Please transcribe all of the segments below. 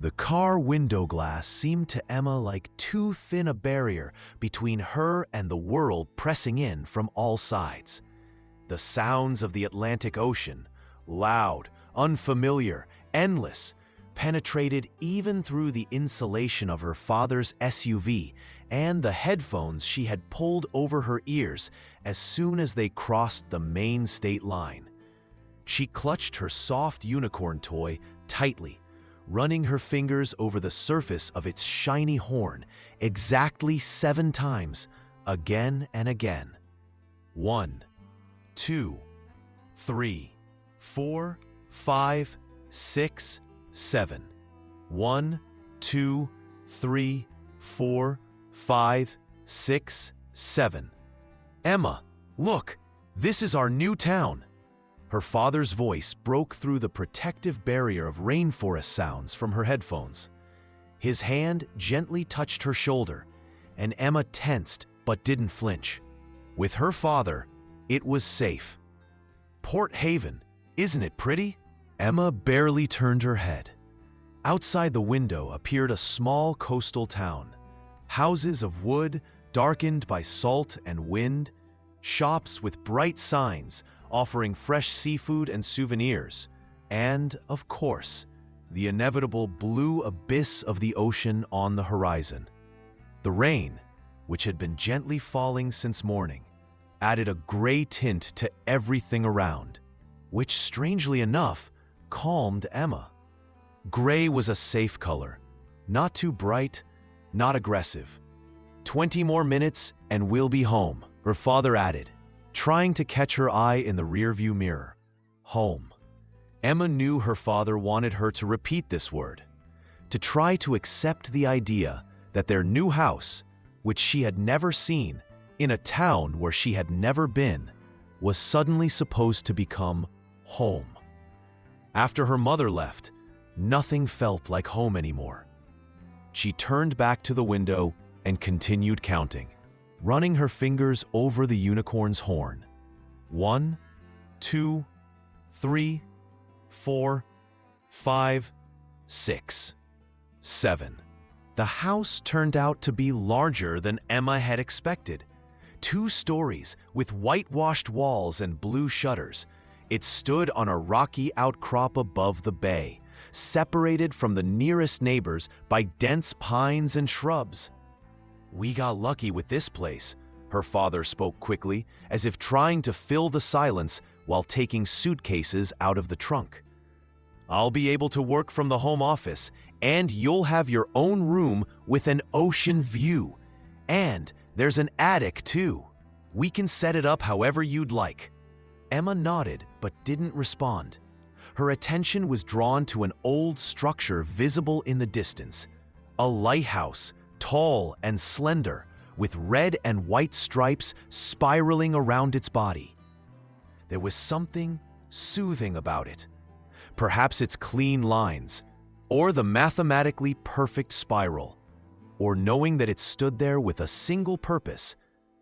The car window glass seemed to Emma like too thin a barrier between her and the world pressing in from all sides. The sounds of the Atlantic Ocean, loud, unfamiliar, endless, penetrated even through the insulation of her father's SUV and the headphones she had pulled over her ears as soon as they crossed the Maine state line. She clutched her soft unicorn toy tightly, running her fingers over the surface of its shiny horn exactly 7 times, again and again. 1, 2, 3, 4, 5, 6, 7. 1, 2, 3, 4, 5, 6, 7. Emma, look, this is our new town. Her father's voice broke through the protective barrier of rainforest sounds from her headphones. His hand gently touched her shoulder, and Emma tensed but didn't flinch. With her father, it was safe. Port Haven, isn't it pretty? Emma barely turned her head. Outside the window appeared a small coastal town. Houses of wood darkened by salt and wind, shops with bright signs offering fresh seafood and souvenirs, and, of course, the inevitable blue abyss of the ocean on the horizon. The rain, which had been gently falling since morning, added a gray tint to everything around, which, strangely enough, calmed Emma. Gray was a safe color, not too bright, not aggressive. 20 more minutes and we'll be home, her father added, trying to catch her eye in the rearview mirror. Home. Emma knew her father wanted her to repeat this word, to try to accept the idea that their new house, which she had never seen, in a town where she had never been, was suddenly supposed to become home. After her mother left, nothing felt like home anymore. She turned back to the window and continued counting, running her fingers over the unicorn's horn. 1, 2, 3, 4, 5, 6, 7. The house turned out to be larger than Emma had expected. 2 stories with whitewashed walls and blue shutters. It stood on a rocky outcrop above the bay, separated from the nearest neighbors by dense pines and shrubs. "We got lucky with this place," her father spoke quickly, as if trying to fill the silence while taking suitcases out of the trunk. "I'll be able to work from the home office, and you'll have your own room with an ocean view. And there's an attic, too. We can set it up however you'd like." Emma nodded but didn't respond. Her attention was drawn to an old structure visible in the distance, a lighthouse, tall and slender, with red and white stripes spiraling around its body. There was something soothing about it. Perhaps its clean lines, or the mathematically perfect spiral, or knowing that it stood there with a single purpose,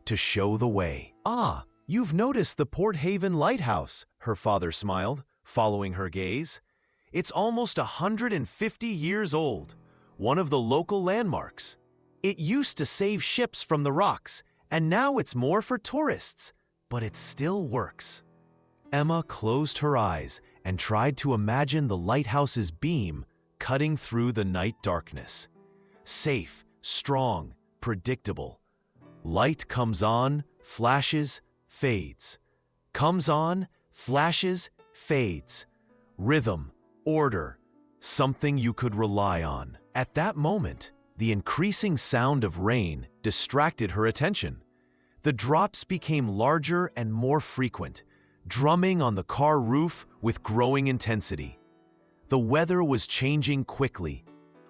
to show the way. "Ah, you've noticed the Port Haven Lighthouse," her father smiled, following her gaze. "It's almost 150 years old, one of the local landmarks. It used to save ships from the rocks, and now it's more for tourists, but it still works." Emma closed her eyes and tried to imagine the lighthouse's beam cutting through the night darkness. Safe, strong, predictable. Light comes on, flashes, fades. Comes on, flashes, fades. Rhythm, order, something you could rely on. At that moment, the increasing sound of rain distracted her attention. The drops became larger and more frequent, drumming on the car roof with growing intensity. The weather was changing quickly,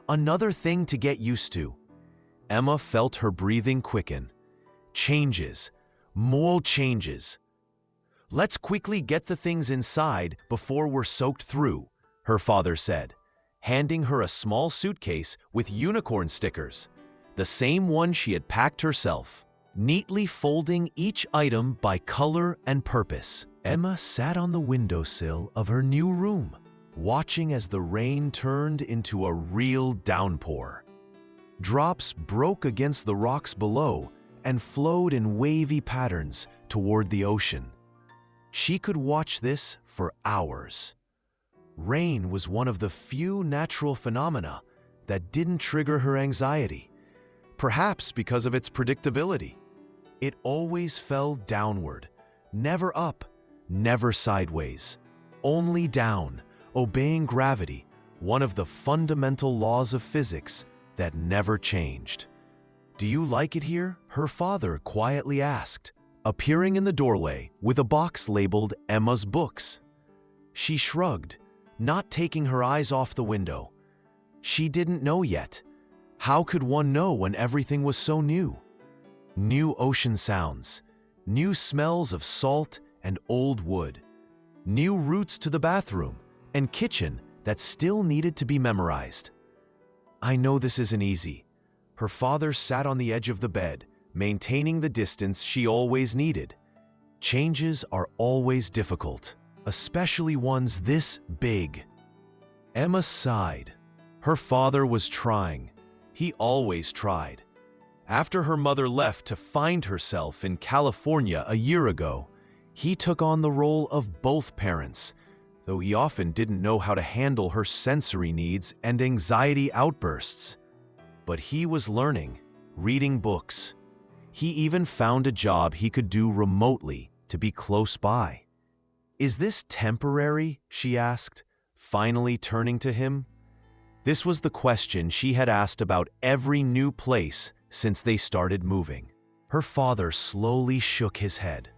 another thing to get used to. Emma felt her breathing quicken. Changes, more changes. "Let's quickly get the things inside before we're soaked through," her father said, handing her a small suitcase with unicorn stickers, the same one she had packed herself, neatly folding each item by color and purpose. Emma sat on the windowsill of her new room, watching as the rain turned into a real downpour. Drops broke against the rocks below and flowed in wavy patterns toward the ocean. She could watch this for hours. Rain was one of the few natural phenomena that didn't trigger her anxiety, perhaps because of its predictability. It always fell downward, never up, never sideways, only down, obeying gravity, one of the fundamental laws of physics that never changed. "Do you like it here?" her father quietly asked, appearing in the doorway with a box labeled Emma's Books. She shrugged, not taking her eyes off the window. She didn't know yet. How could one know when everything was so new? New ocean sounds, new smells of salt and old wood, new routes to the bathroom and kitchen that still needed to be memorized. "I know this isn't easy." Her father sat on the edge of the bed, maintaining the distance she always needed. Changes are always difficult, especially ones this big. Emma sighed. Her father was trying. He always tried. After her mother left to find herself in California a year ago, he took on the role of both parents, though he often didn't know how to handle her sensory needs and anxiety outbursts. But he was learning, reading books. He even found a job he could do remotely to be close by. "Is this temporary?" she asked, finally turning to him. This was the question she had asked about every new place since they started moving. Her father slowly shook his head.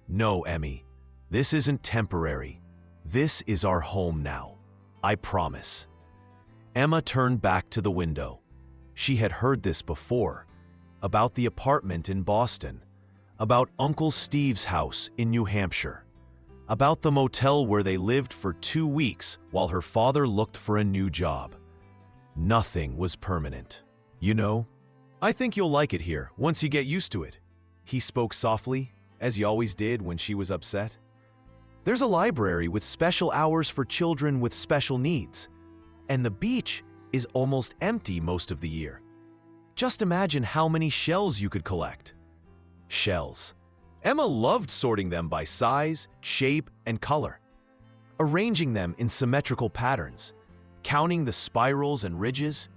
"No, Emmy, this isn't temporary. This is our home now. I promise." Emma turned back to the window. She had heard this before, about the apartment in Boston, about Uncle Steve's house in New Hampshire, about the motel where they lived for 2 weeks while her father looked for a new job. Nothing was permanent. "You know, I think you'll like it here once you get used to it," he spoke softly, as he always did when she was upset. "There's a library with special hours for children with special needs, and the beach is almost empty most of the year. Just imagine how many shells you could collect." Shells. Emma loved sorting them by size, shape, and color, arranging them in symmetrical patterns, counting the spirals and ridges.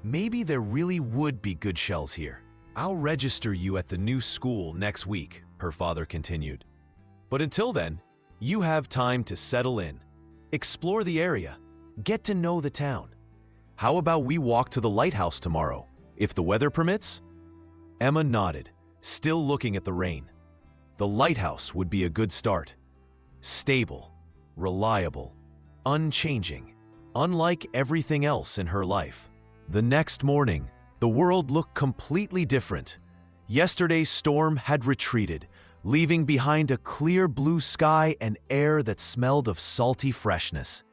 "Maybe there really would be good shells here. I'll register you at the new school next week," her father continued. "But until then, you have time to settle in, explore the area, get to know the town. How about we walk to the Lighthouse tomorrow, if the weather permits?" Emma nodded, still looking at the rain. The Lighthouse would be a good start. Stable, reliable, unchanging, unlike everything else in her life. The next morning, the world looked completely different. Yesterday's storm had retreated, leaving behind a clear blue sky and air that smelled of salty freshness.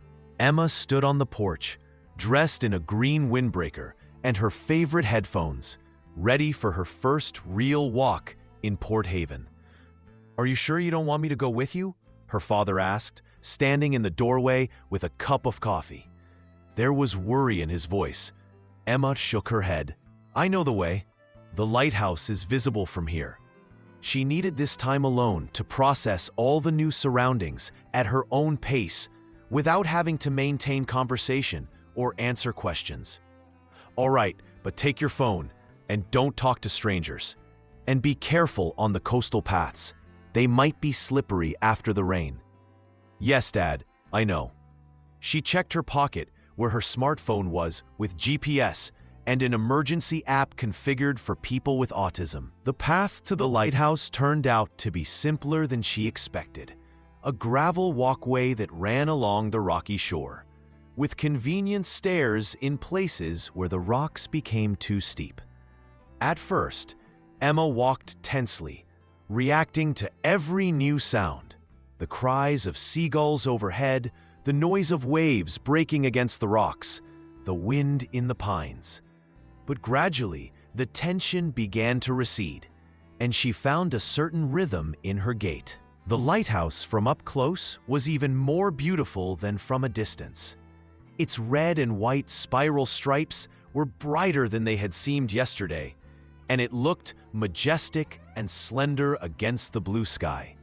Emma stood on the porch, dressed in a green windbreaker and her favorite headphones, ready for her first real walk in Port Haven. "Are you sure you don't want me to go with you?" her father asked, standing in the doorway with a cup of coffee. There was worry in his voice. Emma shook her head. "I know the way. The lighthouse is visible from here." She needed this time alone to process all the new surroundings at her own pace, without having to maintain conversation or answer questions. "All right, but take your phone and don't talk to strangers. And be careful on the coastal paths. They might be slippery after the rain." "Yes, Dad, I know." She checked her pocket where her smartphone was with GPS and an emergency app configured for people with autism. The path to the lighthouse turned out to be simpler than she expected. A gravel walkway that ran along the rocky shore, with convenient stairs in places where the rocks became too steep. At first, Emma walked tensely, reacting to every new sound. The cries of seagulls overhead, the noise of waves breaking against the rocks, the wind in the pines. But gradually, the tension began to recede, and she found a certain rhythm in her gait. The lighthouse from up close was even more beautiful than from a distance. Its red and white spiral stripes were brighter than they had seemed yesterday, and it looked majestic and slender against the blue sky.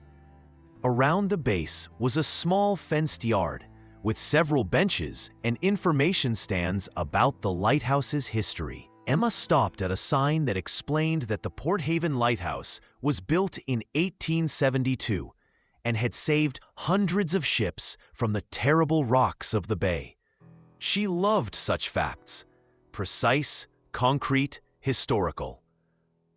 Around the base was a small fenced yard with several benches and information stands about the lighthouse's history. Emma stopped at a sign that explained that the Port Haven Lighthouse was built in 1872 and had saved hundreds of ships from the terrible rocks of the bay. She loved such facts: precise, concrete, historical.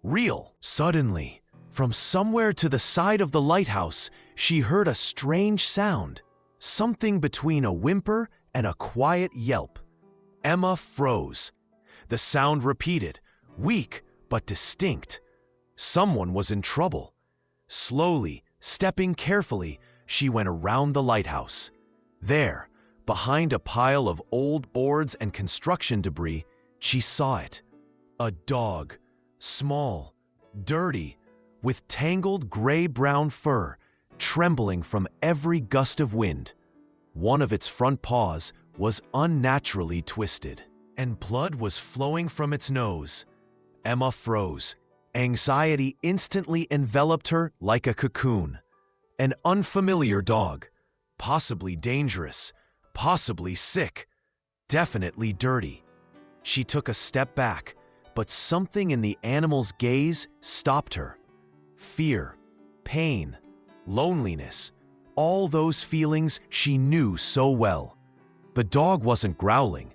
Real. Suddenly, from somewhere to the side of the lighthouse, she heard a strange sound, something between a whimper and a quiet yelp. Emma froze. The sound repeated, weak but distinct. Someone was in trouble. Slowly, stepping carefully, she went around the lighthouse. There, behind a pile of old boards and construction debris, she saw it. A dog, small, dirty, with tangled gray-brown fur, trembling from every gust of wind. One of its front paws was unnaturally twisted, and blood was flowing from its nose. Emma froze. Anxiety instantly enveloped her like a cocoon. An unfamiliar dog, possibly dangerous, possibly sick, definitely dirty. She took a step back, but something in the animal's gaze stopped her. Fear, pain, loneliness, all those feelings she knew so well. The dog wasn't growling.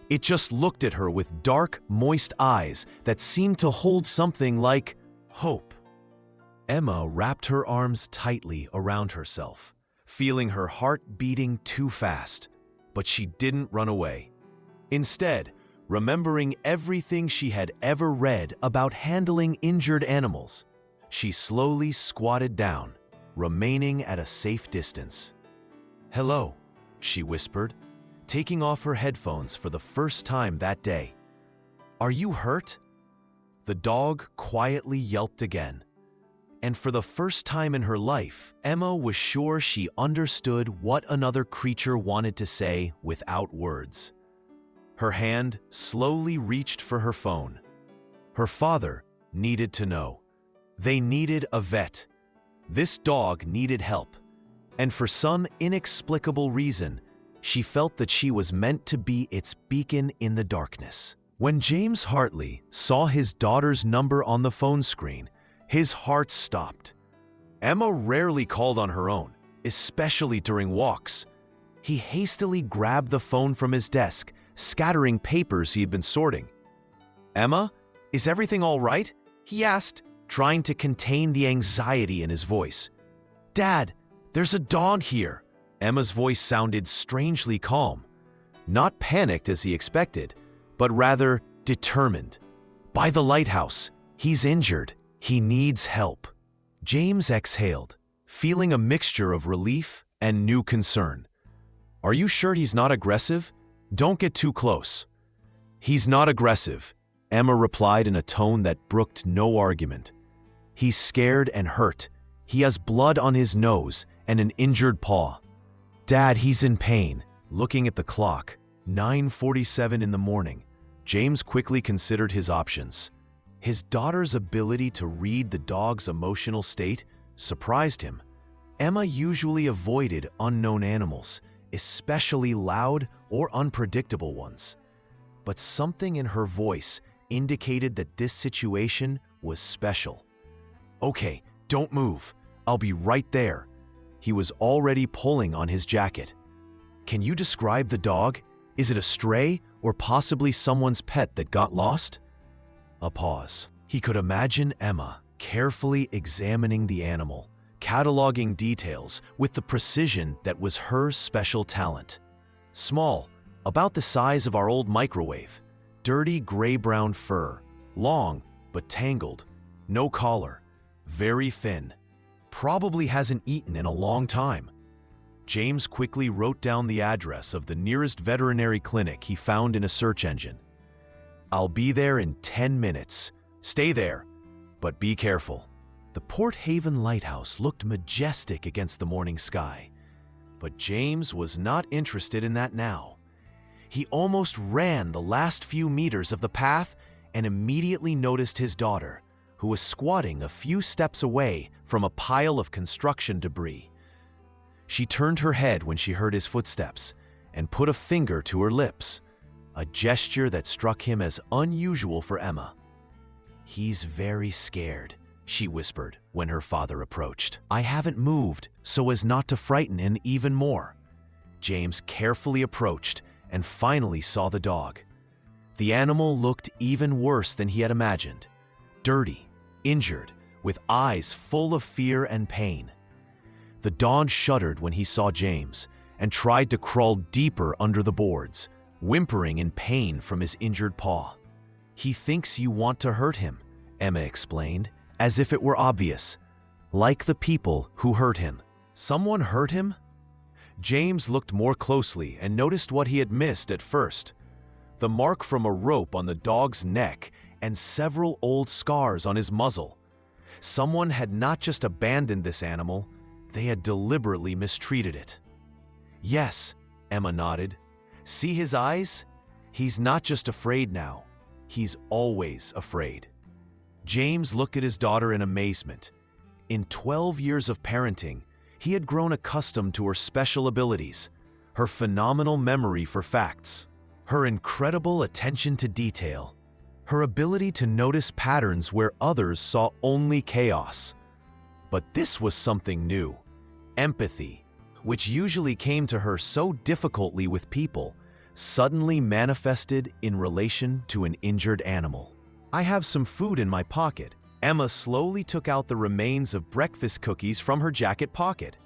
It just looked at her with dark, moist eyes that seemed to hold something like hope. Emma wrapped her arms tightly around herself, feeling her heart beating too fast, but she didn't run away. Instead, remembering everything she had ever read about handling injured animals, she slowly squatted down, remaining at a safe distance. "Hello," she whispered, taking off her headphones for the first time that day. "Are you hurt?" The dog quietly yelped again. And for the first time in her life, Emma was sure she understood what another creature wanted to say without words. Her hand slowly reached for her phone. Her father needed to know. They needed a vet. This dog needed help. And for some inexplicable reason, she felt that she was meant to be its beacon in the darkness. When James Hartley saw his daughter's number on the phone screen, his heart stopped. Emma rarely called on her own, especially during walks. He hastily grabbed the phone from his desk, scattering papers he had been sorting. "Emma, is everything all right?" he asked, trying to contain the anxiety in his voice. "Dad, there's a dog here." Emma's voice sounded strangely calm, not panicked as he expected, but rather determined. "By the lighthouse. He's injured. He needs help." James exhaled, feeling a mixture of relief and new concern. "Are you sure he's not aggressive? Don't get too close." "He's not aggressive," Emma replied in a tone that brooked no argument. "He's scared and hurt. He has blood on his nose and an injured paw." "Dad, he's in pain." Looking at the clock, 9:47 in the morning, James quickly considered his options. His daughter's ability to read the dog's emotional state surprised him. Emma usually avoided unknown animals, especially loud or unpredictable ones. But something in her voice indicated that this situation was special. "Okay, don't move. I'll be right there." He was already pulling on his jacket. "Can you describe the dog? Is it a stray or possibly someone's pet that got lost?" A pause. He could imagine Emma carefully examining the animal, cataloging details with the precision that was her special talent. Small, about the size of our old microwave, dirty gray-brown fur, long but tangled, no collar, very thin, probably hasn't eaten in a long time. James quickly wrote down the address of the nearest veterinary clinic he found in a search engine. "I'll be there in 10 minutes. Stay there, but be careful." The Port Haven Lighthouse looked majestic against the morning sky, but James was not interested in that now. He almost ran the last few meters of the path and immediately noticed his daughter, who was squatting a few steps away from a pile of construction debris. She turned her head when she heard his footsteps and put a finger to her lips, a gesture that struck him as unusual for Emma. "He's very scared," she whispered when her father approached. "I haven't moved so as not to frighten him even more." James carefully approached and finally saw the dog. The animal looked even worse than he had imagined. Dirty, injured, with eyes full of fear and pain. The dog shuddered when he saw James and tried to crawl deeper under the boards, whimpering in pain from his injured paw. "He thinks you want to hurt him," Emma explained, as if it were obvious. "Like the people who hurt him." "Someone hurt him?" James looked more closely and noticed what he had missed at first: the mark from a rope on the dog's neck and several old scars on his muzzle. Someone had not just abandoned this animal, they had deliberately mistreated it. "Yes," Emma nodded. "See his eyes? He's not just afraid now, he's always afraid." James looked at his daughter in amazement. In 12 years of parenting, he had grown accustomed to her special abilities, her phenomenal memory for facts, her incredible attention to detail, her ability to notice patterns where others saw only chaos. But this was something new: empathy, which usually came to her so difficultly with people, suddenly manifested in relation to an injured animal. "I have some food in my pocket." Emma slowly took out the remains of breakfast cookies from her jacket pocket.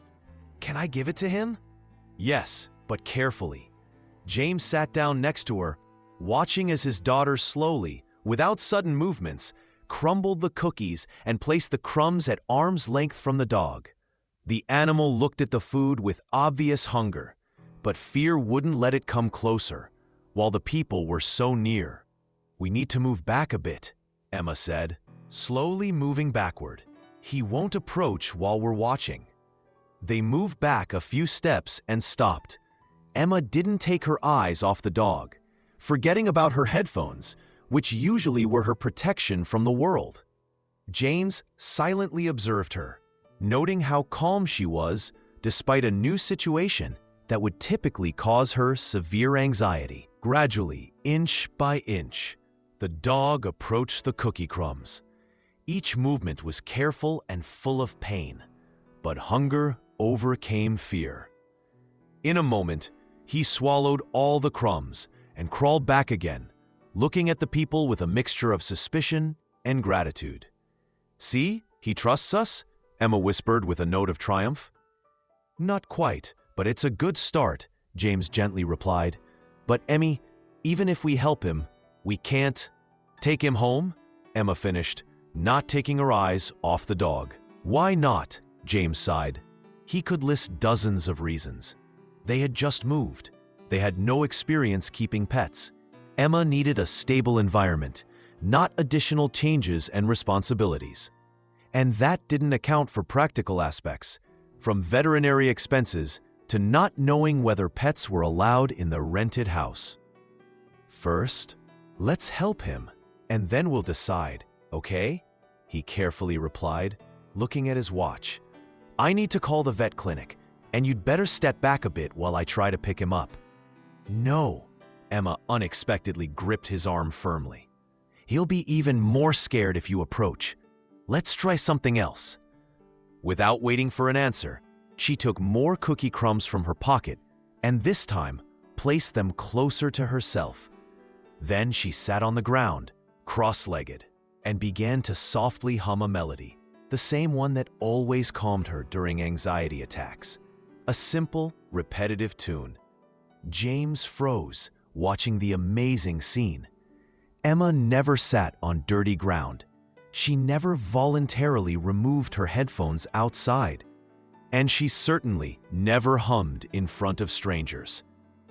"Can I give it to him?" "Yes, but carefully." James sat down next to her, watching as his daughter slowly, without sudden movements, crumbled the cookies and placed the crumbs at arm's length from the dog. The animal looked at the food with obvious hunger, but fear wouldn't let it come closer, while the people were so near. "We need to move back a bit," Emma said, slowly moving backward. "He won't approach while we're watching." They moved back a few steps and stopped. Emma didn't take her eyes off the dog, forgetting about her headphones, which usually were her protection from the world. James silently observed her, noting how calm she was despite a new situation that would typically cause her severe anxiety. Gradually, inch by inch, the dog approached the cookie crumbs. Each movement was careful and full of pain, but hunger overcame fear. In a moment, he swallowed all the crumbs and crawled back again, looking at the people with a mixture of suspicion and gratitude. "See, he trusts us?" Emma whispered with a note of triumph. "Not quite, but it's a good start," James gently replied. "But Emmy, even if we help him, we can't." "Take him home?" Emma finished, not taking her eyes off the dog. "Why not?" James sighed. He could list dozens of reasons. They had just moved. They had no experience keeping pets. Emma needed a stable environment, not additional changes and responsibilities. And that didn't account for practical aspects, from veterinary expenses to not knowing whether pets were allowed in the rented house. "First, let's help him, and then we'll decide, okay?" he carefully replied, looking at his watch. "I need to call the vet clinic, and you'd better step back a bit while I try to pick him up." "No," Emma unexpectedly gripped his arm firmly. "He'll be even more scared if you approach. Let's try something else." Without waiting for an answer, she took more cookie crumbs from her pocket and this time placed them closer to herself. Then she sat on the ground, cross-legged, and began to softly hum a melody, the same one that always calmed her during anxiety attacks. A simple, repetitive tune. James froze, watching the amazing scene. Emma never sat on dirty ground. She never voluntarily removed her headphones outside. And she certainly never hummed in front of strangers,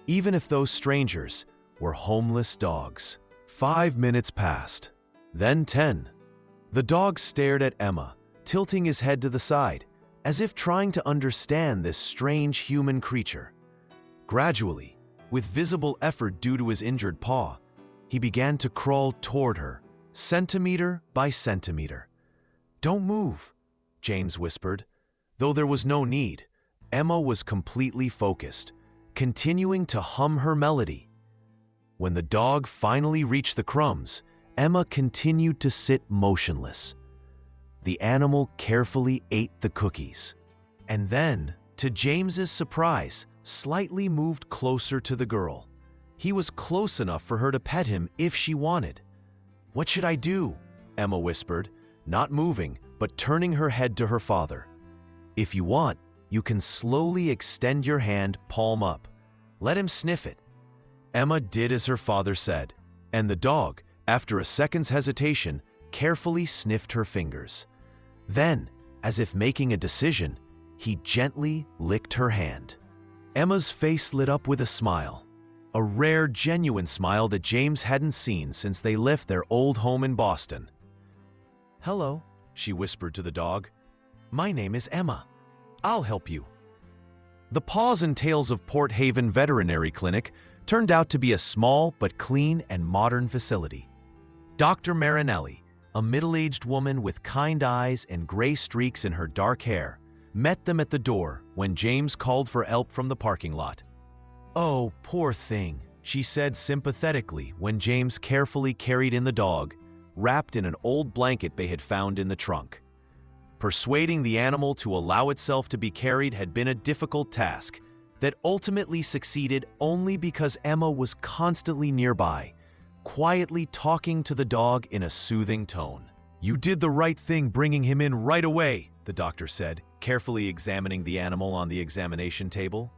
even if those strangers were homeless dogs. 5 minutes passed, then 10. The dog stared at Emma, tilting his head to the side, as if trying to understand this strange human creature. Gradually, with visible effort due to his injured paw, he began to crawl toward her, centimeter by centimeter. "Don't move," James whispered. Though there was no need, Emma was completely focused, continuing to hum her melody. When the dog finally reached the crumbs, Emma continued to sit motionless. The animal carefully ate the cookies, and then, to James's surprise, slightly moved closer to the girl. He was close enough for her to pet him if she wanted. "What should I do?" Emma whispered, not moving but turning her head to her father. "If you want, you can slowly extend your hand palm up. Let him sniff it." Emma did as her father said, and the dog, after a second's hesitation, carefully sniffed her fingers. Then, as if making a decision, he gently licked her hand. Emma's face lit up with a smile, a rare, genuine smile that James hadn't seen since they left their old home in Boston. "Hello," she whispered to the dog. "My name is Emma. I'll help you." The Paws and Tails of Port Haven Veterinary Clinic turned out to be a small but clean and modern facility. Dr. Marinelli, a middle-aged woman with kind eyes and gray streaks in her dark hair, met them at the door when James called for help from the parking lot. "Oh, poor thing," she said sympathetically when James carefully carried in the dog, wrapped in an old blanket they had found in the trunk. Persuading the animal to allow itself to be carried had been a difficult task that ultimately succeeded only because Emma was constantly nearby, quietly talking to the dog in a soothing tone. "You did the right thing bringing him in right away," the doctor said, carefully examining the animal on the examination table.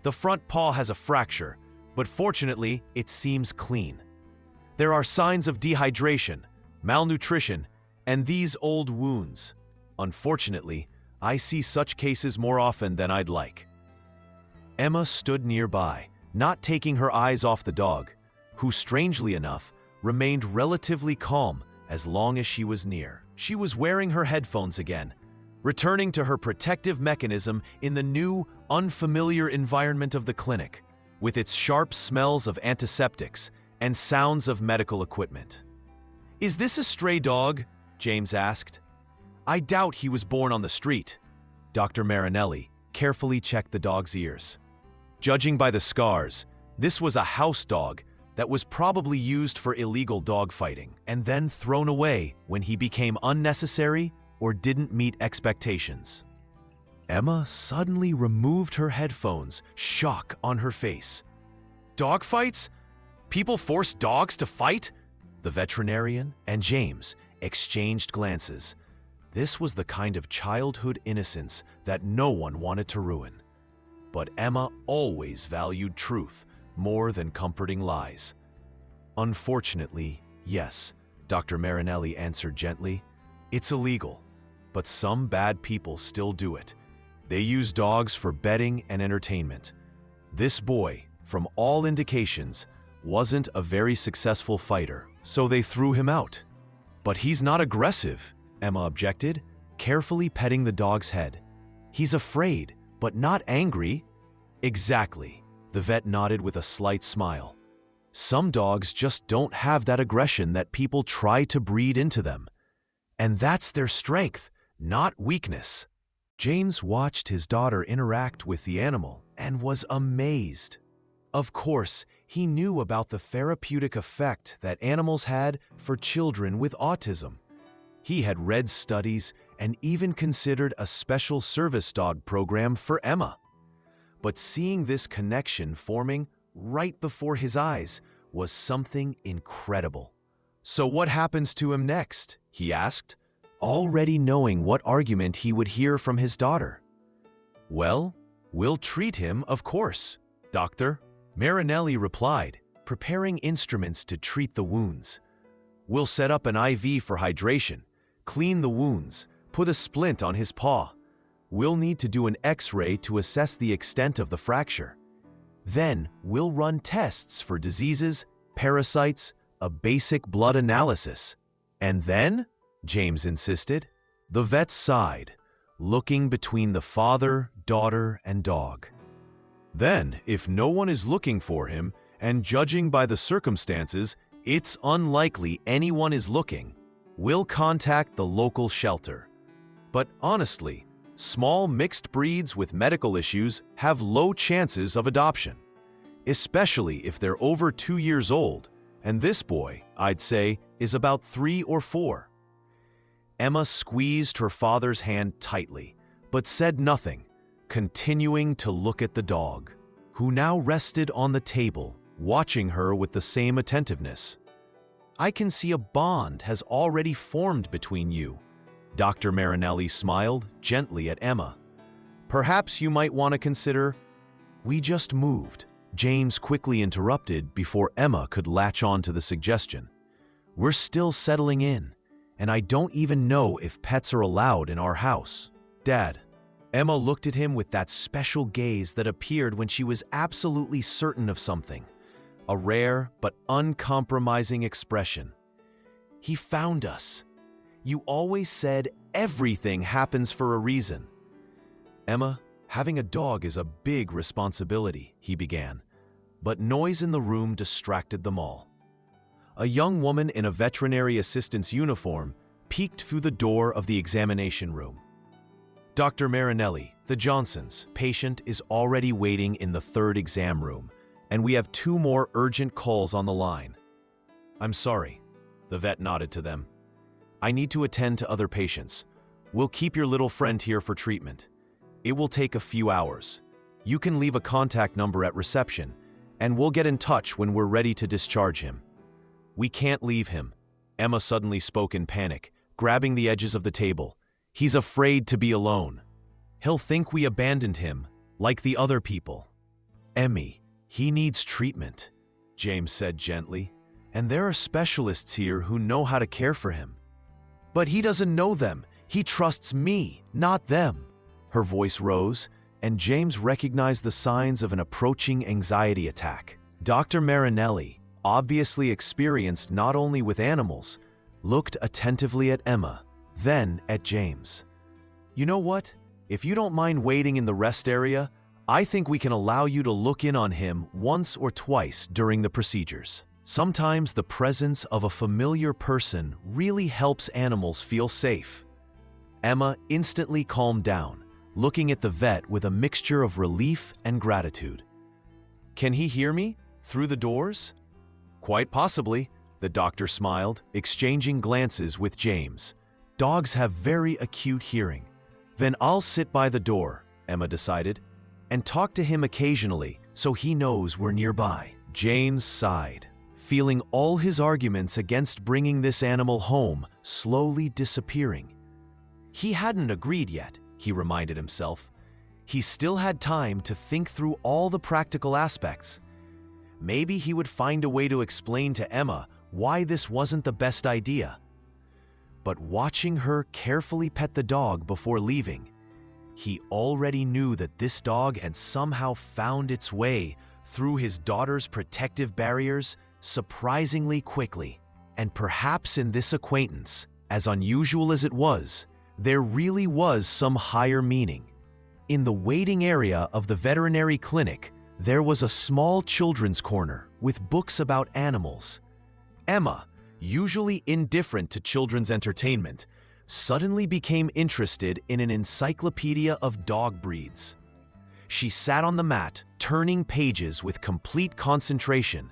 "The front paw has a fracture, but fortunately, it seems clean. There are signs of dehydration, malnutrition, and these old wounds. Unfortunately, I see such cases more often than I'd like." Emma stood nearby, not taking her eyes off the dog, who, strangely enough, remained relatively calm as long as she was near. She was wearing her headphones again, returning to her protective mechanism in the new, unfamiliar environment of the clinic, with its sharp smells of antiseptics and sounds of medical equipment. "Is this a stray dog?" James asked. "I doubt he was born on the street." Dr. Marinelli carefully checked the dog's ears. Judging by the scars, this was a house dog that was probably used for illegal dogfighting and then thrown away when he became unnecessary or didn't meet expectations. Emma suddenly removed her headphones, shock on her face. "Dogfights? People force dogs to fight?" The veterinarian and James exchanged glances. This was the kind of childhood innocence that no one wanted to ruin. But Emma always valued truth more than comforting lies. "Unfortunately, yes," Dr. Marinelli answered gently. "It's illegal, but some bad people still do it. They use dogs for betting and entertainment. This boy, from all indications, wasn't a very successful fighter, so they threw him out." "But he's not aggressive," Emma objected, carefully petting the dog's head. "He's afraid, but not angry." "Exactly," the vet nodded with a slight smile. "Some dogs just don't have that aggression that people try to breed into them. And that's their strength, not weakness." James watched his daughter interact with the animal and was amazed. Of course, he knew about the therapeutic effect that animals had for children with autism. He had read studies and even considered a special service dog program for Emma. But seeing this connection forming right before his eyes was something incredible. "So what happens to him next?" he asked, already knowing what argument he would hear from his daughter. "Well, we'll treat him, of course, Doctor," Marinelli replied, preparing instruments to treat the wounds. "We'll set up an IV for hydration, clean the wounds, put a splint on his paw. We'll need to do an X-ray to assess the extent of the fracture. Then we'll run tests for diseases, parasites, a basic blood analysis. And then?" James insisted. The vet sighed, looking between the father, daughter, and dog. Then, if no one is looking for him, and judging by the circumstances, it's unlikely anyone is looking, we'll contact the local shelter. But honestly, small mixed breeds with medical issues have low chances of adoption, especially if they're over 2 years old, and this boy, I'd say, is about 3 or 4. Emma squeezed her father's hand tightly, but said nothing, continuing to look at the dog, who now rested on the table, watching her with the same attentiveness. "I can see a bond has already formed between you." Dr. Marinelli smiled gently at Emma. "Perhaps you might want to consider—" "We just moved," James quickly interrupted before Emma could latch on to the suggestion. "We're still settling in, and I don't even know if pets are allowed in our house." "Dad." Emma looked at him with that special gaze that appeared when she was absolutely certain of something, a rare but uncompromising expression. "He found us. You always said everything happens for a reason." "Emma, having a dog is a big responsibility," he began, but noise in the room distracted them all. A young woman in a veterinary assistant's uniform peeked through the door of the examination room. "Dr. Marinelli, the Johnsons' patient is already waiting in the 3rd exam room, and we have 2 more urgent calls on the line." "I'm sorry," the vet nodded to them. "I need to attend to other patients. We'll keep your little friend here for treatment. It will take a few hours. You can leave a contact number at reception, and we'll get in touch when we're ready to discharge him." "We can't leave him," Emma suddenly spoke in panic, grabbing the edges of the table. "He's afraid to be alone. He'll think we abandoned him, like the other people." "Emmy, he needs treatment," James said gently, "and there are specialists here who know how to care for him." "But he doesn't know them. He trusts me, not them." Her voice rose, and James recognized the signs of an approaching anxiety attack. Dr. Marinelli, obviously experienced not only with animals, looked attentively at Emma, then at James. "You know what? If you don't mind waiting in the rest area, I think we can allow you to look in on him once or twice during the procedures. Sometimes the presence of a familiar person really helps animals feel safe." Emma instantly calmed down, looking at the vet with a mixture of relief and gratitude. "Can he hear me? Through the doors?" "Quite possibly," the doctor smiled, exchanging glances with James. "Dogs have very acute hearing." "Then I'll sit by the door," Emma decided, "and talk to him occasionally so he knows we're nearby." James sighed, feeling all his arguments against bringing this animal home slowly disappearing. He hadn't agreed yet, he reminded himself. He still had time to think through all the practical aspects. Maybe he would find a way to explain to Emma why this wasn't the best idea. But watching her carefully pet the dog before leaving, he already knew that this dog had somehow found its way through his daughter's protective barriers surprisingly quickly. And perhaps in this acquaintance, as unusual as it was, there really was some higher meaning. In the waiting area of the veterinary clinic, there was a small children's corner with books about animals. Emma, usually indifferent to children's entertainment, suddenly became interested in an encyclopedia of dog breeds. She sat on the mat, turning pages with complete concentration,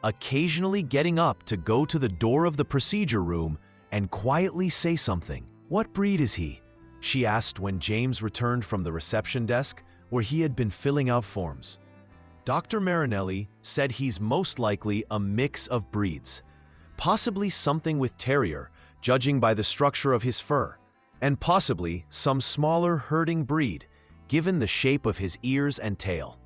occasionally getting up to go to the door of the procedure room and quietly say something. "What breed is he?" she asked when James returned from the reception desk where he had been filling out forms. Dr. Marinelli said he's most likely a mix of breeds, possibly something with terrier, judging by the structure of his fur, and possibly some smaller herding breed, given the shape of his ears and tail.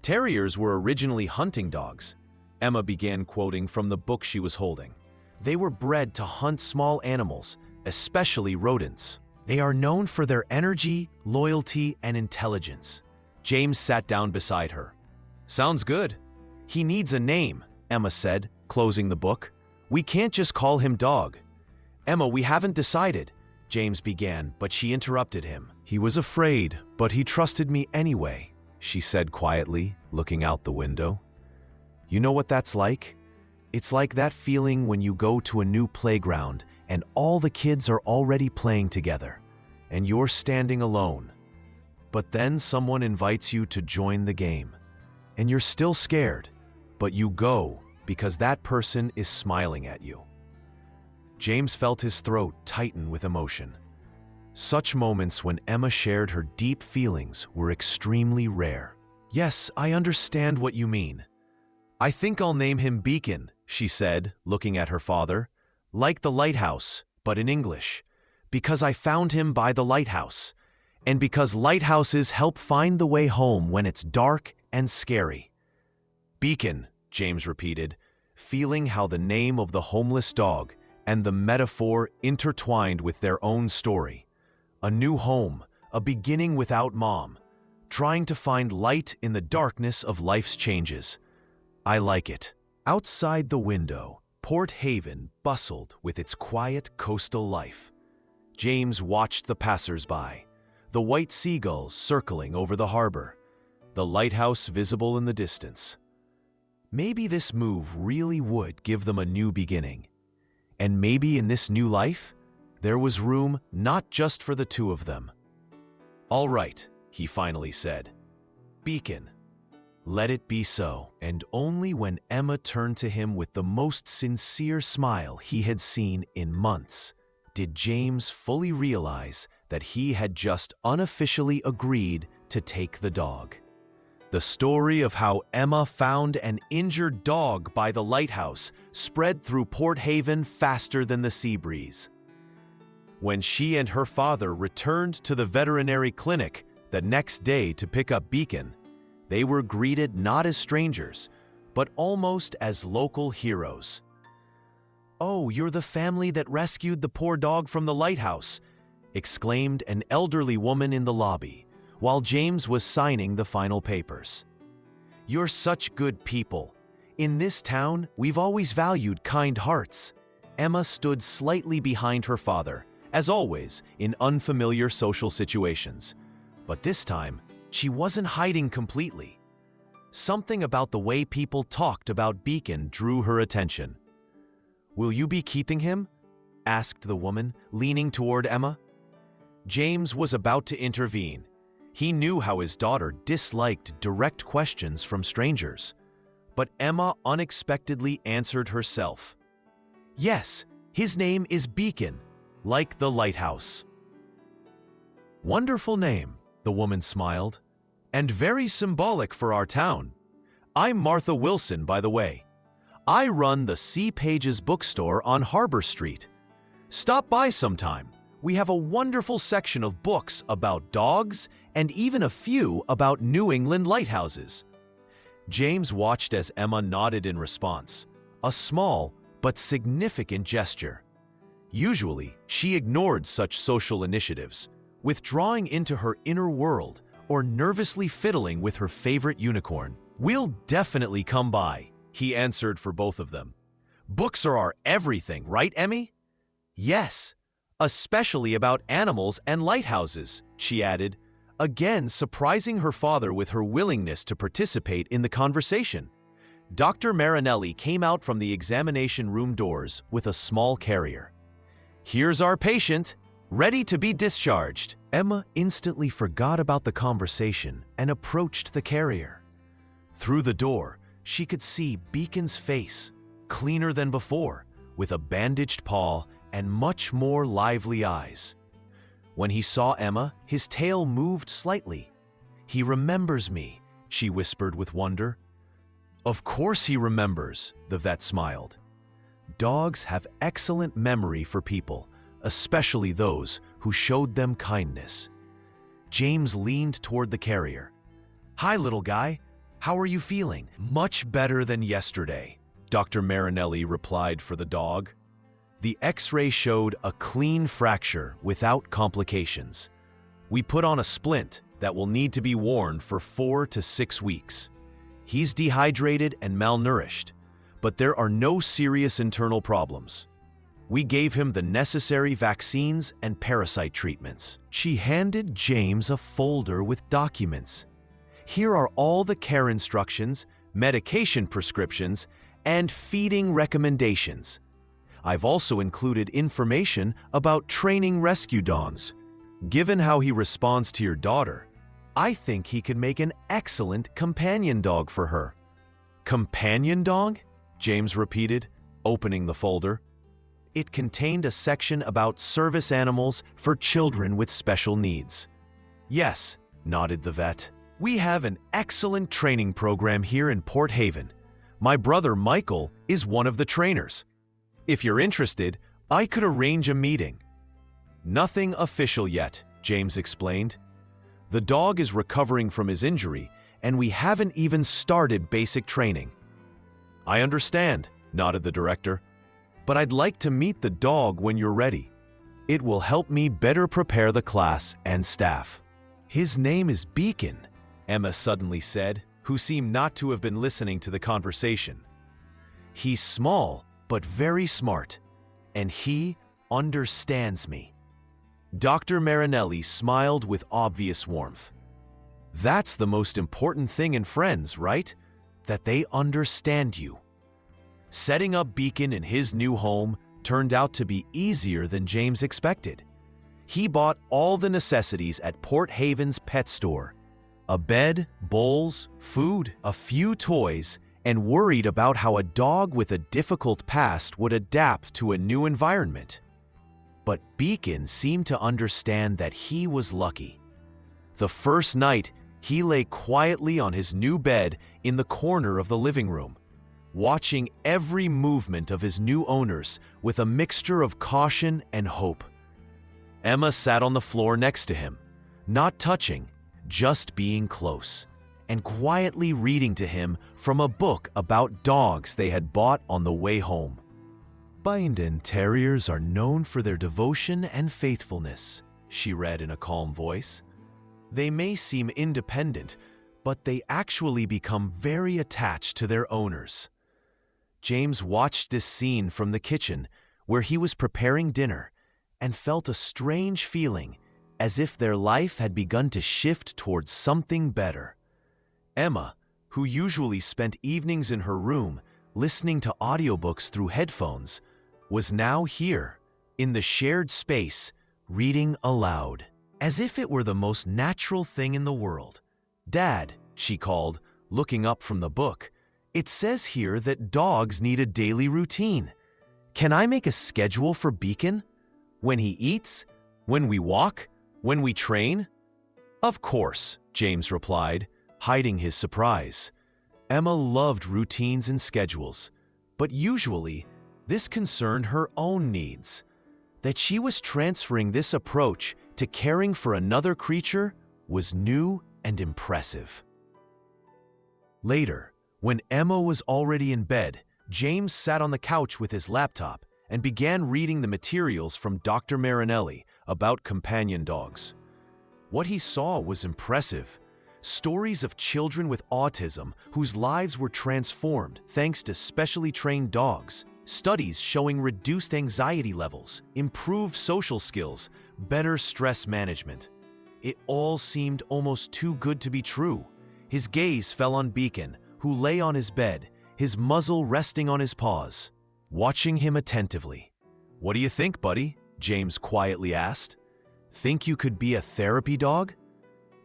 "Terriers were originally hunting dogs," Emma began quoting from the book she was holding. "They were bred to hunt small animals, especially rodents. They are known for their energy, loyalty, and intelligence." James sat down beside her. "Sounds good. He needs a name," Emma said, closing the book. "We can't just call him Dog." "Emma, we haven't decided. James began, but she interrupted him. "He was afraid, but he trusted me anyway," she said quietly, looking out the window. "You know what that's like? It's like that feeling when you go to a new playground and all the kids are already playing together, and you're standing alone. But then someone invites you to join the game, and you're still scared, but you go because that person is smiling at you." James felt his throat tighten with emotion. Such moments when Emma shared her deep feelings were extremely rare. "Yes, I understand what you mean. I think I'll name him Beacon," she said, looking at her father. "Like the lighthouse, but in English. Because I found him by the lighthouse. And because lighthouses help find the way home when it's dark and scary." "Beacon," James repeated, feeling how the name of the homeless dog and the metaphor intertwined with their own story. A new home, a beginning without mom, trying to find light in the darkness of life's changes. "I like it." Outside the window, Port Haven bustled with its quiet coastal life. James watched the passers-by, the white seagulls circling over the harbor, the lighthouse visible in the distance. Maybe this move really would give them a new beginning. And maybe in this new life, there was room not just for the two of them. "All right," he finally said. "Beacon." Let it be so. And only when Emma turned to him with the most sincere smile he had seen in months, did James fully realize that he had just unofficially agreed to take the dog. The story of how Emma found an injured dog by the lighthouse spread through Port Haven faster than the sea breeze. When she and her father returned to the veterinary clinic the next day to pick up Beacon, they were greeted not as strangers, but almost as local heroes. "Oh, you're the family that rescued the poor dog from the lighthouse," exclaimed an elderly woman in the lobby, while James was signing the final papers. "You're such good people. In this town, we've always valued kind hearts." Emma stood slightly behind her father, as always in unfamiliar social situations. But this time, she wasn't hiding completely. Something about the way people talked about Beacon drew her attention. "Will you be keeping him?" asked the woman, leaning toward Emma. James was about to intervene. He knew how his daughter disliked direct questions from strangers. But Emma unexpectedly answered herself. "Yes, his name is Beacon, like the lighthouse." "Wonderful name," the woman smiled, "and very symbolic for our town. I'm Martha Wilson, by the way. I run the C Pages bookstore on Harbor Street. Stop by sometime. We have a wonderful section of books about dogs and even a few about New England lighthouses." James watched as Emma nodded in response, a small but significant gesture. Usually, she ignored such social initiatives, withdrawing into her inner world or nervously fiddling with her favorite unicorn. "We'll definitely come by," he answered for both of them. "Books are our everything, right, Emmy?" "Yes, especially about animals and lighthouses," she added, again surprising her father with her willingness to participate in the conversation. Dr. Marinelli came out from the examination room doors with a small carrier. "Here's our patient, ready to be discharged." Emma instantly forgot about the conversation and approached the carrier. Through the door, she could see Beacon's face, cleaner than before, with a bandaged paw and much more lively eyes. When he saw Emma, his tail moved slightly. "He remembers me," she whispered with wonder. "Of course he remembers," the vet smiled. Dogs have excellent memory for people, especially those who showed them kindness. James leaned toward the carrier. "Hi, little guy. How are you feeling?" "Much better than yesterday," Dr. Marinelli replied for the dog. The X-ray showed a clean fracture without complications. "We put on a splint that will need to be worn for 4 to 6 weeks. He's dehydrated and malnourished, but there are no serious internal problems." We gave him the necessary vaccines and parasite treatments. She handed James a folder with documents. Here are all the care instructions, medication prescriptions, and feeding recommendations. I've also included information about training rescue dogs. Given how he responds to your daughter, I think he could make an excellent companion dog for her. Companion dog? James repeated, opening the folder. It contained a section about service animals for children with special needs. Yes, nodded the vet. We have an excellent training program here in Port Haven. My brother Michael is one of the trainers. If you're interested, I could arrange a meeting. Nothing official yet, James explained. The dog is recovering from his injury, and we haven't even started basic training. I understand, nodded the director. But I'd like to meet the dog when you're ready. It will help me better prepare the class and staff. His name is Beacon, Emma suddenly said, who seemed not to have been listening to the conversation. He's small, but very smart, and he understands me. Dr. Marinelli smiled with obvious warmth. That's the most important thing in friends, right? That they understand you. Setting up Beacon in his new home turned out to be easier than James expected. He bought all the necessities at Port Haven's pet store: a bed, bowls, food, a few toys, and worried about how a dog with a difficult past would adapt to a new environment. But Beacon seemed to understand that he was lucky. The first night, he lay quietly on his new bed in the corner of the living room, watching every movement of his new owners with a mixture of caution and hope. Emma sat on the floor next to him, not touching, just being close, and quietly reading to him from a book about dogs they had bought on the way home. Binden Terriers are known for their devotion and faithfulness, she read in a calm voice. They may seem independent, but they actually become very attached to their owners. James watched this scene from the kitchen, where he was preparing dinner, and felt a strange feeling, as if their life had begun to shift towards something better. Emma, who usually spent evenings in her room listening to audiobooks through headphones, was now here, in the shared space, reading aloud, as if it were the most natural thing in the world. "Dad," she called, looking up from the book, "it says here that dogs need a daily routine. Can I make a schedule for Beacon? When he eats? When we walk? When we train?" "Of course," James replied, hiding his surprise. Emma loved routines and schedules, but usually this concerned her own needs. That she was transferring this approach to caring for another creature was new and impressive. Later, when Emma was already in bed, James sat on the couch with his laptop and began reading the materials from Dr. Marinelli about companion dogs. What he saw was impressive. Stories of children with autism whose lives were transformed thanks to specially trained dogs. Studies showing reduced anxiety levels, improved social skills, better stress management. It all seemed almost too good to be true. His gaze fell on Beacon, who lay on his bed, his muzzle resting on his paws, watching him attentively. "What do you think, buddy?" James quietly asked. "Think you could be a therapy dog?"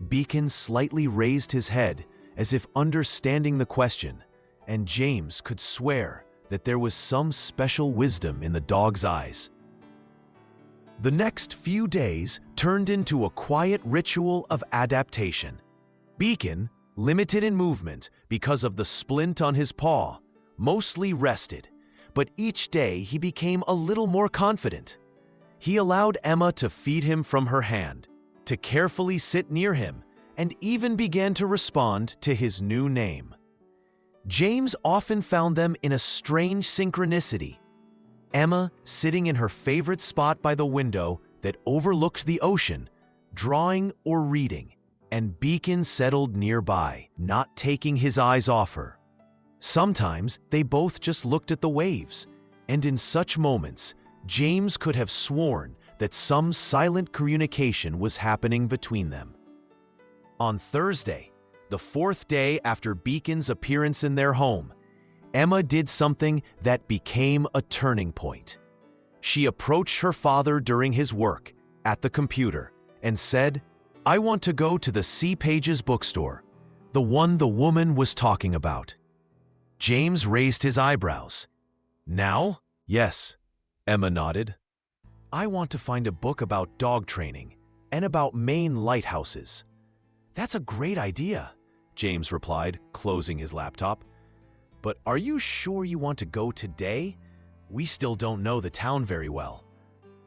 Beacon slightly raised his head as if understanding the question, and James could swear that there was some special wisdom in the dog's eyes. The next few days turned into a quiet ritual of adaptation. Beacon, limited in movement because of the splint on his paw, mostly rested, but each day he became a little more confident. He allowed Emma to feed him from her hand, to carefully sit near him, and even began to respond to his new name. James often found them in a strange synchronicity. Emma sitting in her favorite spot by the window that overlooked the ocean, drawing or reading, and Beacon settled nearby, not taking his eyes off her. Sometimes they both just looked at the waves, and in such moments, James could have sworn that some silent communication was happening between them. On Thursday, the fourth day after Beacon's appearance in their home, Emma did something that became a turning point. She approached her father during his work at the computer and said, "I want to go to the C. Pages bookstore, the one the woman was talking about." James raised his eyebrows. "Now?" "Yes," Emma nodded. "I want to find a book about dog training and about Maine lighthouses." "That's a great idea," James replied, closing his laptop. "But are you sure you want to go today? We still don't know the town very well."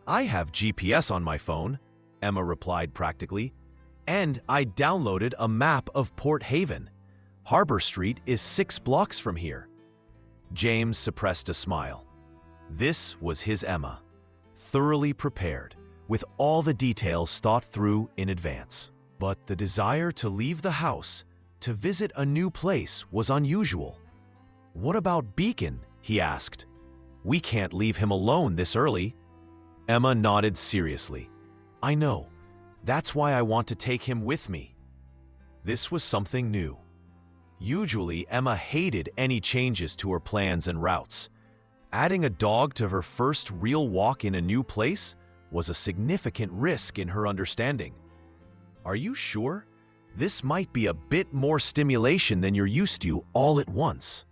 "I have GPS on my phone," Emma replied practically, "and I downloaded a map of Port Haven. Harbor Street is 6 blocks from here." James suppressed a smile. This was his Emma, thoroughly prepared, with all the details thought through in advance. But the desire to leave the house, to visit a new place, was unusual. "What about Beacon?" he asked. "We can't leave him alone this early." Emma nodded seriously. "I know. That's why I want to take him with me." This was something new. Usually, Emma hated any changes to her plans and routes. Adding a dog to her first real walk in a new place was a significant risk in her understanding. "Are you sure? This might be a bit more stimulation than you're used to all at once."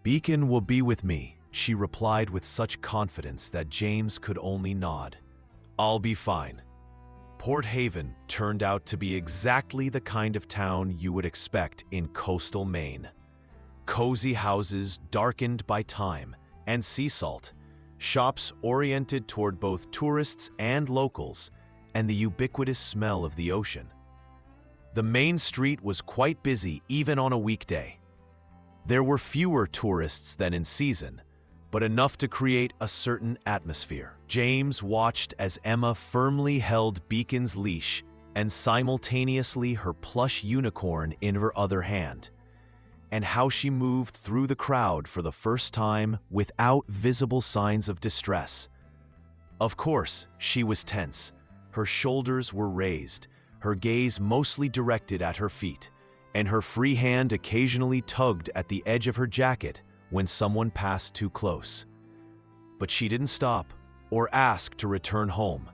"Beacon will be with me," she replied with such confidence that James could only nod. "I'll be fine." Port Haven turned out to be exactly the kind of town you would expect in coastal Maine. Cozy houses darkened by time and sea salt, shops oriented toward both tourists and locals, and the ubiquitous smell of the ocean. The main street was quite busy even on a weekday. There were fewer tourists than in season, but enough to create a certain atmosphere. James watched as Emma firmly held Beacon's leash and simultaneously her plush unicorn in her other hand, and how she moved through the crowd for the first time without visible signs of distress. Of course, she was tense. Her shoulders were raised, her gaze mostly directed at her feet, and her free hand occasionally tugged at the edge of her jacket when someone passed too close. But she didn't stop or ask to return home,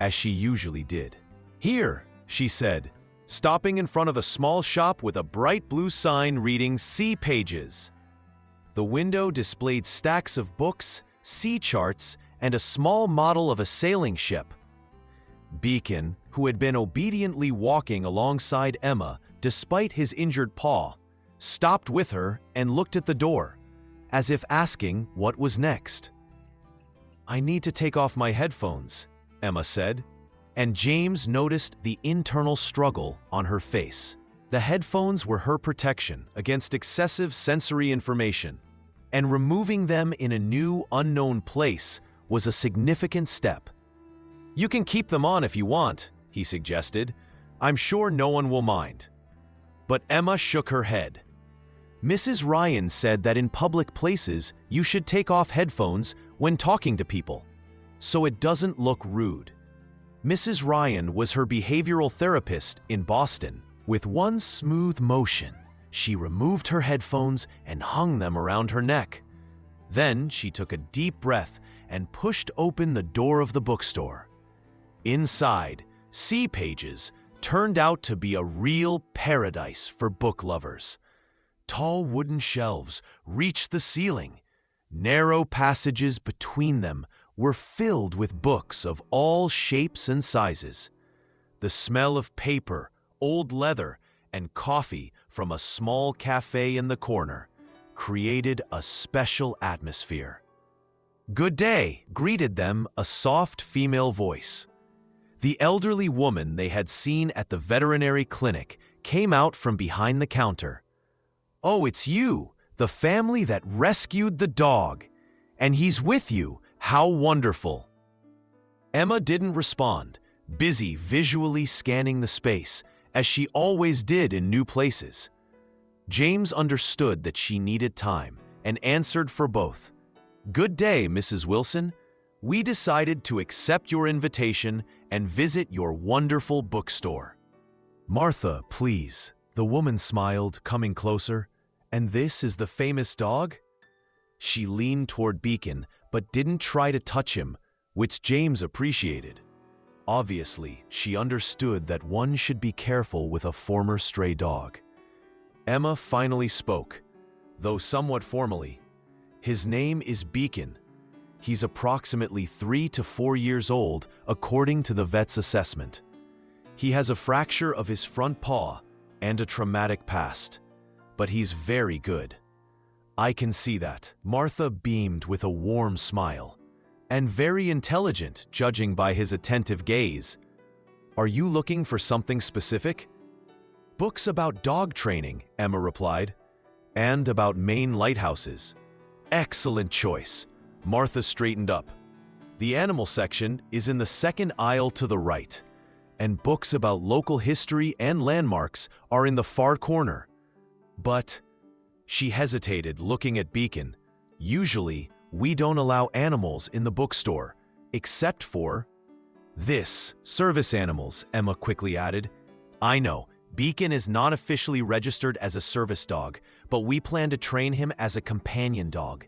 as she usually did. "Here," she said, stopping in front of a small shop with a bright blue sign reading "C. Pages." The window displayed stacks of books, sea charts, and a small model of a sailing ship. Beacon, who had been obediently walking alongside Emma despite his injured paw, stopped with her and looked at the door, as if asking what was next. "I need to take off my headphones," Emma said, and James noticed the internal struggle on her face. The headphones were her protection against excessive sensory information, and removing them in a new, unknown place was a significant step. "You can keep them on if you want," he suggested. "I'm sure no one will mind." But Emma shook her head. "Mrs. Ryan said that in public places you should take off headphones when talking to people, so it doesn't look rude." Mrs. Ryan was her behavioral therapist in Boston. With one smooth motion, she removed her headphones and hung them around her neck. Then she took a deep breath and pushed open the door of the bookstore. Inside, C. Pages turned out to be a real paradise for book lovers. Tall wooden shelves reached the ceiling. Narrow passages between them were filled with books of all shapes and sizes. The smell of paper, old leather, and coffee from a small cafe in the corner created a special atmosphere. "Good day," greeted them a soft female voice. The elderly woman they had seen at the veterinary clinic came out from behind the counter. "Oh, it's you, the family that rescued the dog. And he's with you. How wonderful." Emma didn't respond, busy visually scanning the space, as she always did in new places. James understood that she needed time and answered for both. "Good day, Mrs. Wilson. we decided to accept your invitation and visit your wonderful bookstore. Martha, please. The woman smiled, coming closer. And this is the famous dog? She leaned toward Beacon, but didn't try to touch him, which James appreciated. Obviously, she understood that one should be careful with a former stray dog. Emma finally spoke, though somewhat formally. His name is Beacon. He's approximately 3 to 4 years old, according to the vet's assessment. He has a fracture of his front paw and a traumatic past, but he's very good. I can see that. Martha beamed with a warm smile. And very intelligent, judging by his attentive gaze. Are you looking for something specific? Books about dog training, Emma replied, and about Maine lighthouses. Excellent choice. Martha straightened up. The animal section is in the second aisle to the right, and books about local history and landmarks are in the far corner. But she hesitated, looking at Beacon. Usually, we don't allow animals in the bookstore, except for this, service animals, Emma quickly added. I know, Beacon is not officially registered as a service dog, but we plan to train him as a companion dog.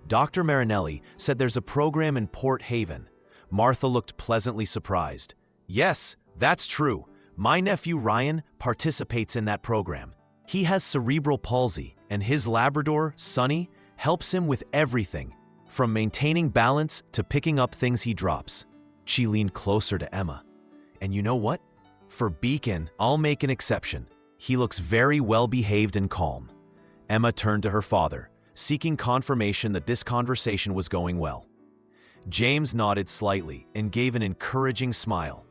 Dr. Marinelli said there's a program in Port Haven. Martha looked pleasantly surprised. Yes, that's true. My nephew Ryan participates in that program. He has cerebral palsy, and his Labrador, Sunny, helps him with everything, from maintaining balance to picking up things he drops. She leaned closer to Emma. And you know what? For Beacon, I'll make an exception. He looks very well-behaved and calm. Emma turned to her father, seeking confirmation that this conversation was going well. James nodded slightly and gave an encouraging smile.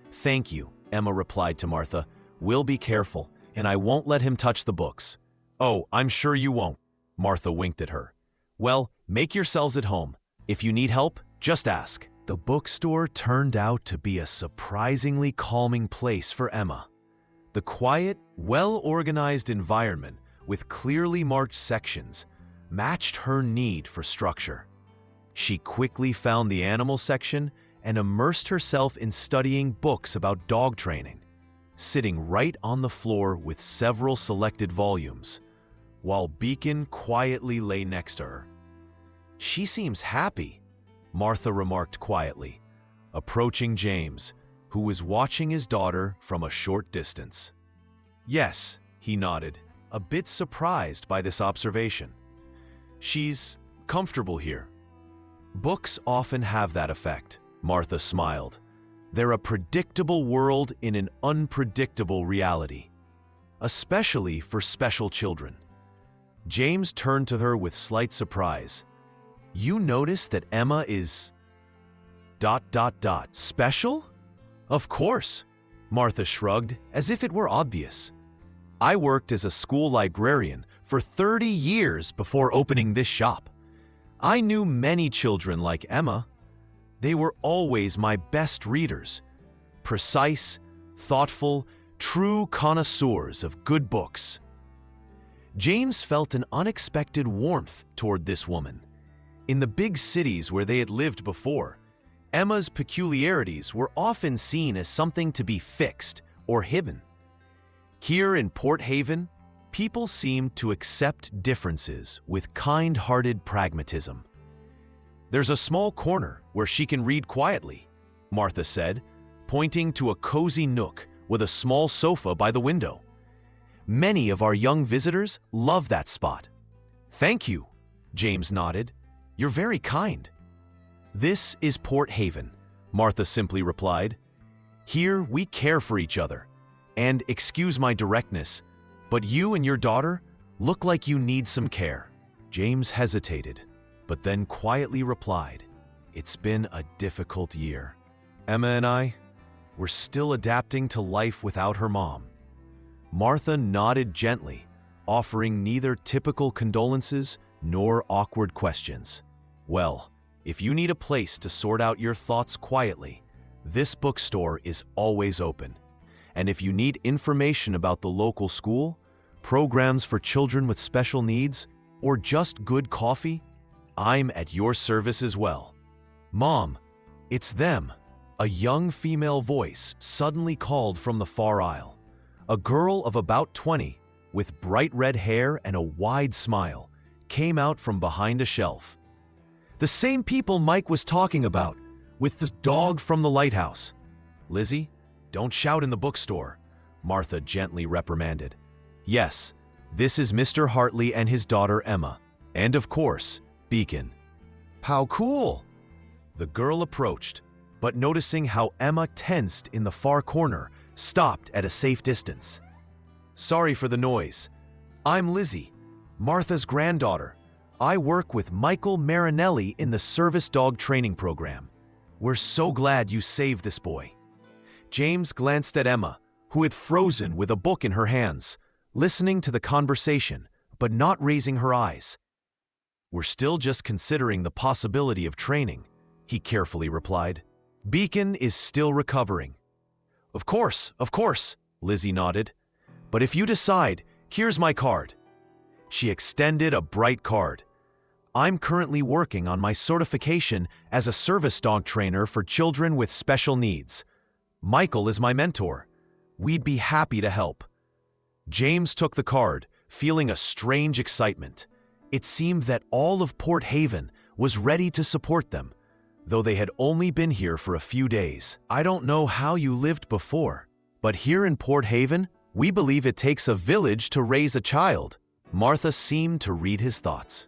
Thank you, Emma replied to Martha. We'll be careful, and I won't let him touch the books. Oh, I'm sure you won't. Martha winked at her. Well, make yourselves at home. If you need help, just ask. The bookstore turned out to be a surprisingly calming place for Emma. The quiet, well-organized environment with clearly marked sections matched her need for structure. She quickly found the animal section and immersed herself in studying books about dog training, sitting right on the floor with several selected volumes, while Beacon quietly lay next to her. She seems happy, Martha remarked quietly, approaching James, who was watching his daughter from a short distance. Yes, he nodded, a bit surprised by this observation. She's comfortable here. Books often have that effect, Martha smiled. They're a predictable world in an unpredictable reality, especially for special children. James turned to her with slight surprise. You notice that Emma is... special? Of course, Martha shrugged, as if it were obvious. I worked as a school librarian for 30 years before opening this shop. I knew many children like Emma. They were always my best readers. Precise, thoughtful, true connoisseurs of good books. James felt an unexpected warmth toward this woman. In the big cities where they had lived before, Emma's peculiarities were often seen as something to be fixed or hidden. Here in Port Haven, people seemed to accept differences with kind-hearted pragmatism. There's a small corner where she can read quietly, Martha said, pointing to a cozy nook with a small sofa by the window. Many of our young visitors love that spot. Thank you, James nodded. You're very kind. This is Port Haven, Martha simply replied. Here we care for each other. And excuse my directness, but you and your daughter look like you need some care. James hesitated, but then quietly replied, It's been a difficult year. Emma and I, we're still adapting to life without her mom. Martha nodded gently, offering neither typical condolences nor awkward questions. Well, if you need a place to sort out your thoughts quietly, this bookstore is always open. And if you need information about the local school, programs for children with special needs, or just good coffee, I'm at your service as well. "Mom, it's them." A young female voice suddenly called from the far aisle. A girl of about 20, with bright red hair and a wide smile, came out from behind a shelf. "The same people Mike was talking about, with the dog from the Lighthouse." "Lizzie, don't shout in the bookstore," Martha gently reprimanded. "Yes, this is Mr. Hartley and his daughter Emma, and of course, Beacon." "How cool!" The girl approached, but noticing how Emma tensed in the far corner, stopped at a safe distance. "Sorry for the noise. I'm Lizzie, Martha's granddaughter. I work with Michael Marinelli in the service dog training program. We're so glad you saved this boy." James glanced at Emma, who had frozen with a book in her hands, listening to the conversation, but not raising her eyes. "We're still just considering the possibility of training," he carefully replied. "Beacon is still recovering." Of course, Lizzie nodded. "But if you decide, here's my card." She extended a bright card. "I'm currently working on my certification as a service dog trainer for children with special needs. Michael is my mentor. We'd be happy to help." James took the card, feeling a strange excitement. It seemed that all of Port Haven was ready to support them, though they had only been here for a few days. "I don't know how you lived before, but here in Port Haven, we believe it takes a village to raise a child." Martha seemed to read his thoughts.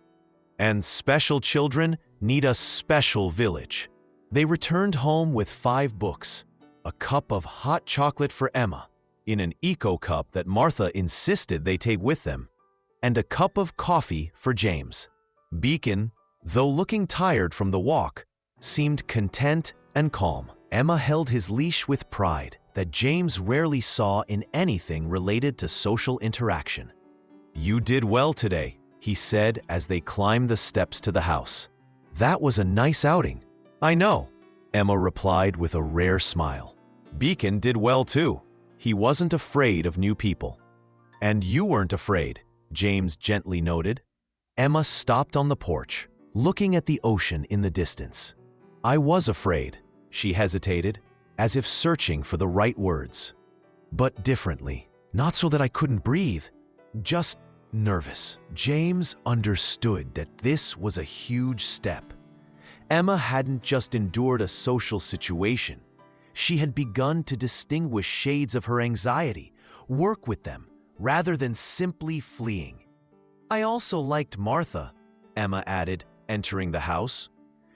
"And special children need a special village." They returned home with 5 books, a cup of hot chocolate for Emma, in an eco cup that Martha insisted they take with them, and a cup of coffee for James. Beacon, though looking tired from the walk, seemed content and calm. Emma held his leash with pride that James rarely saw in anything related to social interaction. "You did well today," he said as they climbed the steps to the house. "That was a nice outing." "I know," Emma replied with a rare smile. "Beacon did well too. He wasn't afraid of new people." "And you weren't afraid," James gently noted. Emma stopped on the porch, looking at the ocean in the distance. "I was afraid," she hesitated, as if searching for the right words. "But differently. Not so that I couldn't breathe, just nervous." James understood that this was a huge step. Emma hadn't just endured a social situation. She had begun to distinguish shades of her anxiety, work with them, rather than simply fleeing. "I also liked Martha," Emma added, entering the house.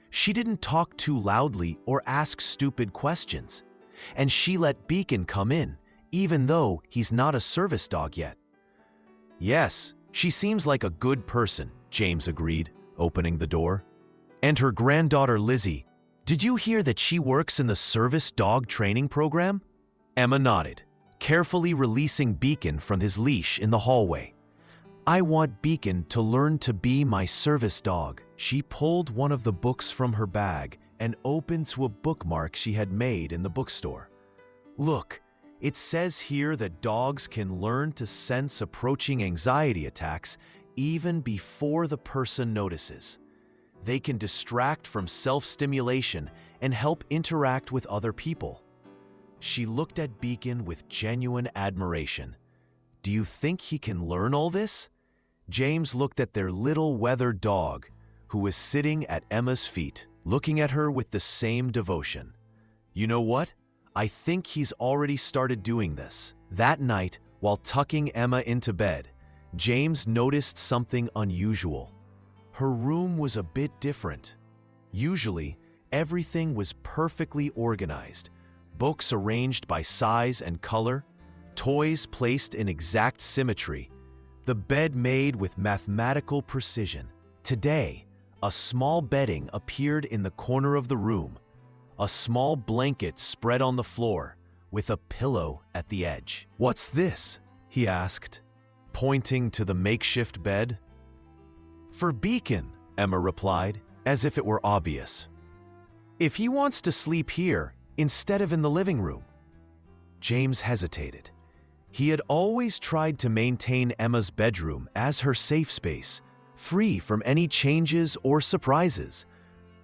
She didn't talk too loudly or ask stupid questions, and she let Beacon come in, even though he's not a service dog yet. "Yes, she seems like a good person," James agreed, opening the door. "And her granddaughter Lizzie, did you hear that she works in the service dog training program?" Emma nodded, carefully releasing Beacon from his leash in the hallway. "I want Beacon to learn to be my service dog." She pulled one of the books from her bag and opened to a bookmark she had made in the bookstore. "Look, it says here that dogs can learn to sense approaching anxiety attacks even before the person notices. They can distract from self-stimulation and help interact with other people." She looked at Beacon with genuine admiration. "Do you think he can learn all this?" James looked at their little weathered dog, who was sitting at Emma's feet, looking at her with the same devotion. "You know what? I think he's already started doing this." That night, while tucking Emma into bed, James noticed something unusual. Her room was a bit different. Usually, everything was perfectly organized, books arranged by size and color, toys placed in exact symmetry, the bed made with mathematical precision. Today, a small bedding appeared in the corner of the room, a small blanket spread on the floor, with a pillow at the edge. "What's this?" he asked, pointing to the makeshift bed. "For Beacon," Emma replied, as if it were obvious. "If he wants to sleep here instead of in the living room." James hesitated. He had always tried to maintain Emma's bedroom as her safe space, free from any changes or surprises.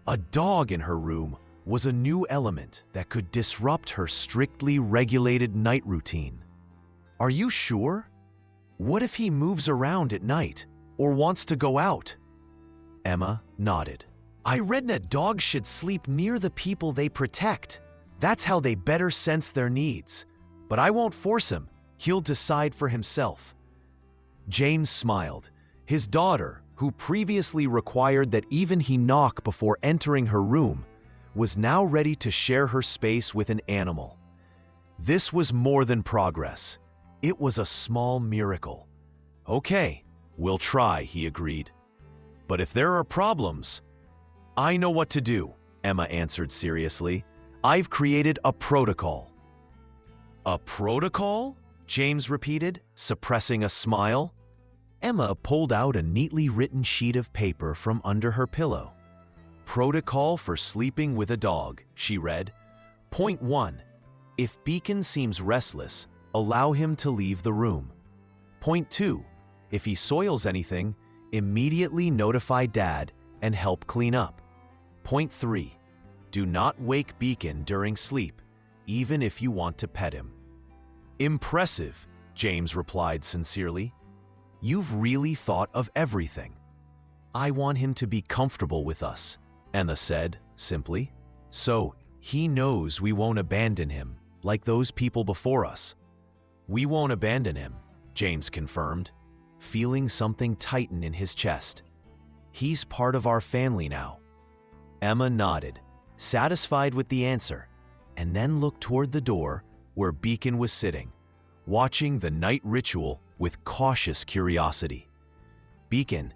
A dog in her room was a new element that could disrupt her strictly regulated night routine. Are you sure? What if he moves around at night or wants to go out? Emma nodded. I read that dogs should sleep near the people they protect. That's how they better sense their needs. But I won't force him. He'll decide for himself. James smiled. His daughter, who previously required that even he knock before entering her room, was now ready to share her space with an animal. This was more than progress. It was a small miracle. Okay, we'll try, he agreed. But if there are problems, I know what to do, Emma answered seriously. I've created a protocol. A protocol? James repeated, suppressing a smile. Emma pulled out a neatly written sheet of paper from under her pillow. Protocol for sleeping with a dog, she read. Point 1. If Beacon seems restless, allow him to leave the room. Point 2. If he soils anything, immediately notify Dad and help clean up. Point 3. Do not wake Beacon during sleep, even if you want to pet him. Impressive, James replied sincerely. You've really thought of everything. I want him to be comfortable with us, Emma said simply. So he knows we won't abandon him like those people before us. We won't abandon him, James confirmed, feeling something tighten in his chest. He's part of our family now. Emma nodded, satisfied with the answer, and then looked toward the door where Beacon was sitting, watching the night ritual with cautious curiosity. Beacon,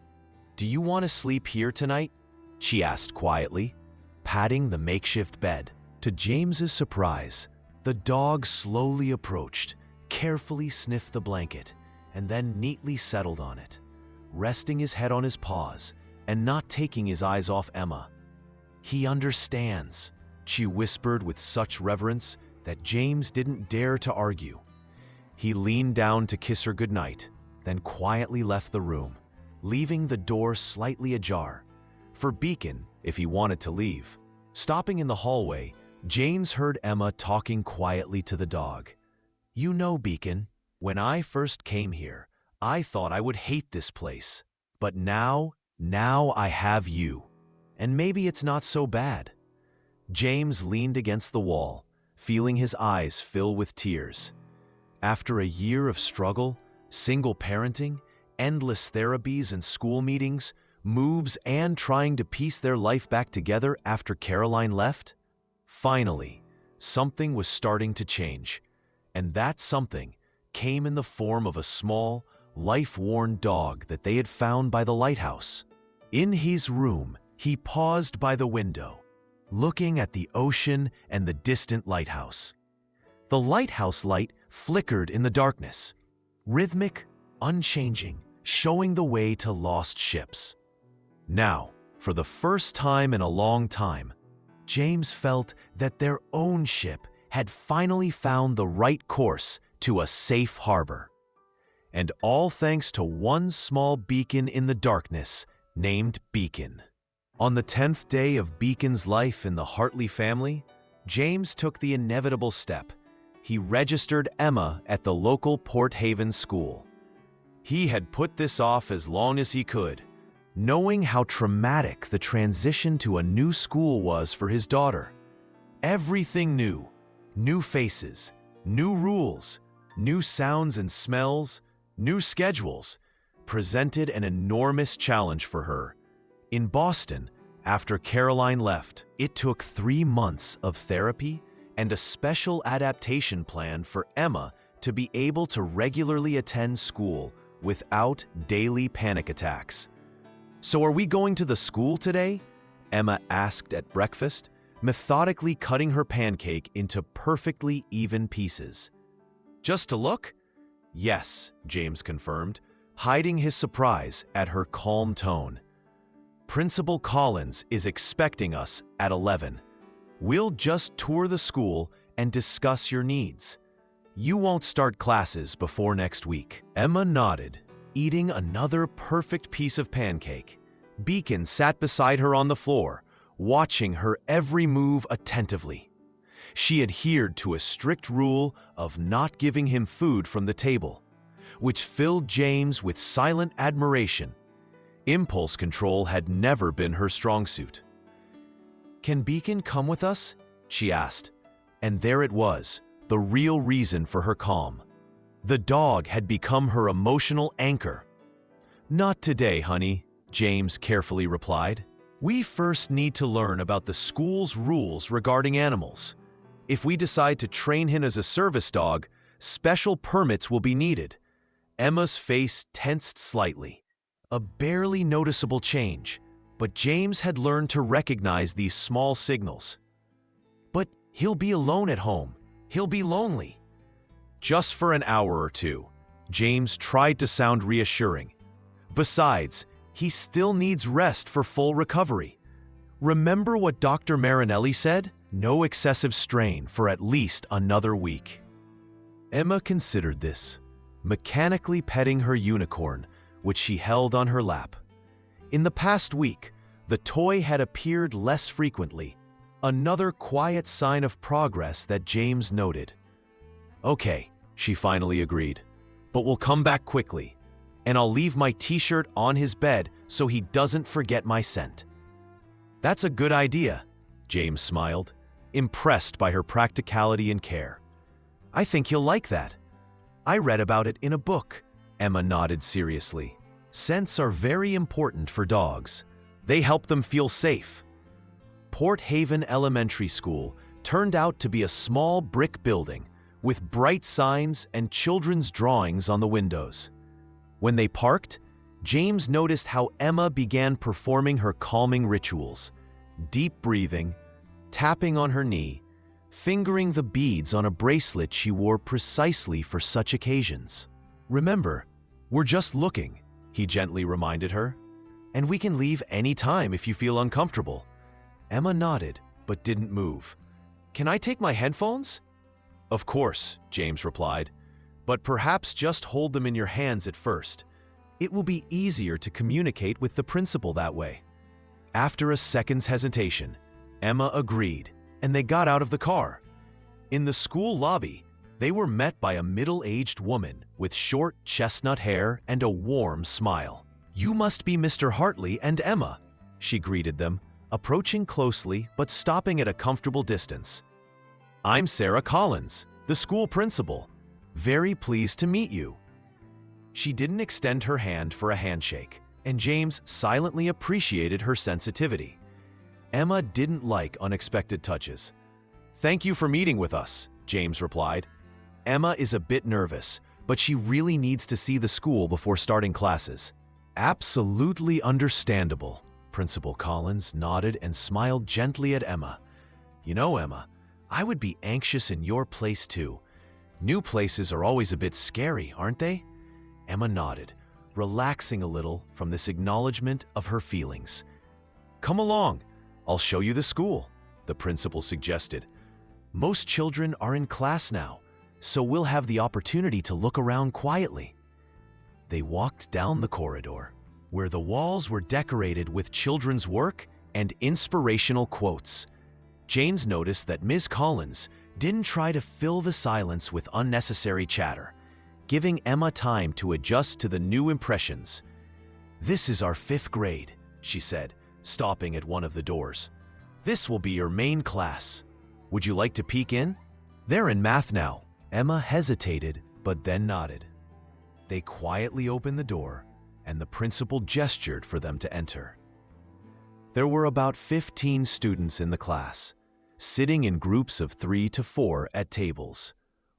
do you want to sleep here tonight? She asked quietly, patting the makeshift bed. To James's surprise, the dog slowly approached, carefully sniffed the blanket, and then neatly settled on it, resting his head on his paws and not taking his eyes off Emma. He understands, she whispered with such reverence that James didn't dare to argue. He leaned down to kiss her goodnight, then quietly left the room, leaving the door slightly ajar for Beacon if he wanted to leave. Stopping in the hallway, James heard Emma talking quietly to the dog. You know, Beacon, when I first came here, I thought I would hate this place. But now I have you. And maybe it's not so bad. James leaned against the wall, feeling his eyes fill with tears. After a year of struggle, single parenting, endless therapies and school meetings, moves, and trying to piece their life back together after Caroline left, finally, something was starting to change. And that something came in the form of a small, life-worn dog that they had found by the lighthouse. In his room, he paused by the window, looking at the ocean and the distant lighthouse. The lighthouse light flickered in the darkness, rhythmic, unchanging, showing the way to lost ships. Now, for the first time in a long time, James felt that their own ship had finally found the right course to a safe harbor. And all thanks to one small beacon in the darkness named Beacon. On the 10th day of Beacon's life in the Hartley family, James took the inevitable step. He registered Emma at the local Port Haven school. He had put this off as long as he could, knowing how traumatic the transition to a new school was for his daughter. Everything new, new faces, new rules, new sounds and smells, new schedules, presented an enormous challenge for her. In Boston, after Caroline left, it took 3 months of therapy and a special adaptation plan for Emma to be able to regularly attend school without daily panic attacks. So are we going to the school today? Emma asked at breakfast, methodically cutting her pancake into perfectly even pieces. Just to look? Yes, James confirmed, hiding his surprise at her calm tone. Principal Collins is expecting us at 11. We'll just tour the school and discuss your needs. You won't start classes before next week. Emma nodded, eating another perfect piece of pancake. Beacon sat beside her on the floor, watching her every move attentively. She adhered to a strict rule of not giving him food from the table, which filled James with silent admiration. Impulse control had never been her strong suit. "Can Beacon come with us?" she asked, and there it was, the real reason for her calm. The dog had become her emotional anchor. "Not today, honey," James carefully replied. "We first need to learn about the school's rules regarding animals. If we decide to train him as a service dog, special permits will be needed." Emma's face tensed slightly. A barely noticeable change, but James had learned to recognize these small signals. "But he'll be alone at home. He'll be lonely." "Just for an hour or two," James tried to sound reassuring. "Besides, he still needs rest for full recovery. Remember what Dr. Marinelli said? No excessive strain for at least another week." Emma considered this, mechanically petting her unicorn, which she held on her lap. In the past week, the toy had appeared less frequently, another quiet sign of progress that James noted. "Okay," she finally agreed, "but we'll come back quickly, and I'll leave my t-shirt on his bed so he doesn't forget my scent." "That's a good idea," James smiled, impressed by her practicality and care. "I think he'll like that. I read about it in a book." Emma nodded seriously. "Scents are very important for dogs. They help them feel safe." Port Haven Elementary School turned out to be a small brick building with bright signs and children's drawings on the windows. When they parked, James noticed how Emma began performing her calming rituals, deep breathing, tapping on her knee, fingering the beads on a bracelet she wore precisely for such occasions. "Remember, we're just looking," he gently reminded her, "and we can leave any time if you feel uncomfortable." Emma nodded, but didn't move. "Can I take my headphones?" "Of course," James replied, "but perhaps just hold them in your hands at first. It will be easier to communicate with the principal that way." After a second's hesitation, Emma agreed, and they got out of the car. In the school lobby, they were met by a middle-aged woman with short chestnut hair and a warm smile. "You must be Mr. Hartley and Emma," she greeted them, approaching closely but stopping at a comfortable distance. "I'm Sarah Collins, the school principal. Very pleased to meet you." She didn't extend her hand for a handshake, and James silently appreciated her sensitivity. Emma didn't like unexpected touches. "Thank you for meeting with us," James replied. Emma is a bit nervous, but she really needs to see the school before starting classes. "Absolutely understandable." Principal Collins nodded and smiled gently at Emma. "You know, Emma, I would be anxious in your place too. New places are always a bit scary, aren't they?" Emma nodded, relaxing a little from this acknowledgement of her feelings. "Come along, I'll show you the school," the principal suggested. "Most children are in class now, so we'll have the opportunity to look around quietly." They walked down the corridor, where the walls were decorated with children's work and inspirational quotes. James noticed that Ms. Collins didn't try to fill the silence with unnecessary chatter, giving Emma time to adjust to the new impressions. "This is our 5th grade," she said, stopping at one of the doors. "This will be your main class. Would you like to peek in? They're in math now." Emma hesitated, but then nodded. They quietly opened the door, and the principal gestured for them to enter. There were about 15 students in the class, sitting in groups of 3 to 4 at tables,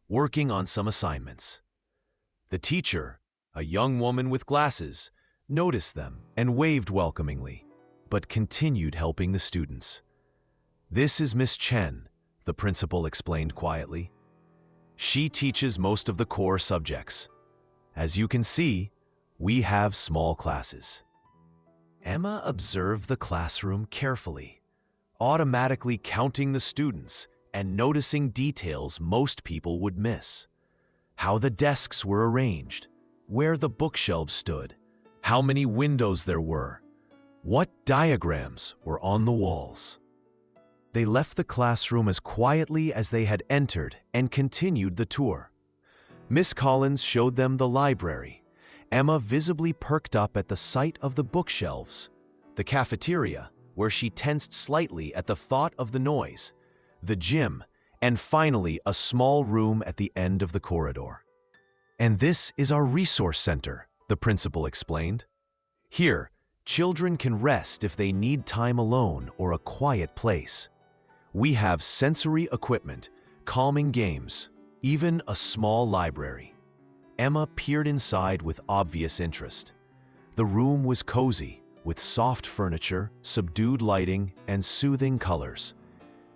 working on some assignments. The teacher, a young woman with glasses, noticed them and waved welcomingly, but continued helping the students. "This is Miss Chen," the principal explained quietly. "She teaches most of the core subjects. As you can see, we have small classes." Emma observed the classroom carefully, automatically counting the students and noticing details most people would miss. How the desks were arranged, where the bookshelves stood, how many windows there were. What diagrams were on the walls? They left the classroom as quietly as they had entered and continued the tour. Miss Collins showed them the library. Emma visibly perked up at the sight of the bookshelves, the cafeteria, where she tensed slightly at the thought of the noise, the gym, and finally a small room at the end of the corridor. "And this is our resource center," the principal explained. "Here, children can rest if they need time alone or a quiet place. We have sensory equipment, calming games, even a small library." Emma peered inside with obvious interest. The room was cozy, with soft furniture, subdued lighting, and soothing colors.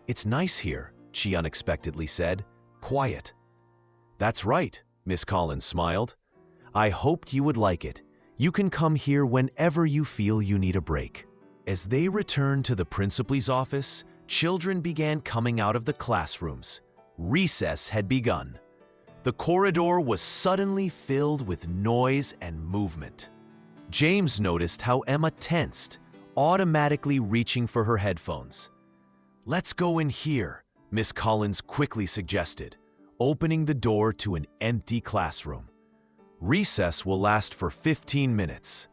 "It's nice here," she unexpectedly said. "Quiet." "That's right," Miss Collins smiled. "I hoped you would like it. You can come here whenever you feel you need a break." As they returned to the principal's office, children began coming out of the classrooms. Recess had begun. The corridor was suddenly filled with noise and movement. James noticed how Emma tensed, automatically reaching for her headphones. "Let's go in here," Miss Collins quickly suggested, opening the door to an empty classroom. "Recess will last for 15 minutes.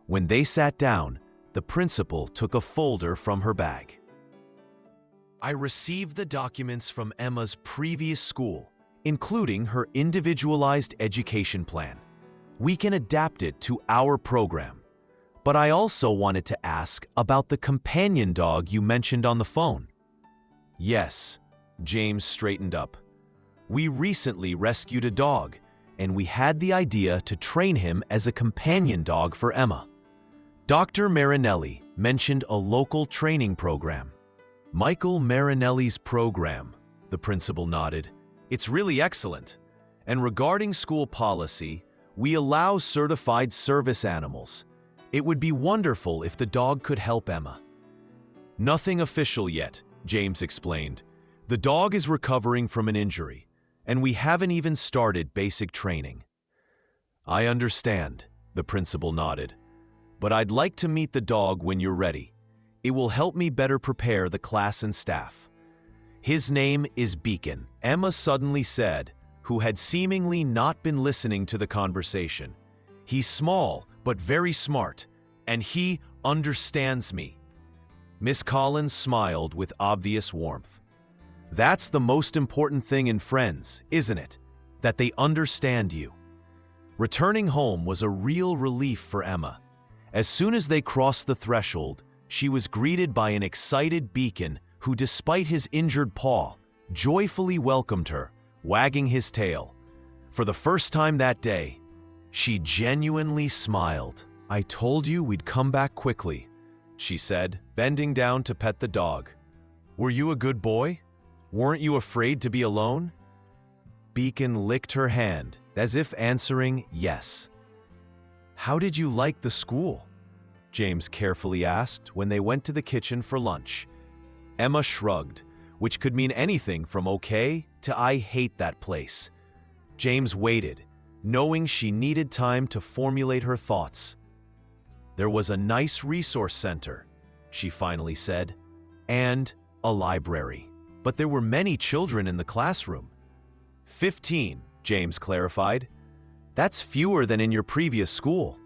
When they sat down, the principal took a folder from her bag. "I received the documents from Emma's previous school, including her individualized education plan. We can adapt it to our program. But I also wanted to ask about the companion dog you mentioned on the phone." "Yes," James straightened up. "We recently rescued a dog, and we had the idea to train him as a companion dog for Emma. Dr. Marinelli mentioned a local training program." "Michael Marinelli's program," the principal nodded. "It's really excellent. And regarding school policy, we allow certified service animals. It would be wonderful if the dog could help Emma." "Nothing official yet," James explained. "The dog is recovering from an injury, and we haven't even started basic training." "I understand," the principal nodded. "But I'd like to meet the dog when you're ready. It will help me better prepare the class and staff." "His name is Beacon," Emma suddenly said, who had seemingly not been listening to the conversation. "He's small, but very smart, and he understands me." Miss Collins smiled with obvious warmth. "That's the most important thing in friends, isn't it? That they understand you." Returning home was a real relief for Emma. As soon as they crossed the threshold, she was greeted by an excited Beacon who, despite his injured paw, joyfully welcomed her, wagging his tail. For the first time that day, she genuinely smiled. "I told you we'd come back quickly," she said, bending down to pet the dog. "Were you a good boy? Weren't you afraid to be alone?" Beacon licked her hand, as if answering yes. "How did you like the school?" James carefully asked when they went to the kitchen for lunch. Emma shrugged, which could mean anything from okay to "I hate that place." James waited, knowing she needed time to formulate her thoughts. "There was a nice resource center," she finally said, "and a library. But there were many children in the classroom." 15, James clarified. "That's fewer than in your previous school."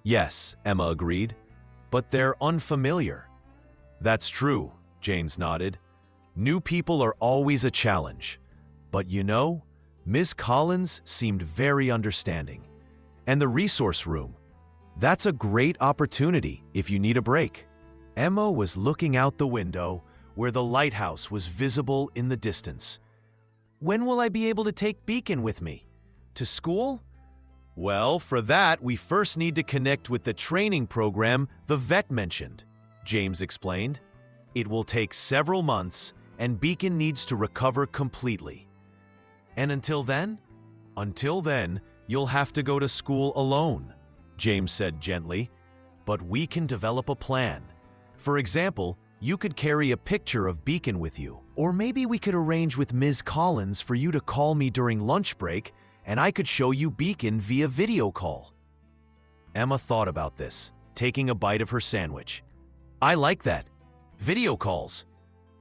"Yes," Emma agreed, "but they're unfamiliar." "That's true," James nodded. "New people are always a challenge. But you know, Ms. Collins seemed very understanding. And the resource room, that's a great opportunity if you need a break." Emma was looking out the window where the lighthouse was visible in the distance. "When will I be able to take Beacon with me? To school?" "Well, for that, we first need to connect with the training program the vet mentioned," James explained. "It will take several months, and Beacon needs to recover completely." "And until then?" "Until then, you'll have to go to school alone," James said gently. "But we can develop a plan. For example, you could carry a picture of Beacon with you. Or maybe we could arrange with Ms. Collins for you to call me during lunch break, and I could show you Beacon via video call." Emma thought about this, taking a bite of her sandwich. "I like that. Video calls."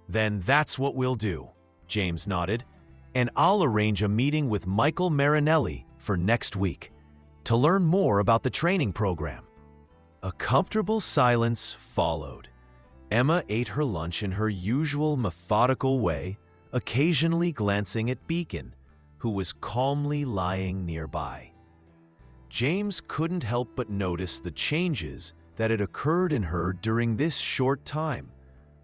"Then that's what we'll do," James nodded, "and I'll arrange a meeting with Michael Marinelli for next week to learn more about the training program." A comfortable silence followed. Emma ate her lunch in her usual methodical way, occasionally glancing at Beacon, who was calmly lying nearby. James couldn't help but notice the changes that had occurred in her during this short time.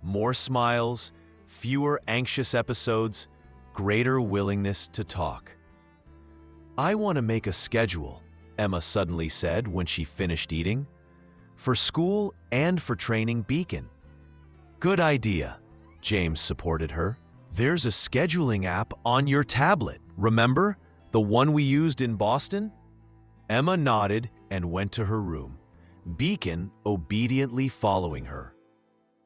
More smiles, fewer anxious episodes, greater willingness to talk. "I want to make a schedule," Emma suddenly said when she finished eating, "for school and for training Beacon." "Good idea," James supported her. "There's a scheduling app on your tablet, remember? The one we used in Boston?" Emma nodded and went to her room, Beacon obediently following her.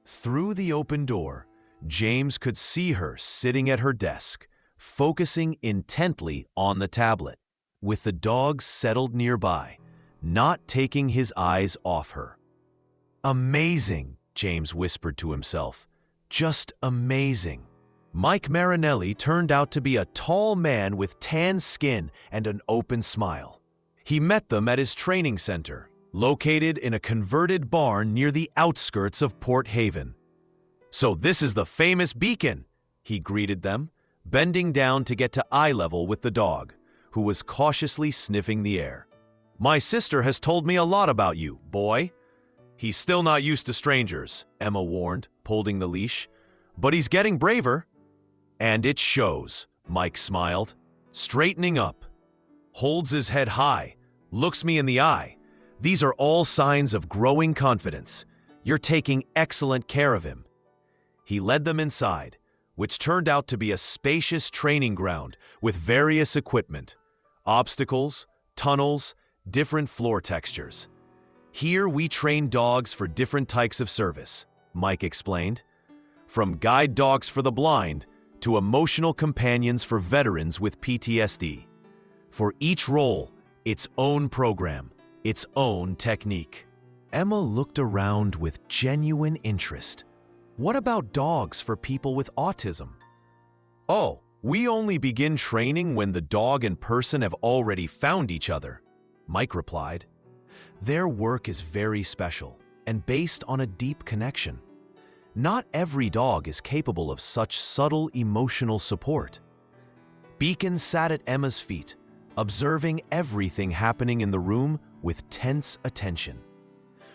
Through the open door, James could see her sitting at her desk, focusing intently on the tablet, with the dog settled nearby, not taking his eyes off her. "Amazing," James whispered to himself. "Just amazing." Mike Marinelli turned out to be a tall man with tan skin and an open smile. He met them at his training center, located in a converted barn near the outskirts of Port Haven. "So this is the famous Beacon," he greeted them, bending down to get to eye level with the dog, who was cautiously sniffing the air. "My sister has told me a lot about you, boy." "He's still not used to strangers," Emma warned, pulling the leash, "but he's getting braver." "And it shows," Mike smiled, straightening up. Holds his head high, looks me in the eye. "These are all signs of growing confidence. You're taking excellent care of him." He led them inside, which turned out to be a spacious training ground with various equipment, obstacles, tunnels, different floor textures. "Here we train dogs for different types of service," Mike explained. "From guide dogs for the blind to emotional companions for veterans with PTSD. For each role, its own program, its own technique." Emma looked around with genuine interest. "What about dogs for people with autism?" "Oh, we only begin training when the dog and person have already found each other," Mike replied. "Their work is very special and based on a deep connection. Not every dog is capable of such subtle emotional support." Beacon sat at Emma's feet, observing everything happening in the room with tense attention.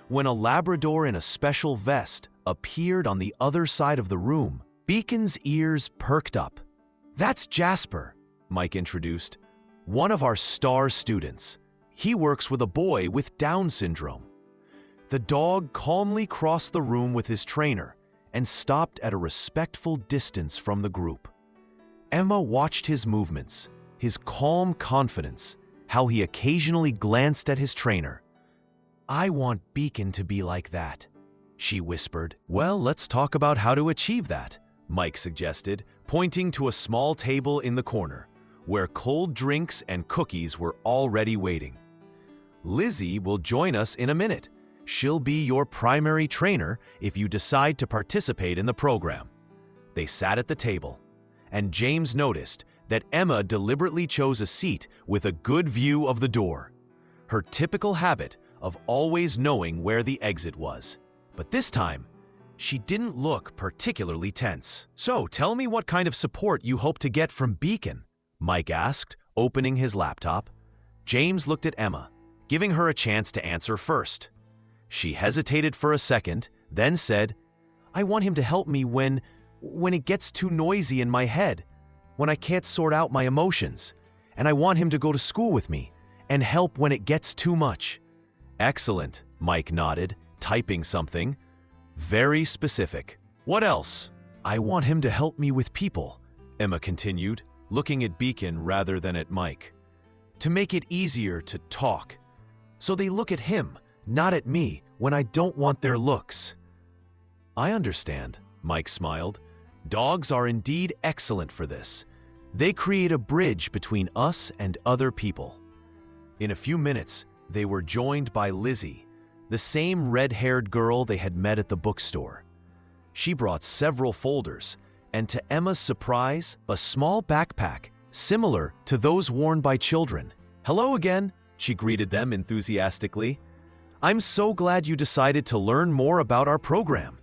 When a Labrador in a special vest appeared on the other side of the room, Beacon's ears perked up. "That's Jasper," Mike introduced, "one of our star students. He works with a boy with Down syndrome." The dog calmly crossed the room with his trainer and stopped at a respectful distance from the group. Emma watched his movements, his calm confidence, how he occasionally glanced at his trainer. "I want Beacon to be like that," she whispered. "Well, let's talk about how to achieve that," Mike suggested, pointing to a small table in the corner, where cold drinks and cookies were already waiting. "Lizzie will join us in a minute. She'll be your primary trainer if you decide to participate in the program." They sat at the table, and James noticed that Emma deliberately chose a seat with a good view of the door, her typical habit of always knowing where the exit was. But this time, she didn't look particularly tense. "So, tell me what kind of support you hope to get from Beacon," Mike asked, opening his laptop. James looked at Emma, giving her a chance to answer first. She hesitated for a second, then said, "I want him to help me when it gets too noisy in my head, when I can't sort out my emotions, and I want him to go to school with me and help when it gets too much." "Excellent," Mike nodded, typing something. "Very specific. What else?" "I want him to help me with people," Emma continued, looking at Beacon rather than at Mike. "To make it easier to talk, so they look at him, not at me, when I don't want their looks." "I understand," Mike smiled. "Dogs are indeed excellent for this. They create a bridge between us and other people." In a few minutes, they were joined by Lizzie, the same red-haired girl they had met at the bookstore. She brought several folders, and to Emma's surprise, a small backpack, similar to those worn by children. "Hello again," she greeted them enthusiastically. "I'm so glad you decided to learn more about our program.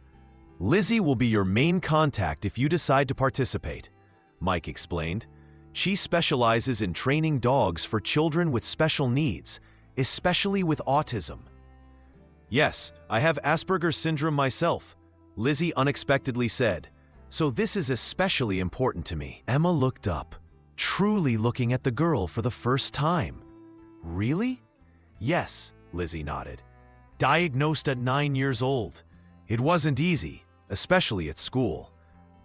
Lizzie will be your main contact if you decide to participate," Mike explained. "She specializes in training dogs for children with special needs, especially with autism." "Yes, I have Asperger's syndrome myself," Lizzie unexpectedly said, "so this is especially important to me." Emma looked up, truly looking at the girl for the first time. "Really?" "Yes," Lizzie nodded. "Diagnosed at 9 years old. It wasn't easy, especially at school.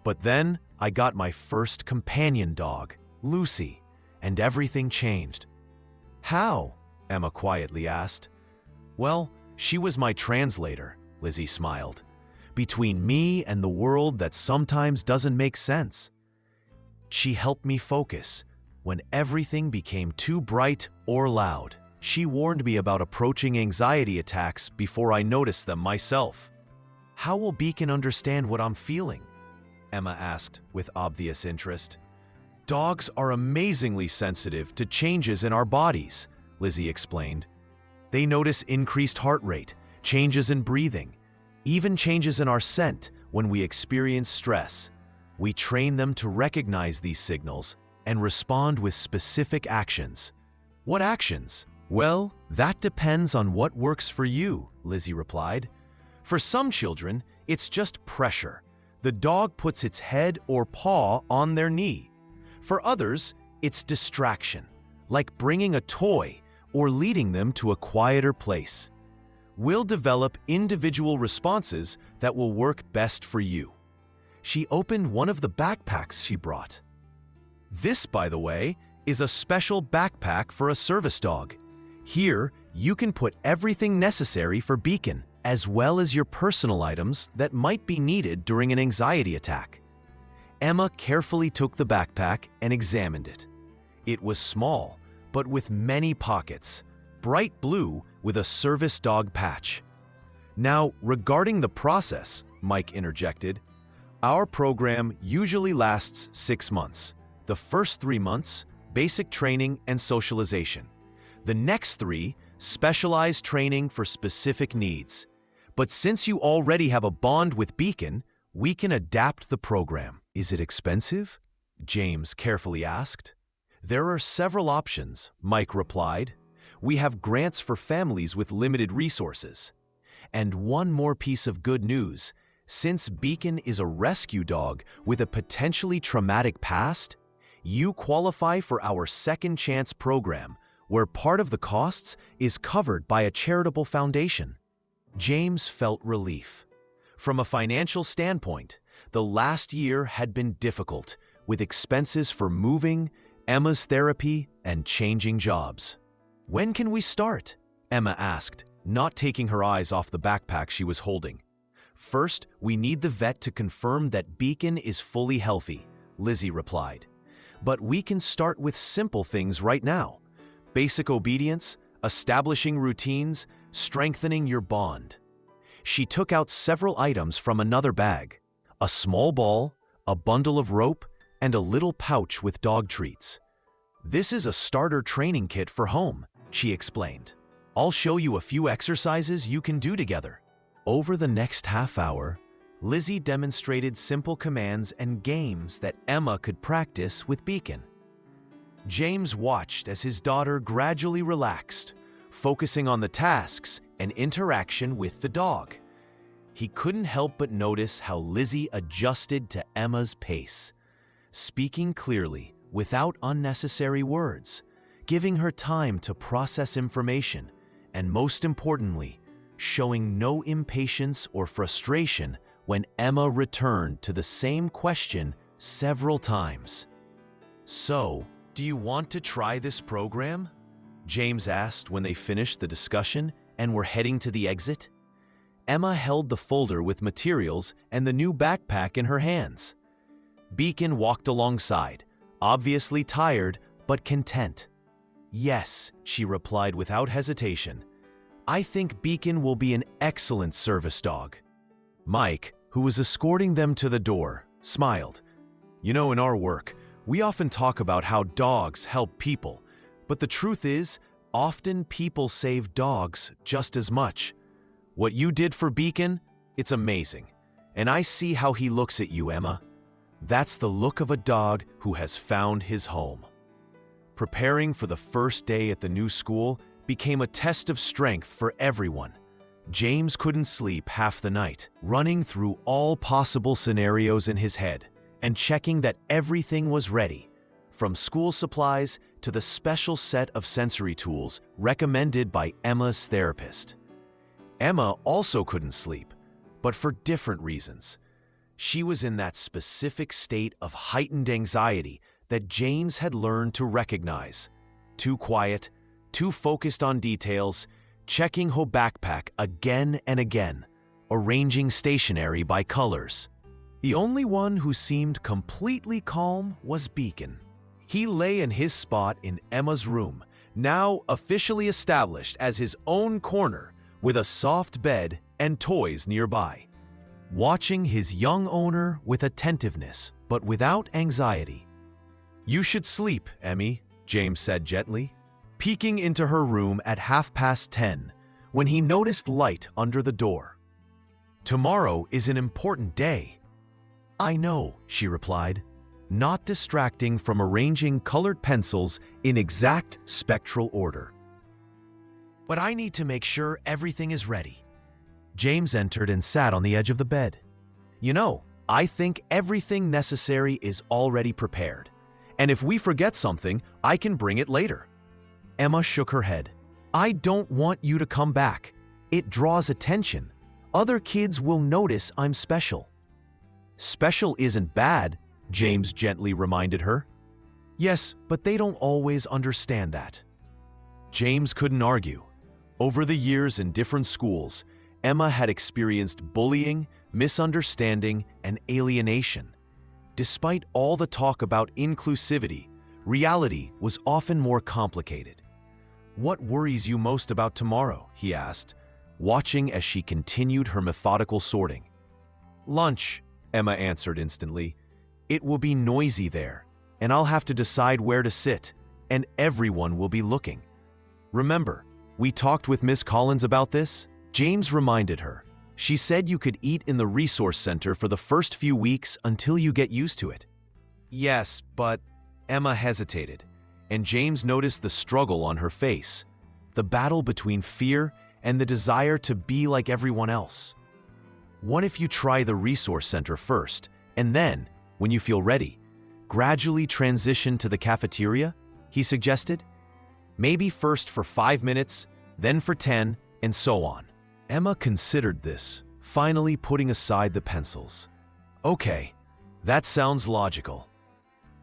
But then I got my first companion dog, Lucy, and everything changed." "How?" Emma quietly asked. "Well, she was my translator," Lizzie smiled, "between me and the world that sometimes doesn't make sense. She helped me focus when everything became too bright or loud. She warned me about approaching anxiety attacks before I noticed them myself." "How will Beacon understand what I'm feeling?" Emma asked with obvious interest. "Dogs are amazingly sensitive to changes in our bodies," Lizzie explained. "They notice increased heart rate, changes in breathing, even changes in our scent when we experience stress. We train them to recognize these signals and respond with specific actions." "What actions?" "Well, that depends on what works for you," Lizzie replied. "For some children, it's just pressure. The dog puts its head or paw on their knee. For others, it's distraction, like bringing a toy or leading them to a quieter place. We'll develop individual responses that will work best for you." She opened one of the backpacks she brought. "This, by the way, is a special backpack for a service dog. Here, you can put everything necessary for Beacon, as well as your personal items that might be needed during an anxiety attack." Emma carefully took the backpack and examined it. It was small, but with many pockets, bright blue with a service dog patch. "Now, regarding the process," Mike interjected, "our program usually lasts 6 months. The first 3 months, basic training and socialization. The next 3, specialized training for specific needs. But since you already have a bond with Beacon, we can adapt the program." "Is it expensive?" James carefully asked. "There are several options," Mike replied. "We have grants for families with limited resources. And one more piece of good news. Since Beacon is a rescue dog with a potentially traumatic past, you qualify for our Second Chance program, where part of the costs is covered by a charitable foundation." James felt relief. From a financial standpoint, the last year had been difficult, with expenses for moving, Emma's therapy, and changing jobs. "When can we start?" Emma asked, not taking her eyes off the backpack she was holding. "First, we need the vet to confirm that Beacon is fully healthy," Lizzie replied. "But we can start with simple things right now. Basic obedience, establishing routines, strengthening your bond." She took out several items from another bag: a small ball, a bundle of rope, and a little pouch with dog treats. "This is a starter training kit for home," she explained. "I'll show you a few exercises you can do together." Over the next half hour, Lizzie demonstrated simple commands and games that Emma could practice with Beacon. James watched as his daughter gradually relaxed, focusing on the tasks and interaction with the dog. He couldn't help but notice how Lizzie adjusted to Emma's pace, speaking clearly without unnecessary words, giving her time to process information, and most importantly, showing no impatience or frustration when Emma returned to the same question several times. "So, do you want to try this program?" James asked when they finished the discussion and were heading to the exit. Emma held the folder with materials and the new backpack in her hands. Beacon walked alongside, obviously tired but content. "Yes," she replied without hesitation. I think Beacon will be an excellent service dog." Mike, who was escorting them to the door, smiled. "You know, in our work, we often talk about how dogs help people, but the truth is, often people save dogs just as much. What you did for Beacon, it's amazing. And I see how he looks at you, Emma. That's the look of a dog who has found his home." Preparing for the first day at the new school became a test of strength for everyone. James couldn't sleep half the night, running through all possible scenarios in his head and checking that everything was ready, from school supplies to the special set of sensory tools recommended by Emma's therapist. Emma also couldn't sleep, but for different reasons. She was in that specific state of heightened anxiety that James had learned to recognize. Too quiet, too focused on details, checking her backpack again and again, arranging stationery by colors. The only one who seemed completely calm was Beacon. He lay in his spot in Emma's room, now officially established as his own corner, with a soft bed and toys nearby, watching his young owner with attentiveness, but without anxiety. "You should sleep, Emmy," James said gently, peeking into her room at 10:30 when he noticed light under the door. "Tomorrow is an important day." "I know," she replied, not distracting from arranging colored pencils in exact spectral order. "But I need to make sure everything is ready." James entered and sat on the edge of the bed. "You know, I think everything necessary is already prepared. And if we forget something, I can bring it later." Emma shook her head. "I don't want you to come back. It draws attention. Other kids will notice I'm special." "Special isn't bad," James gently reminded her. "Yes, but they don't always understand that." James couldn't argue. Over the years in different schools, Emma had experienced bullying, misunderstanding, and alienation. Despite all the talk about inclusivity, reality was often more complicated. "What worries you most about tomorrow?" he asked, watching as she continued her methodical sorting. "Lunch," Emma answered instantly. "It will be noisy there, and I'll have to decide where to sit, and everyone will be looking." "Remember, we talked with Miss Collins about this?" James reminded her. "She said you could eat in the resource center for the first few weeks until you get used to it." "Yes, but..." Emma hesitated, and James noticed the struggle on her face, the battle between fear and the desire to be like everyone else. "What if you try the resource center first, and then, when you feel ready, gradually transition to the cafeteria?" he suggested. "Maybe first for 5 minutes, then for 10, and so on." Emma considered this, finally putting aside the pencils. "Okay, that sounds logical."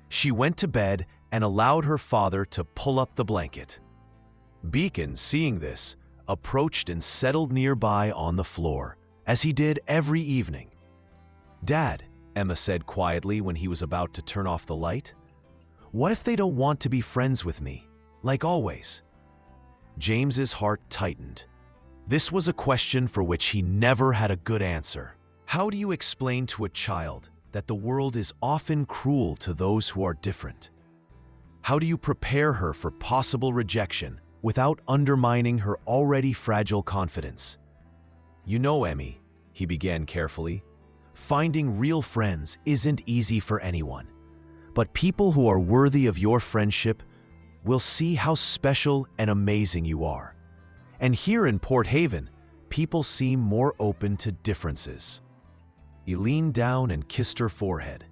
She went to bed and allowed her father to pull up the blanket. Beacon, seeing this, approached and settled nearby on the floor, as he did every evening. "Dad," Emma said quietly when he was about to turn off the light, "what if they don't want to be friends with me, like always?" James's heart tightened. This was a question for which he never had a good answer. How do you explain to a child that the world is often cruel to those who are different? How do you prepare her for possible rejection without undermining her already fragile confidence? "You know, Emmy," he began carefully, "finding real friends isn't easy for anyone. But people who are worthy of your friendship will see how special and amazing you are. And here in Port Haven, people seem more open to differences." He leaned down and kissed her forehead.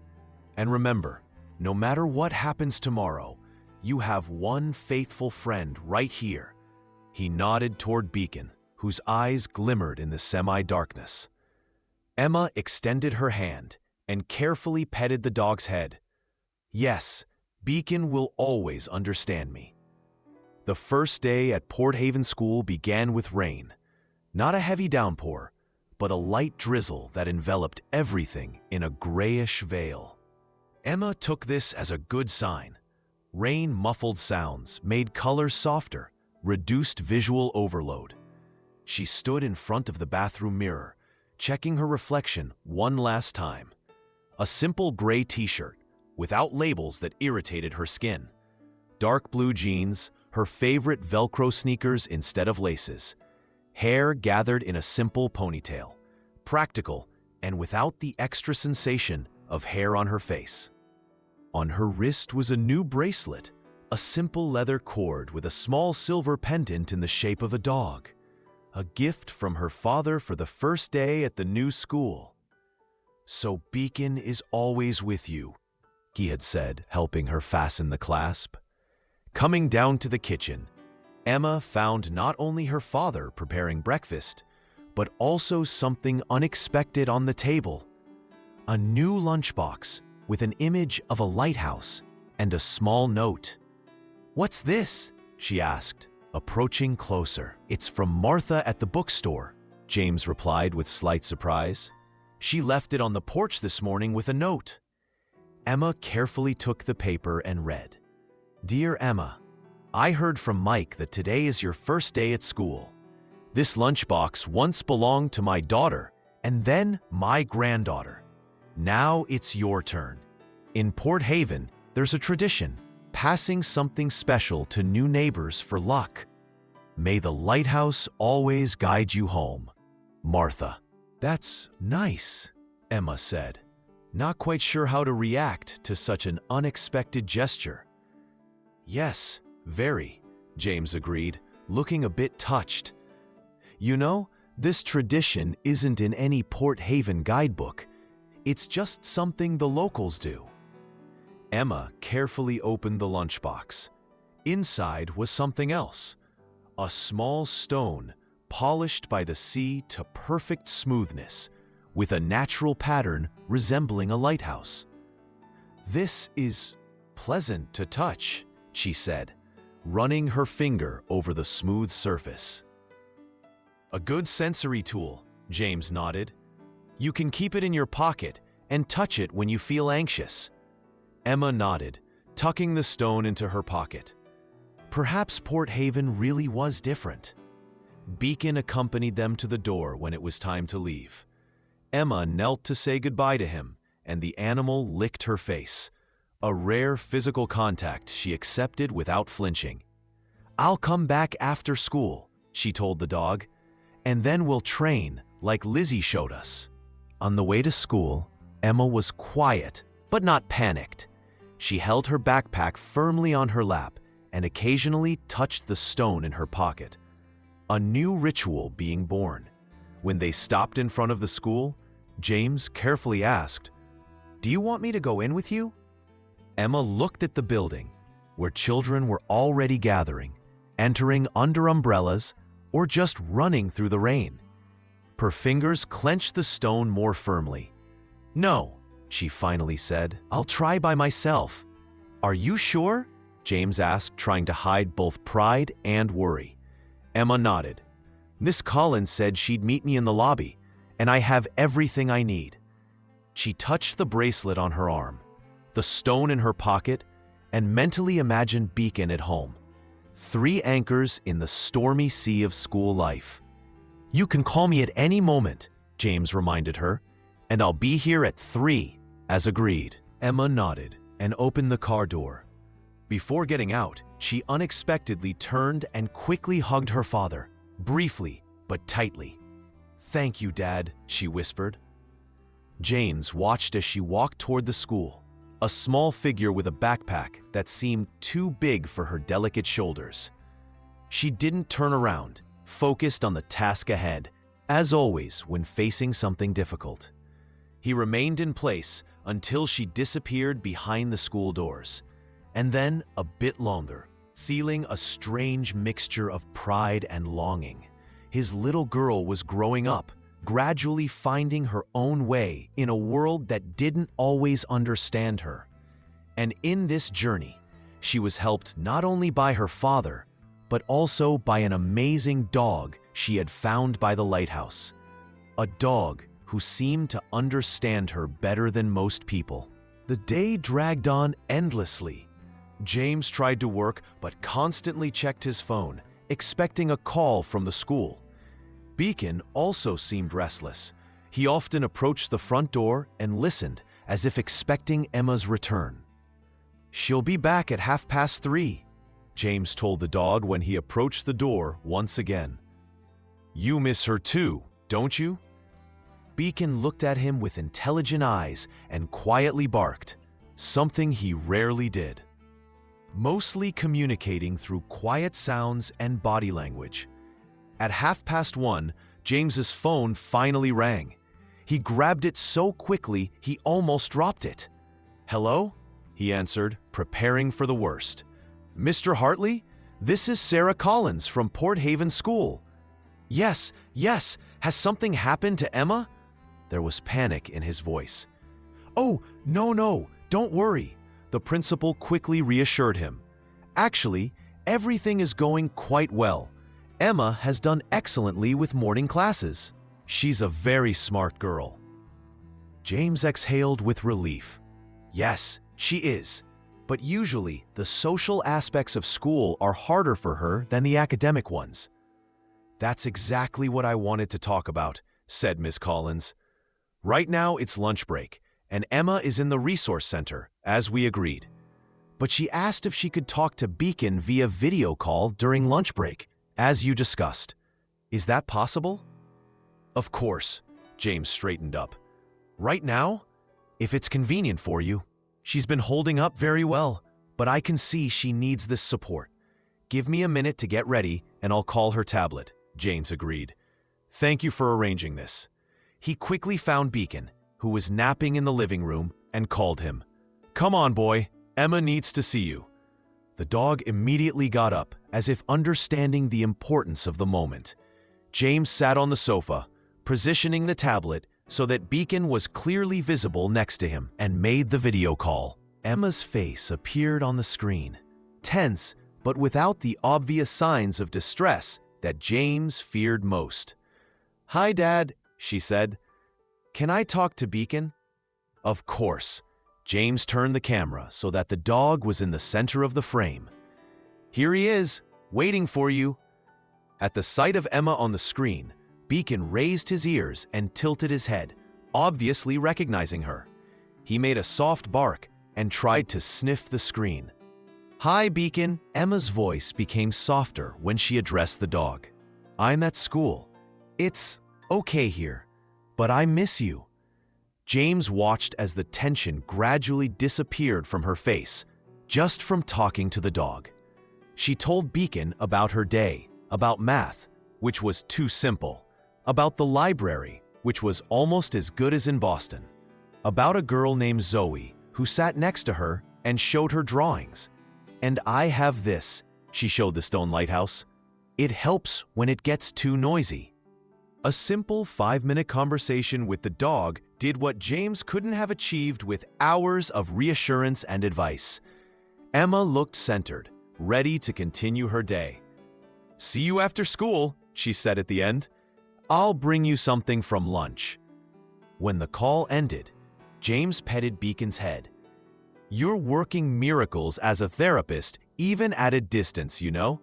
"And remember, no matter what happens tomorrow, you have one faithful friend right here." He nodded toward Beacon, whose eyes glimmered in the semi-darkness. Emma extended her hand and carefully petted the dog's head. "Yes, Beacon will always understand me." The first day at Port Haven School began with rain. Not a heavy downpour, but a light drizzle that enveloped everything in a grayish veil. Emma took this as a good sign. Rain muffled sounds, made colors softer, reduced visual overload. She stood in front of the bathroom mirror, checking her reflection one last time. A simple gray t-shirt, without labels that irritated her skin. Dark blue jeans, her favorite Velcro sneakers instead of laces. Hair gathered in a simple ponytail. Practical, and without the extra sensation of hair on her face. On her wrist was a new bracelet, a simple leather cord with a small silver pendant in the shape of a dog. A gift from her father for the first day at the new school. "So Beacon is always with you," he had said, helping her fasten the clasp. Coming down to the kitchen, Emma found not only her father preparing breakfast, but also something unexpected on the table. A new lunchbox with an image of a lighthouse and a small note. "What's this?" she asked, approaching closer. "It's from Martha at the bookstore," James replied with slight surprise. "She left it on the porch this morning with a note." Emma carefully took the paper and read, "Dear Emma, I heard from Mike that today is your first day at school. This lunchbox once belonged to my daughter and then my granddaughter. Now it's your turn. In Port Haven, there's a tradition, passing something special to new neighbors for luck. May the lighthouse always guide you home. Martha." "That's nice," Emma said, not quite sure how to react to such an unexpected gesture. "Yes, very," James agreed, looking a bit touched. "You know, this tradition isn't in any Port Haven guidebook. It's just something the locals do." Emma carefully opened the lunchbox. Inside was something else. A small stone, polished by the sea to perfect smoothness, with a natural pattern resembling a lighthouse. "This is pleasant to touch," she said, running her finger over the smooth surface. "A good sensory tool," James nodded. "You can keep it in your pocket and touch it when you feel anxious." Emma nodded, tucking the stone into her pocket. Perhaps Port Haven really was different. Beacon accompanied them to the door when it was time to leave. Emma knelt to say goodbye to him, and the animal licked her face, a rare physical contact she accepted without flinching. "I'll come back after school," she told the dog, "and then we'll train like Lizzie showed us." On the way to school, Emma was quiet, but not panicked. She held her backpack firmly on her lap and occasionally touched the stone in her pocket. A new ritual being born. When they stopped in front of the school, James carefully asked, "Do you want me to go in with you?" Emma looked at the building, where children were already gathering, entering under umbrellas or just running through the rain. Her fingers clenched the stone more firmly. "No," she finally said, "I'll try by myself." "Are you sure?" James asked, trying to hide both pride and worry. Emma nodded. "Miss Collins said she'd meet me in the lobby, and I have everything I need." She touched the bracelet on her arm, the stone in her pocket, and mentally imagined Beacon at home. 3 anchors in the stormy sea of school life. "You can call me at any moment," James reminded her, "and I'll be here at 3, as agreed." Emma nodded and opened the car door. Before getting out, she unexpectedly turned and quickly hugged her father, briefly but tightly. "Thank you, Dad," she whispered. James watched as she walked toward the school, a small figure with a backpack that seemed too big for her delicate shoulders. She didn't turn around, focused on the task ahead, as always when facing something difficult. He remained in place until she disappeared behind the school doors, and then a bit longer, feeling a strange mixture of pride and longing. His little girl was growing up, gradually finding her own way in a world that didn't always understand her. And in this journey, she was helped not only by her father, but also by an amazing dog she had found by the lighthouse. A dog who seemed to understand her better than most people. The day dragged on endlessly. James tried to work but constantly checked his phone, expecting a call from the school. Beacon also seemed restless. He often approached the front door and listened, as if expecting Emma's return. "She'll be back at 3:30, James told the dog when he approached the door once again. "You miss her too, don't you?" Beacon looked at him with intelligent eyes and quietly barked, something he rarely did, mostly communicating through quiet sounds and body language. At 1:30, James's phone finally rang. He grabbed it so quickly he almost dropped it. "Hello?" he answered, preparing for the worst. "Mr. Hartley? This is Sarah Collins from Port Haven School." Yes, has something happened to Emma?" There was panic in his voice. "Oh, no, don't worry," the principal quickly reassured him. "Actually, everything is going quite well. Emma has done excellently with morning classes. She's a very smart girl." James exhaled with relief. Yes, she is. But usually, the social aspects of school are harder for her than the academic ones. "That's exactly what I wanted to talk about," said Miss Collins. "Right now it's lunch break, and Emma is in the resource center, as we agreed. But she asked if she could talk to Beacon via video call during lunch break, as you discussed. Is that possible?" "Of course," James straightened up. "Right now? If it's convenient for you. She's been holding up very well, but I can see she needs this support. Give me a minute to get ready, and I'll call her tablet," James agreed. "Thank you for arranging this." He quickly found Beacon, who was napping in the living room, and called him. "Come on, boy. Emma needs to see you." The dog immediately got up, as if understanding the importance of the moment. James sat on the sofa, positioning the tablet so that Beacon was clearly visible next to him, and made the video call. Emma's face appeared on the screen, tense but without the obvious signs of distress that James feared most. "Hi, Dad," she said. "Can I talk to Beacon?" Of course. James turned the camera so that the dog was in the center of the frame. "Here he is, waiting for you." At the sight of Emma on the screen, Beacon raised his ears and tilted his head, obviously recognizing her. He made a soft bark and tried to sniff the screen. "Hi, Beacon." Emma's voice became softer when she addressed the dog. "I'm at school. It's okay here, but I miss you." James watched as the tension gradually disappeared from her face, just from talking to the dog. She told Beacon about her day, about math, which was too simple, about the library, which was almost as good as in Boston, about a girl named Zoe who sat next to her and showed her drawings. "And I have this," she showed the stone lighthouse. "It helps when it gets too noisy." A simple 5-minute conversation with the dog did what James couldn't have achieved with hours of reassurance and advice. Emma looked centered, ready to continue her day. "See you after school," she said at the end. "I'll bring you something from lunch." When the call ended, James petted Beacon's head. "You're working miracles as a therapist, even at a distance, you know?"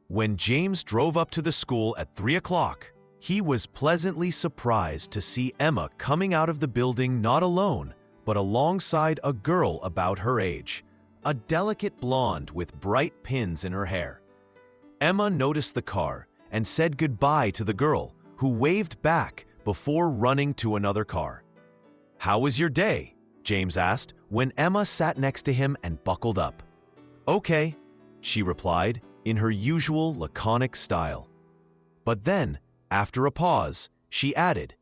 When James drove up to the school at 3 o'clock, he was pleasantly surprised to see Emma coming out of the building not alone, but alongside a girl about her age, a delicate blonde with bright pins in her hair. Emma noticed the car and said goodbye to the girl, who waved back before running to another car. "How was your day?" James asked when Emma sat next to him and buckled up. "Okay," she replied in her usual laconic style. But then, after a pause, she added,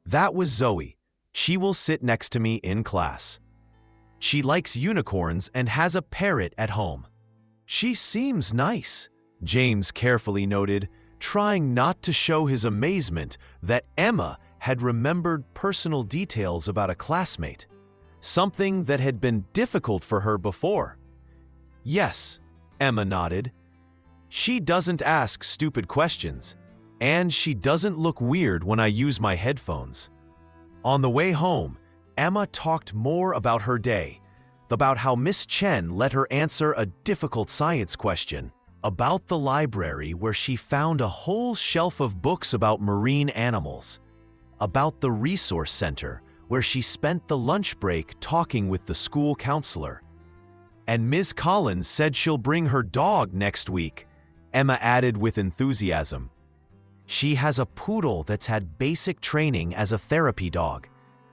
"That was Zoe. She will sit next to me in class. She likes unicorns and has a parrot at home." "She seems nice," James carefully noted, trying not to show his amazement that Emma had remembered personal details about a classmate, something that had been difficult for her before. "Yes," Emma nodded. "She doesn't ask stupid questions, and she doesn't look weird when I use my headphones." On the way home, Emma talked more about her day, about how Miss Chen let her answer a difficult science question, about the library where she found a whole shelf of books about marine animals, about the resource center where she spent the lunch break talking with the school counselor. And Ms. Collins said she'll bring her dog next week, Emma added with enthusiasm. She has a poodle that's had basic training as a therapy dog.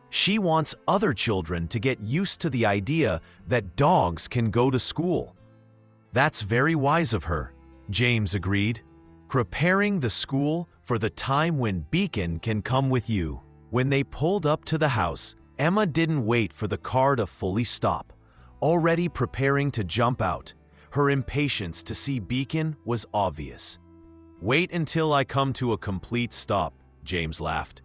She wants other children to get used to the idea that dogs can go to school. That's very wise of her, James agreed, preparing the school for the time when Beacon can come with you. When they pulled up to the house, Emma didn't wait for the car to fully stop, already preparing to jump out. Her impatience to see Beacon was obvious. "Wait until I come to a complete stop," James laughed,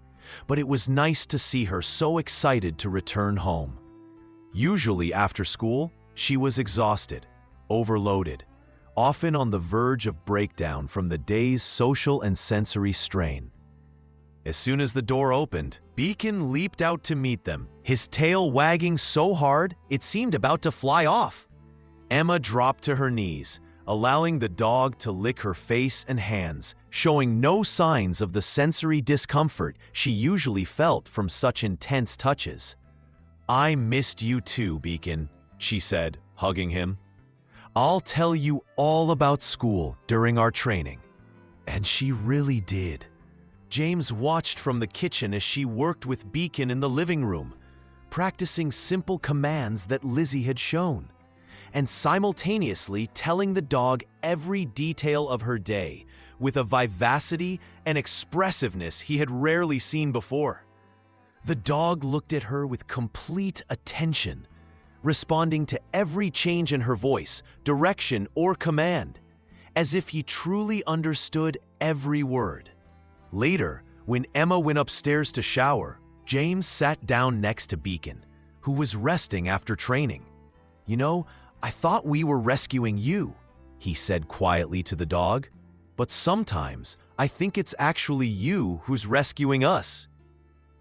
but it was nice to see her so excited to return home. Usually after school, she was exhausted, overloaded, often on the verge of breakdown from the day's social and sensory strain. As soon as the door opened, Beacon leaped out to meet them, his tail wagging so hard it seemed about to fly off. Emma dropped to her knees, allowing the dog to lick her face and hands, showing no signs of the sensory discomfort she usually felt from such intense touches. "I missed you too, Beacon," she said, hugging him. "I'll tell you all about school during our training." And she really did. James watched from the kitchen as she worked with Beacon in the living room, practicing simple commands that Lizzie had shown, and simultaneously telling the dog every detail of her day with a vivacity and expressiveness he had rarely seen before. The dog looked at her with complete attention, responding to every change in her voice, direction, or command, as if he truly understood every word. Later, when Emma went upstairs to shower, James sat down next to Beacon, who was resting after training. "You know, I thought we were rescuing you," he said quietly to the dog, "but sometimes I think it's actually you who's rescuing us."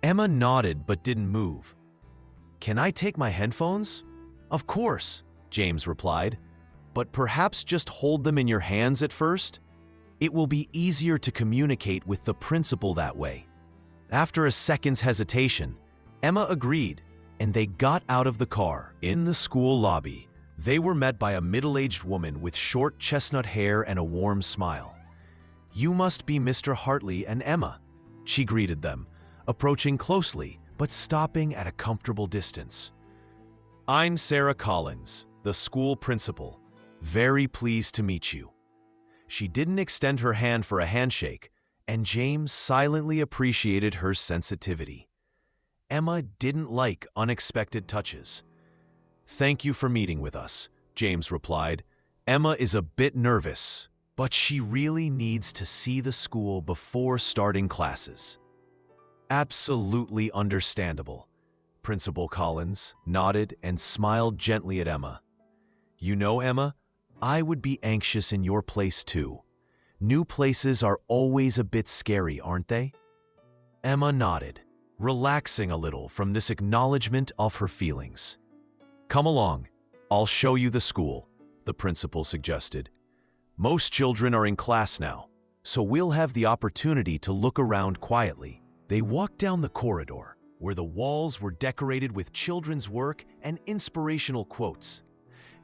Emma nodded but didn't move. "Can I take my headphones?" "Of course," James replied, "but perhaps just hold them in your hands at first. It will be easier to communicate with the principal that way." After a second's hesitation, Emma agreed, and they got out of the car. In the school lobby, they were met by a middle-aged woman with short chestnut hair and a warm smile. "You must be Mr. Hartley and Emma," she greeted them, approaching closely but stopping at a comfortable distance. "I'm Sarah Collins, the school principal. Very pleased to meet you." She didn't extend her hand for a handshake, and James silently appreciated her sensitivity. Emma didn't like unexpected touches. "Thank you for meeting with us," James replied. "Emma is a bit nervous, but she really needs to see the school before starting classes." "Absolutely understandable." Principal Collins nodded and smiled gently at Emma. "You know, Emma, I would be anxious in your place too. New places are always a bit scary, aren't they?" Emma nodded, relaxing a little from this acknowledgement of her feelings. "Come along, I'll show you the school," the principal suggested. "Most children are in class now, so we'll have the opportunity to look around quietly." They walked down the corridor, where the walls were decorated with children's work and inspirational quotes.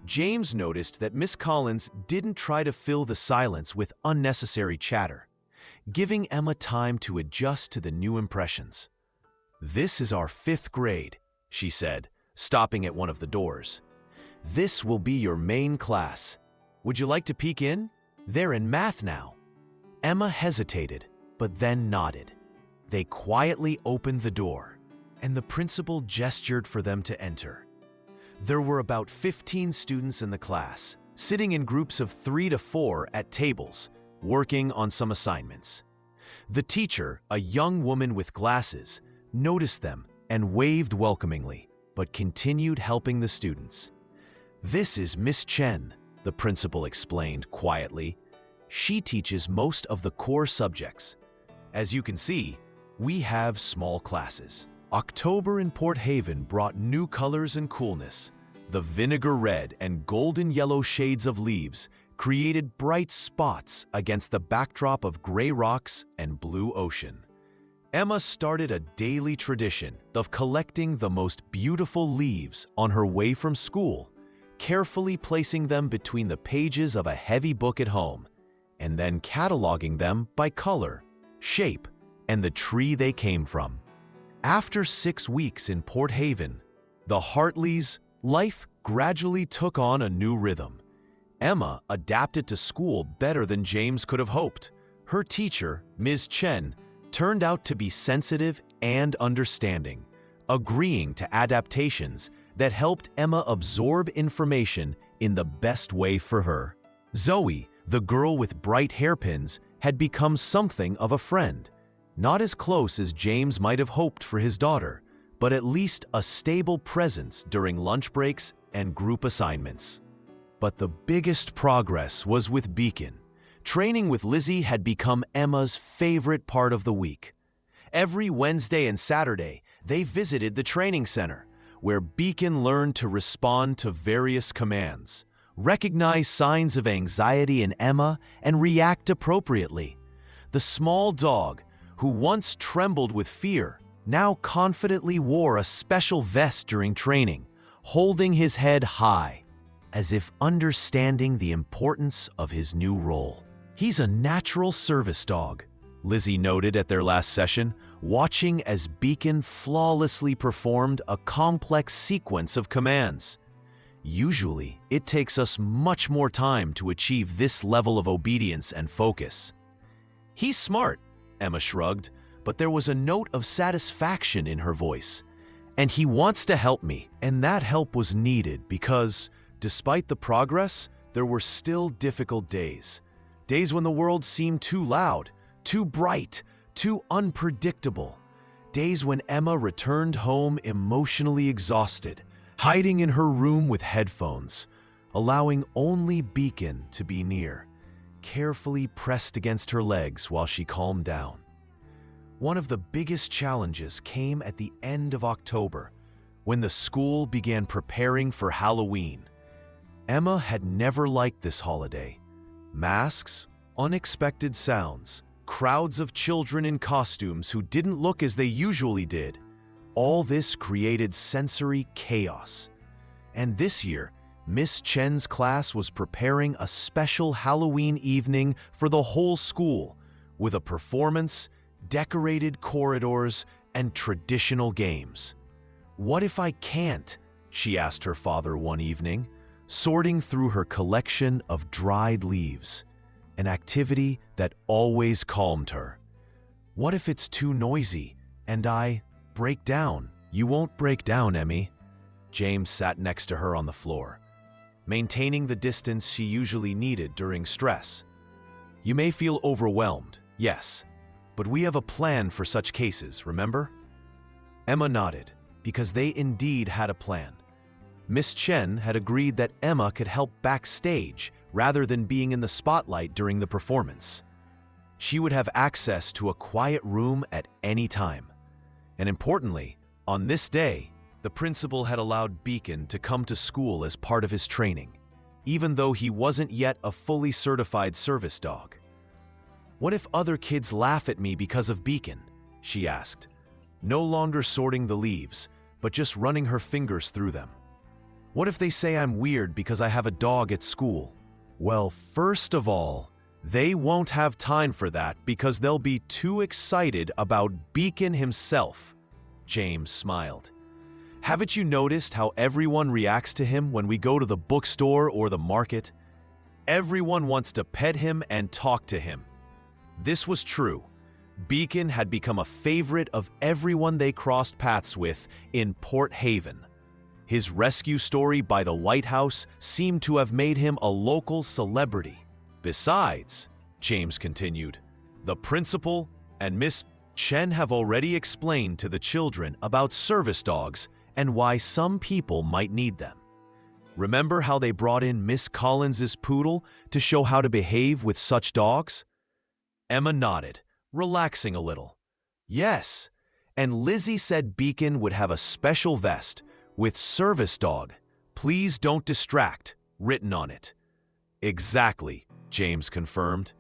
James noticed that Miss Collins didn't try to fill the silence with unnecessary chatter, giving Emma time to adjust to the new impressions. "This is our 5th grade," she said, stopping at one of the doors. "This will be your main class. Would you like to peek in? They're in math now." Emma hesitated, but then nodded. They quietly opened the door, and the principal gestured for them to enter. There were about 15 students in the class, sitting in groups of 3 to 4 at tables, working on some assignments. The teacher, a young woman with glasses, noticed them and waved welcomingly, but continued helping the students. "This is Miss Chen," the principal explained quietly. "She teaches most of the core subjects. As you can see, we have small classes." October in Port Haven brought new colors and coolness. The vinegar red and golden yellow shades of leaves created bright spots against the backdrop of gray rocks and blue ocean. Emma started a daily tradition of collecting the most beautiful leaves on her way from school, carefully placing them between the pages of a heavy book at home, and then cataloging them by color, shape, and the tree they came from. After 6 weeks in Port Haven, the Hartleys' life gradually took on a new rhythm. Emma adapted to school better than James could have hoped. Her teacher, Ms. Chen, turned out to be sensitive and understanding, agreeing to adaptations that helped Emma absorb information in the best way for her. Zoe, the girl with bright hairpins, had become something of a friend. Not as close as James might have hoped for his daughter, but at least a stable presence during lunch breaks and group assignments. But the biggest progress was with Beacon. Training with Lizzie had become Emma's favorite part of the week. Every Wednesday and Saturday, they visited the training center, where Beacon learned to respond to various commands, recognize signs of anxiety in Emma, and react appropriately. The small dog, who once trembled with fear, now confidently wore a special vest during training, holding his head high, as if understanding the importance of his new role. "He's a natural service dog," Lizzie noted at their last session, watching as Beacon flawlessly performed a complex sequence of commands. "Usually, it takes us much more time to achieve this level of obedience and focus." "He's smart," Emma shrugged, but there was a note of satisfaction in her voice. "And he wants to help me." And that help was needed because, despite the progress, there were still difficult days. Days when the world seemed too loud, too bright, too unpredictable. Days when Emma returned home emotionally exhausted, hiding in her room with headphones, allowing only Beacon to be near, carefully pressed against her legs while she calmed down. One of the biggest challenges came at the end of October, when the school began preparing for Halloween. Emma had never liked this holiday. Masks, unexpected sounds, crowds of children in costumes who didn't look as they usually did. All this created sensory chaos. And this year, Miss Chen's class was preparing a special Halloween evening for the whole school, with a performance, decorated corridors, and traditional games. "What if I can't?" she asked her father one evening, sorting through her collection of dried leaves, an activity that always calmed her. "What if it's too noisy and I break down?" "You won't break down, Emmy." James sat next to her on the floor, maintaining the distance she usually needed during stress. "You may feel overwhelmed, yes, but we have a plan for such cases, remember?" Emma nodded, because they indeed had a plan. Miss Chen had agreed that Emma could help backstage rather than being in the spotlight during the performance. She would have access to a quiet room at any time. And importantly, on this day, the principal had allowed Beacon to come to school as part of his training, even though he wasn't yet a fully certified service dog. "What if other kids laugh at me because of Beacon?" she asked, no longer sorting the leaves, but just running her fingers through them. "What if they say I'm weird because I have a dog at school?" "Well, first of all, they won't have time for that because they'll be too excited about Beacon himself," James smiled. "Haven't you noticed how everyone reacts to him when we go to the bookstore or the market? Everyone wants to pet him and talk to him." This was true. Beacon had become a favorite of everyone they crossed paths with in Port Haven. His rescue story by the Lighthouse seemed to have made him a local celebrity. "Besides," James continued, "the principal and Miss Chen have already explained to the children about service dogs and why some people might need them. Remember how they brought in Miss Collins's poodle to show how to behave with such dogs?" Emma nodded, relaxing a little. "Yes, and Lizzie said Beacon would have a special vest with 'Service Dog, Please Don't Distract' written on it. Exactly, James confirmed.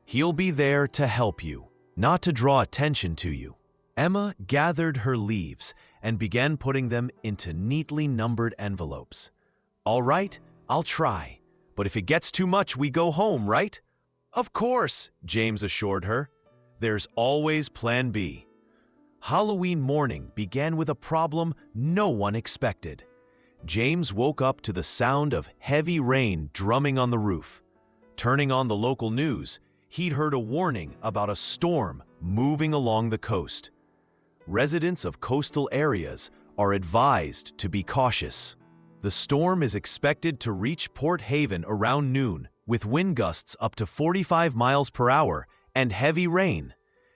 He'll be there to help you, not to draw attention to you. Emma gathered her leaves and began putting them into neatly numbered envelopes. All right, I'll try, but if it gets too much, we go home, right? Of course, James assured her. There's always Plan B. Halloween morning began with a problem no one expected. James woke up to the sound of heavy rain drumming on the roof. Turning on the local news, he'd heard a warning about a storm moving along the coast. Residents of coastal areas are advised to be cautious. The storm is expected to reach Port Haven around noon, with wind gusts up to 45 miles per hour and heavy rain.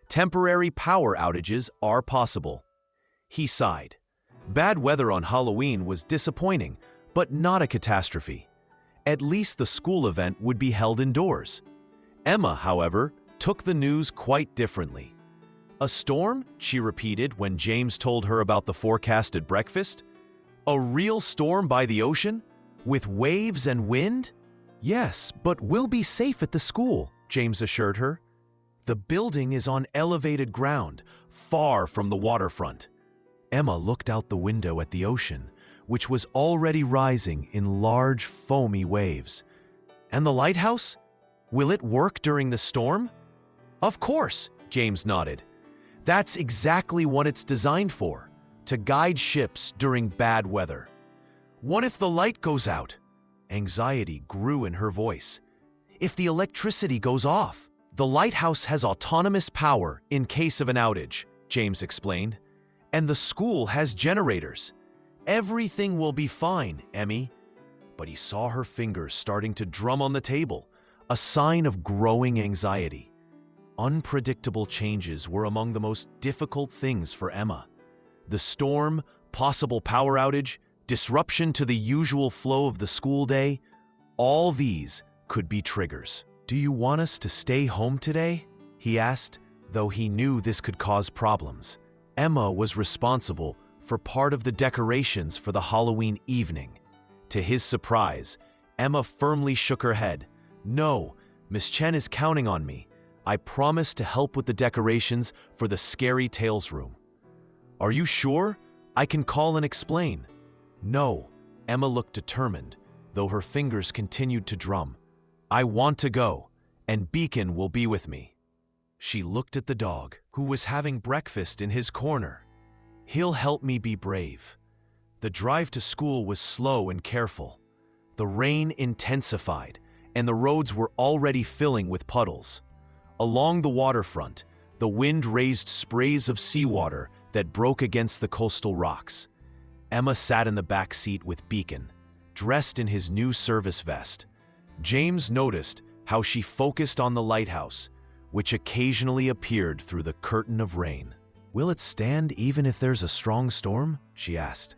Temporary power outages are possible. He sighed. Bad weather on Halloween was disappointing, but not a catastrophe. At least the school event would be held indoors. Emma, however, took the news quite differently. A storm? She repeated when James told her about the forecast at breakfast. A real storm by the ocean? With waves and wind? Yes, but we'll be safe at the school, James assured her. The building is on elevated ground, far from the waterfront. Emma looked out the window at the ocean, which was already rising in large, foamy waves. And the lighthouse? Will it work during the storm? Of course, James nodded. That's exactly what it's designed for, to guide ships during bad weather. What if the light goes out? Anxiety grew in her voice. If the electricity goes off? The lighthouse has autonomous power in case of an outage, James explained. And the school has generators. Everything will be fine, Emmy. But he saw her fingers starting to drum on the table, a sign of growing anxiety. Unpredictable changes were among the most difficult things for Emma. The storm, possible power outage, disruption to the usual flow of the school day, all these could be triggers. Do you want us to stay home today? He asked, though he knew this could cause problems. Emma was responsible for part of the decorations for the Halloween evening. To his surprise, Emma firmly shook her head. No, Miss Chen is counting on me. I promise to help with the decorations for the Scary Tales room. Are you sure? I can call and explain. No, Emma looked determined, though her fingers continued to drum. I want to go, and Beacon will be with me. She looked at the dog, who was having breakfast in his corner. He'll help me be brave. The drive to school was slow and careful. The rain intensified, and the roads were already filling with puddles. Along the waterfront, the wind raised sprays of seawater that broke against the coastal rocks. Emma sat in the back seat with Beacon, dressed in his new service vest. James noticed how she focused on the lighthouse, which occasionally appeared through the curtain of rain. Will it stand even if there's a strong storm? She asked.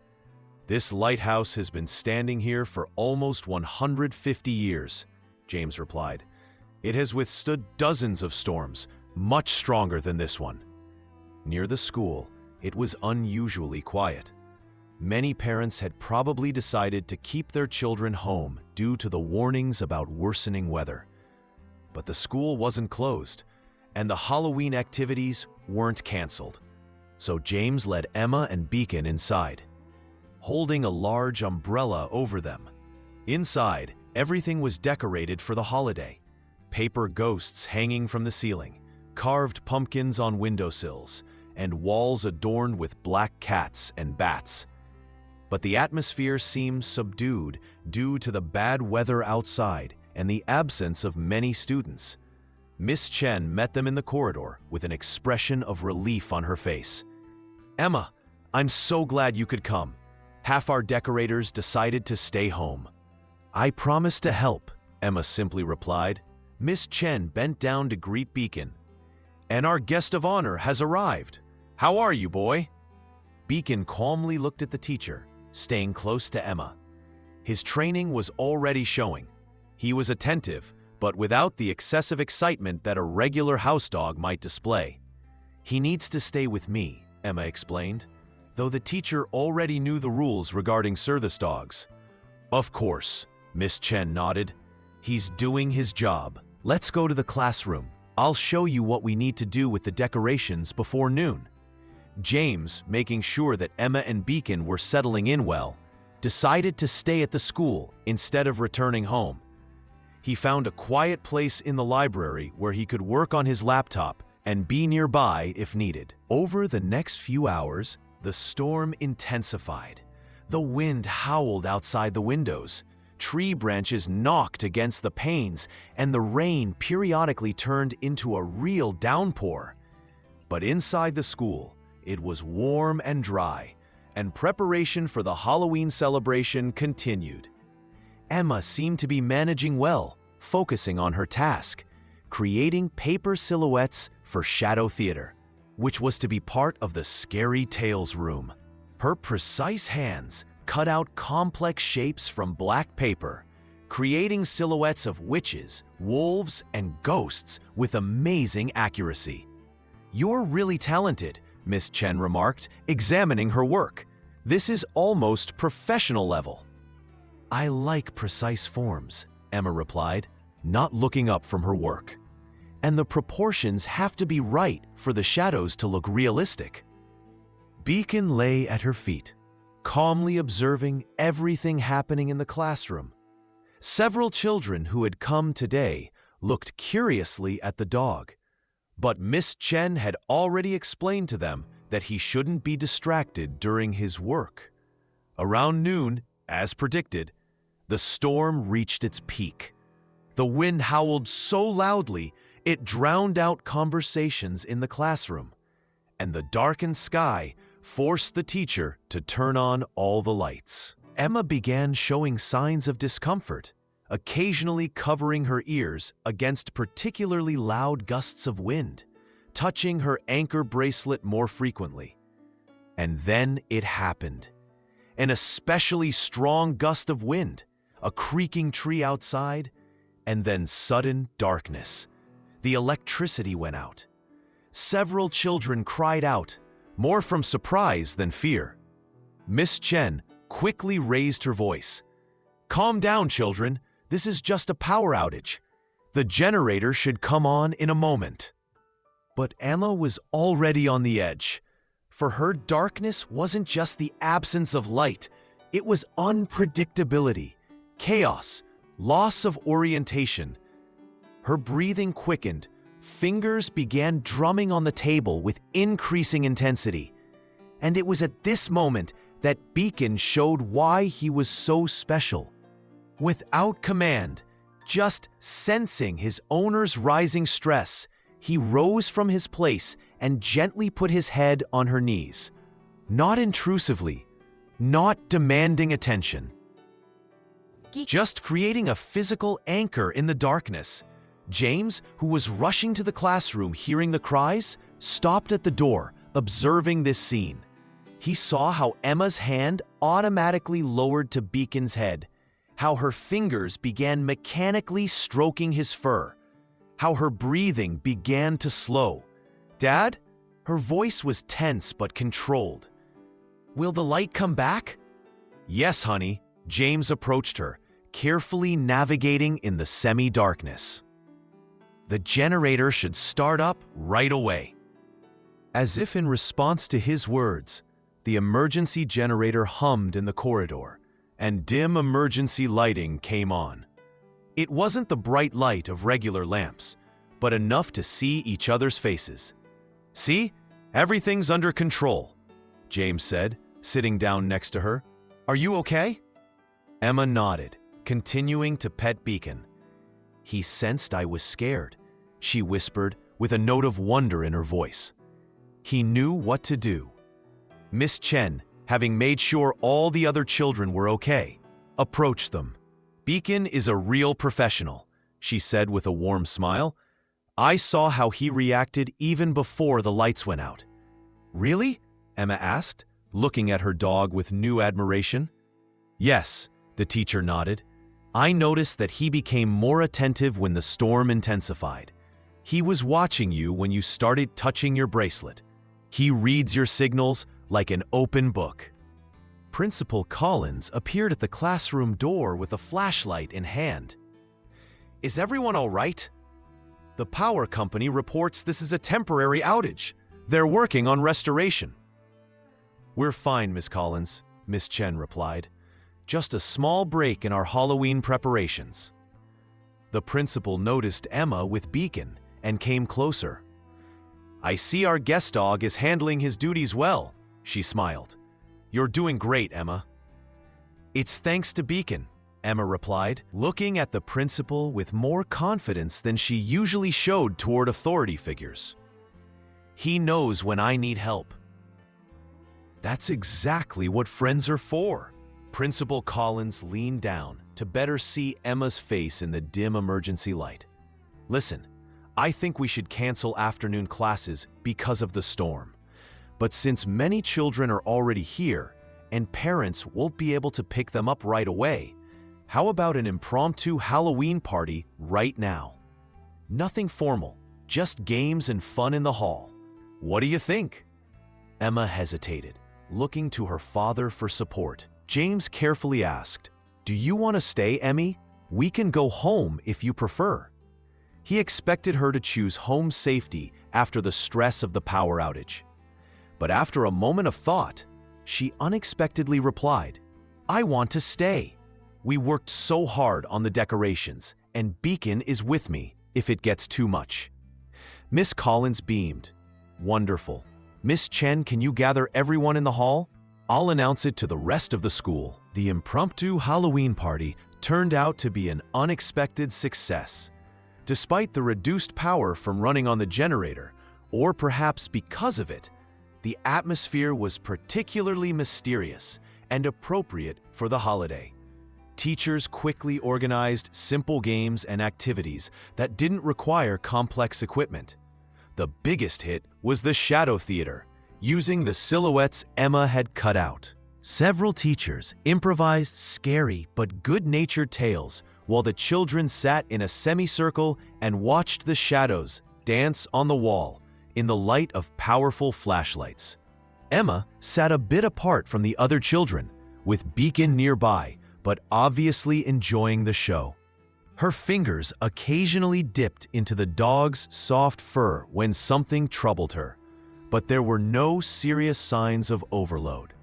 This lighthouse has been standing here for almost 150 years, James replied. It has withstood dozens of storms, much stronger than this one. Near the school, it was unusually quiet. Many parents had probably decided to keep their children home due to the warnings about worsening weather. But the school wasn't closed, and the Halloween activities weren't canceled. So James led Emma and Beacon inside, holding a large umbrella over them. Inside, everything was decorated for the holiday. Paper ghosts hanging from the ceiling, carved pumpkins on windowsills, and walls adorned with black cats and bats. But the atmosphere seemed subdued due to the bad weather outside and the absence of many students. Miss Chen met them in the corridor with an expression of relief on her face. Emma, I'm so glad you could come. Half our decorators decided to stay home. I promise to help, Emma simply replied. Miss Chen bent down to greet Beacon. And our guest of honor has arrived. How are you, boy? Beacon calmly looked at the teacher, staying close to Emma. His training was already showing. He was attentive, but without the excessive excitement that a regular house dog might display. He needs to stay with me, Emma explained, though the teacher already knew the rules regarding service dogs. Of course, Miss Chen nodded. He's doing his job. Let's go to the classroom. I'll show you what we need to do with the decorations before noon." James, making sure that Emma and Beacon were settling in well, decided to stay at the school instead of returning home. He found a quiet place in the library where he could work on his laptop and be nearby if needed. Over the next few hours, the storm intensified. The wind howled outside the windows. Tree branches knocked against the panes, and the rain periodically turned into a real downpour. But inside the school, it was warm and dry, and preparation for the Halloween celebration continued. Emma seemed to be managing well, focusing on her task, creating paper silhouettes for shadow theater, which was to be part of the Scary Tales room. Her precise hands cut out complex shapes from black paper, creating silhouettes of witches, wolves, and ghosts with amazing accuracy. "You're really talented," Miss Chen remarked, examining her work. "This is almost professional level." "I like precise forms," Emma replied, not looking up from her work. "And the proportions have to be right for the shadows to look realistic." Beacon lay at her feet, calmly observing everything happening in the classroom. Several children who had come today looked curiously at the dog, but Miss Chen had already explained to them that he shouldn't be distracted during his work. Around noon, as predicted, the storm reached its peak. The wind howled so loudly it drowned out conversations in the classroom, and the darkened sky forced the teacher to turn on all the lights. Emma began showing signs of discomfort, occasionally covering her ears against particularly loud gusts of wind, touching her anchor bracelet more frequently. And then it happened. An especially strong gust of wind, a creaking tree outside, and then sudden darkness. The electricity went out. Several children cried out, more from surprise than fear. Miss Chen quickly raised her voice. "Calm down, children. This is just a power outage. The generator should come on in a moment." But Emma was already on the edge. For her, darkness wasn't just the absence of light. It was unpredictability, chaos, loss of orientation. Her breathing quickened. Fingers began drumming on the table with increasing intensity. And it was at this moment that Beacon showed why he was so special. Without command, just sensing his owner's rising stress, he rose from his place and gently put his head on her knees. Not intrusively, not demanding attention. Just creating a physical anchor in the darkness. James, who was rushing to the classroom hearing the cries, stopped at the door, observing this scene. He saw how Emma's hand automatically lowered to Beacon's head, how her fingers began mechanically stroking his fur, how her breathing began to slow. "Dad?" Her voice was tense but controlled. "Will the light come back?" "Yes, honey." James approached her, carefully navigating in the semi-darkness. "The generator should start up right away." As if in response to his words, the emergency generator hummed in the corridor, and dim emergency lighting came on. It wasn't the bright light of regular lamps, but enough to see each other's faces. "See? Everything's under control," James said, sitting down next to her. "Are you okay?" Emma nodded, continuing to pet Beacon. "He sensed I was scared," she whispered with a note of wonder in her voice. He knew what to do. Miss Chen, having made sure all the other children were okay, approached them. "Beacon is a real professional," she said with a warm smile. "I saw how he reacted even before the lights went out." "Really?" Emma asked, looking at her dog with new admiration. "Yes," the teacher nodded. "I noticed that he became more attentive when the storm intensified. He was watching you when you started touching your bracelet. He reads your signals like an open book." Principal Collins appeared at the classroom door with a flashlight in hand. Is everyone all right? The power company reports this is a temporary outage. They're working on restoration. We're fine, Miss Collins, Miss Chen replied. Just a small break in our Halloween preparations. The principal noticed Emma with Beacon and came closer. I see our guest dog is handling his duties well, she smiled. You're doing great, Emma. It's thanks to Beacon, Emma replied, looking at the principal with more confidence than she usually showed toward authority figures. He knows when I need help. That's exactly what friends are for. Principal Collins leaned down to better see Emma's face in the dim emergency light. Listen, I think we should cancel afternoon classes because of the storm. But since many children are already here and parents won't be able to pick them up right away, how about an impromptu Halloween party right now? Nothing formal, just games and fun in the hall. What do you think? Emma hesitated, looking to her father for support. James carefully asked, Do you want to stay, Emmy? We can go home if you prefer. He expected her to choose home safety after the stress of the power outage. But after a moment of thought, she unexpectedly replied, I want to stay. We worked so hard on the decorations, and Beacon is with me if it gets too much. Miss Collins beamed. Wonderful. Miss Chen, can you gather everyone in the hall? I'll announce it to the rest of the school. The impromptu Halloween party turned out to be an unexpected success. Despite the reduced power from running on the generator, or perhaps because of it, the atmosphere was particularly mysterious and appropriate for the holiday. Teachers quickly organized simple games and activities that didn't require complex equipment. The biggest hit was the shadow theater, using the silhouettes Emma had cut out. Several teachers improvised scary but good-natured tales while the children sat in a semicircle and watched the shadows dance on the wall in the light of powerful flashlights. Emma sat a bit apart from the other children, with Beacon nearby, but obviously enjoying the show. Her fingers occasionally dipped into the dog's soft fur when something troubled her, but there were no serious signs of overload.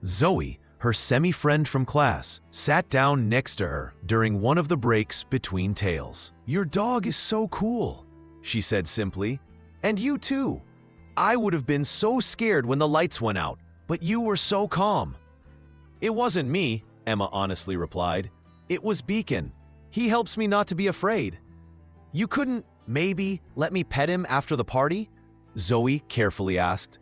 Zoe, her semi-friend from class, sat down next to her during one of the breaks between tales. Your dog is so cool, she said simply. And you too. I would have been so scared when the lights went out, but you were so calm. It wasn't me, Emma honestly replied. It was Beacon. He helps me not to be afraid. You couldn't, maybe, let me pet him after the party? Zoe carefully asked.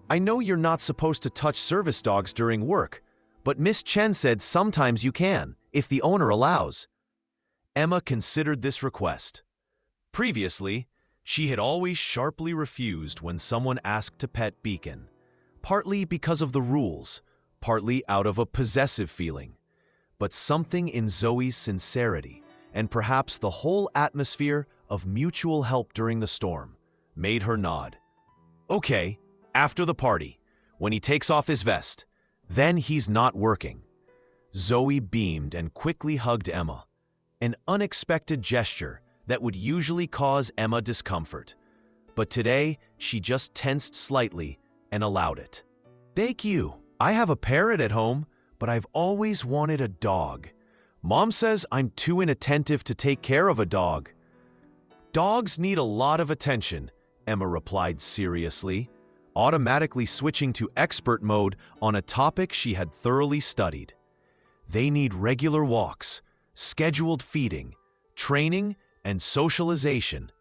I know you're not supposed to touch service dogs during work, but Miss Chen said sometimes you can, if the owner allows. Emma considered this request. Previously, she had always sharply refused when someone asked to pet Beacon, partly because of the rules, partly out of a possessive feeling. But something in Zoe's sincerity, and perhaps the whole atmosphere of mutual help during the storm, made her nod. Okay, after the party, when he takes off his vest, then he's not working. Zoe beamed and quickly hugged Emma, an unexpected gesture that would usually cause Emma discomfort. But today, she just tensed slightly and allowed it. Thank you. I have a parrot at home, but I've always wanted a dog. Mom says I'm too inattentive to take care of a dog. Dogs need a lot of attention, Emma replied seriously, automatically switching to expert mode on a topic she had thoroughly studied. They need regular walks, scheduled feeding, training, and socialization.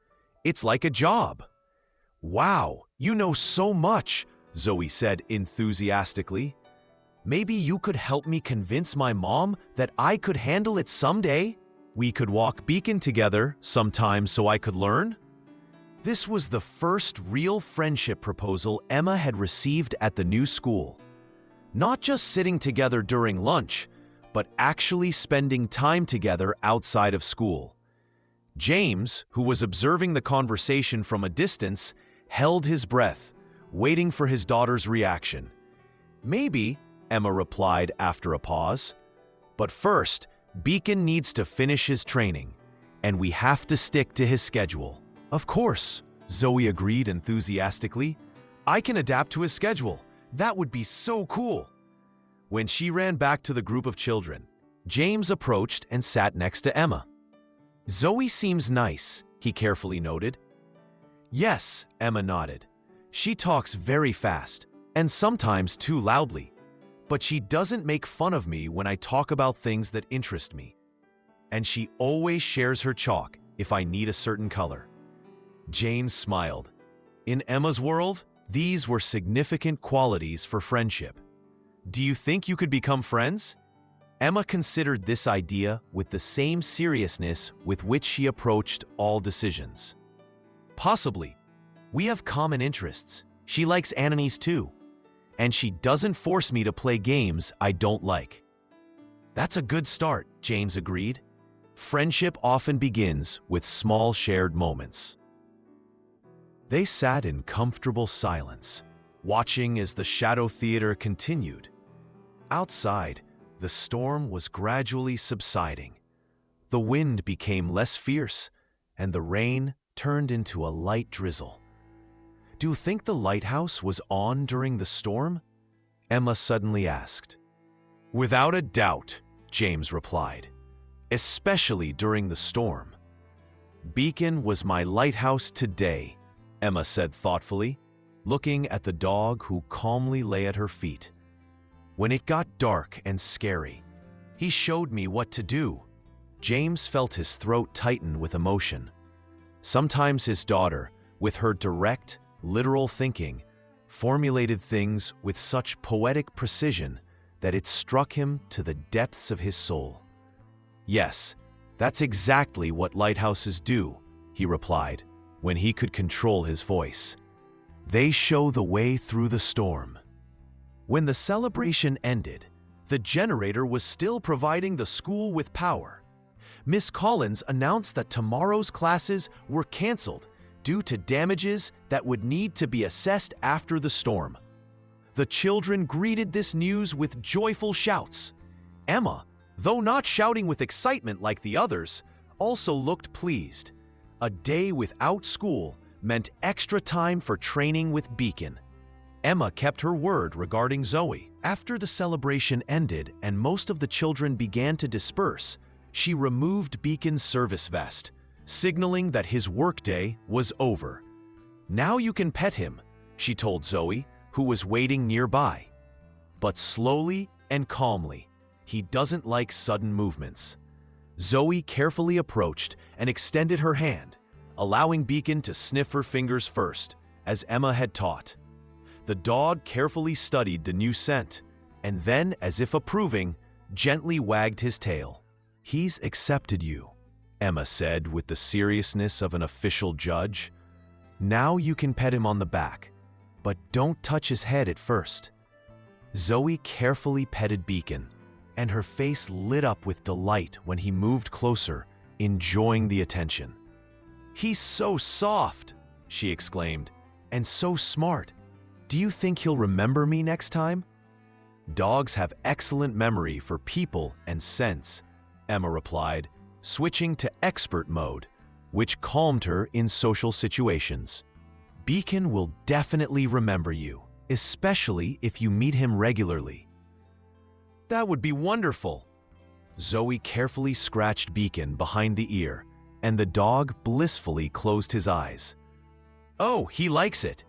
It's like a job. Wow, you know so much, Zoe said enthusiastically. Maybe you could help me convince my mom that I could handle it someday? We could walk Beacon together sometime so I could learn? This was the first real friendship proposal Emma had received at the new school. Not just sitting together during lunch, but actually spending time together outside of school. James, who was observing the conversation from a distance, held his breath, waiting for his daughter's reaction. Maybe, Emma replied after a pause. But first, Beacon needs to finish his training. and we have to stick to his schedule." "Of course," Zoe agreed enthusiastically. "I can adapt to his schedule. That would be so cool." When she ran back to the group of children, James approached and sat next to Emma. "Zoe seems nice," he carefully noted. "Yes," Emma nodded. "She talks very fast, and sometimes too loudly. But she doesn't make fun of me when I talk about things that interest me. And she always shares her chalk if I need a certain color." James smiled. In Emma's world, these were significant qualities for friendship. "Do you think you could become friends?" Emma considered this idea with the same seriousness with which she approached all decisions. "Possibly. We have common interests. She likes animes too. And she doesn't force me to play games I don't like." "That's a good start," James agreed. "Friendship often begins with small shared moments." They sat in comfortable silence, watching as the shadow theater continued. Outside, the storm was gradually subsiding. The wind became less fierce, and the rain turned into a light drizzle. "Do you think the lighthouse was on during the storm?" Emma suddenly asked. "Without a doubt," James replied, "especially during the storm." "Beacon was my lighthouse today," Emma said thoughtfully, looking at the dog who calmly lay at her feet. "When it got dark and scary, he showed me what to do." James felt his throat tighten with emotion. Sometimes his daughter, with her direct, literal thinking, formulated things with such poetic precision that it struck him to the depths of his soul. "Yes, that's exactly what lighthouses do," he replied, when he could control his voice. "They show the way through the storm." When the celebration ended, the generator was still providing the school with power. Miss Collins announced that tomorrow's classes were canceled due to damages that would need to be assessed after the storm. The children greeted this news with joyful shouts. Emma, though not shouting with excitement like the others, also looked pleased. A day without school meant extra time for training with Beacon. Emma kept her word regarding Zoe. After the celebration ended and most of the children began to disperse, she removed Beacon's service vest, signaling that his workday was over. "Now you can pet him," she told Zoe, who was waiting nearby. "But slowly and calmly. He doesn't like sudden movements." Zoe carefully approached and extended her hand, allowing Beacon to sniff her fingers first, as Emma had taught. The dog carefully studied the new scent, and then, as if approving, gently wagged his tail. "He's accepted you," Emma said with the seriousness of an official judge. "Now you can pet him on the back, but don't touch his head at first." Zoe carefully petted Beacon, and her face lit up with delight when he moved closer, enjoying the attention. "He's so soft," she exclaimed, "and so smart. Do you think he'll remember me next time?" "Dogs have excellent memory for people and scents," Emma replied, switching to expert mode, which calmed her in social situations. "Beacon will definitely remember you, especially if you meet him regularly." "That would be wonderful." Zoe carefully scratched Beacon behind the ear, and the dog blissfully closed his eyes. "Oh, he likes it."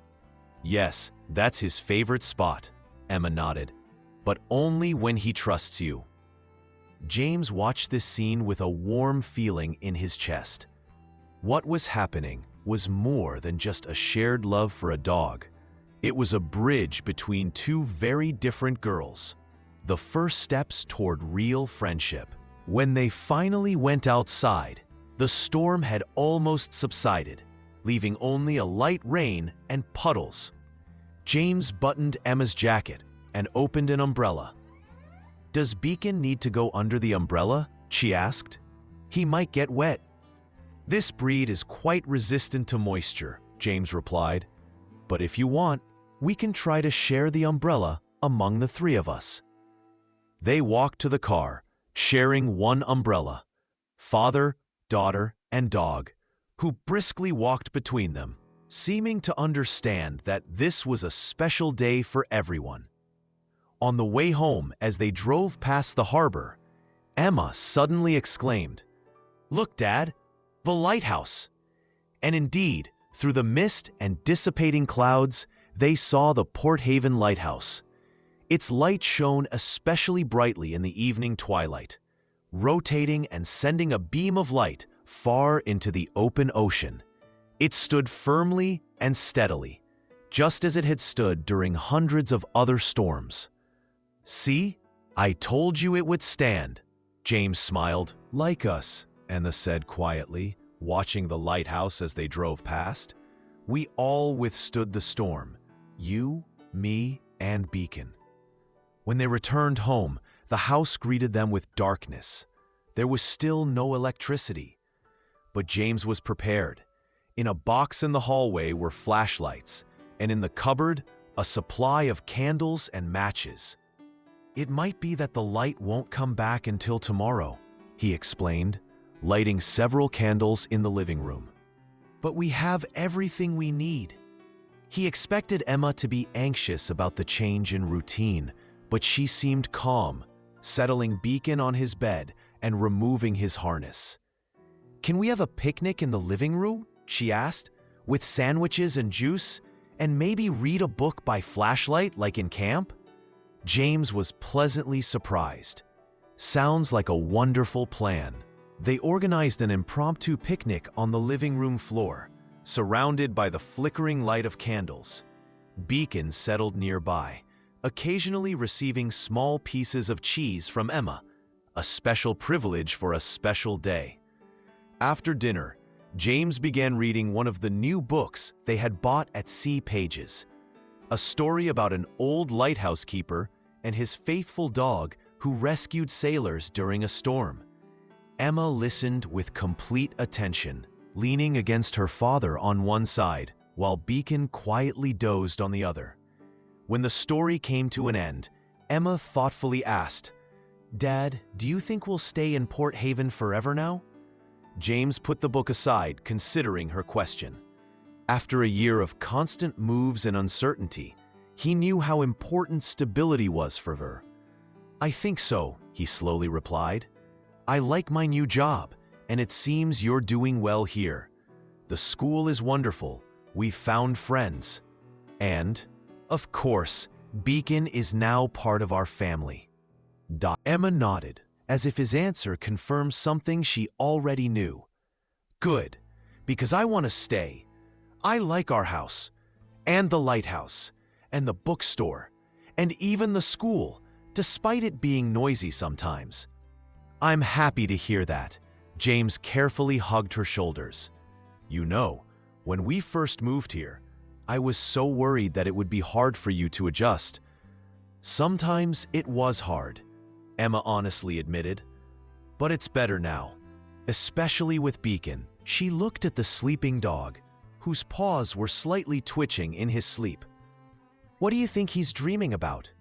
"Yes, that's his favorite spot," Emma nodded, "but only when he trusts you." James watched this scene with a warm feeling in his chest. What was happening was more than just a shared love for a dog. It was a bridge between two very different girls, the first steps toward real friendship. When they finally went outside, the storm had almost subsided, leaving only a light rain and puddles. James buttoned Emma's jacket and opened an umbrella. "Does Beacon need to go under the umbrella?" she asked. "He might get wet." "This breed is quite resistant to moisture," James replied. "But if you want, we can try to share the umbrella among the three of us." They walked to the car, sharing one umbrella. Father, daughter, and dog, who briskly walked between them, seeming to understand that this was a special day for everyone. On the way home, as they drove past the harbor, Emma suddenly exclaimed, "Look, Dad, the lighthouse!" And indeed, through the mist and dissipating clouds, they saw the Port Haven lighthouse. Its light shone especially brightly in the evening twilight, rotating and sending a beam of light far into the open ocean. It stood firmly and steadily, just as it had stood during hundreds of other storms. "See, I told you it would stand," James smiled. "Like us," Emma said quietly, watching the lighthouse as they drove past. "We all withstood the storm, you, me, and Beacon." When they returned home, the house greeted them with darkness. There was still no electricity. But James was prepared. In a box in the hallway were flashlights, and in the cupboard, a supply of candles and matches. "It might be that the light won't come back until tomorrow," he explained, lighting several candles in the living room. "But we have everything we need." He expected Emma to be anxious about the change in routine, but she seemed calm, settling Beacon on his bed and removing his harness. "Can we have a picnic in the living room?" she asked, "with sandwiches and juice, and maybe read a book by flashlight like in camp?" James was pleasantly surprised. "Sounds like a wonderful plan." They organized an impromptu picnic on the living room floor, surrounded by the flickering light of candles. Beacon settled nearby, occasionally receiving small pieces of cheese from Emma, a special privilege for a special day. After dinner, James began reading one of the new books they had bought at Sea Pages, a story about an old lighthouse keeper and his faithful dog who rescued sailors during a storm. Emma listened with complete attention, leaning against her father on one side, while Beacon quietly dozed on the other. When the story came to an end, Emma thoughtfully asked, "Dad, do you think we'll stay in Port Haven forever now?" James put the book aside, considering her question. After a year of constant moves and uncertainty, he knew how important stability was for her. "I think so," he slowly replied. "I like my new job, and it seems you're doing well here. The school is wonderful, we've found friends. And, of course, Beacon is now part of our family." Emma nodded, as if his answer confirmed something she already knew. "Good, because I want to stay. I like our house, and the lighthouse, and the bookstore, and even the school, despite it being noisy sometimes." "I'm happy to hear that." James carefully hugged her shoulders. "You know, when we first moved here, I was so worried that it would be hard for you to adjust." "Sometimes it was hard," Emma honestly admitted. "But it's better now, especially with Beacon." She looked at the sleeping dog, whose paws were slightly twitching in his sleep. "What do you think he's dreaming about?"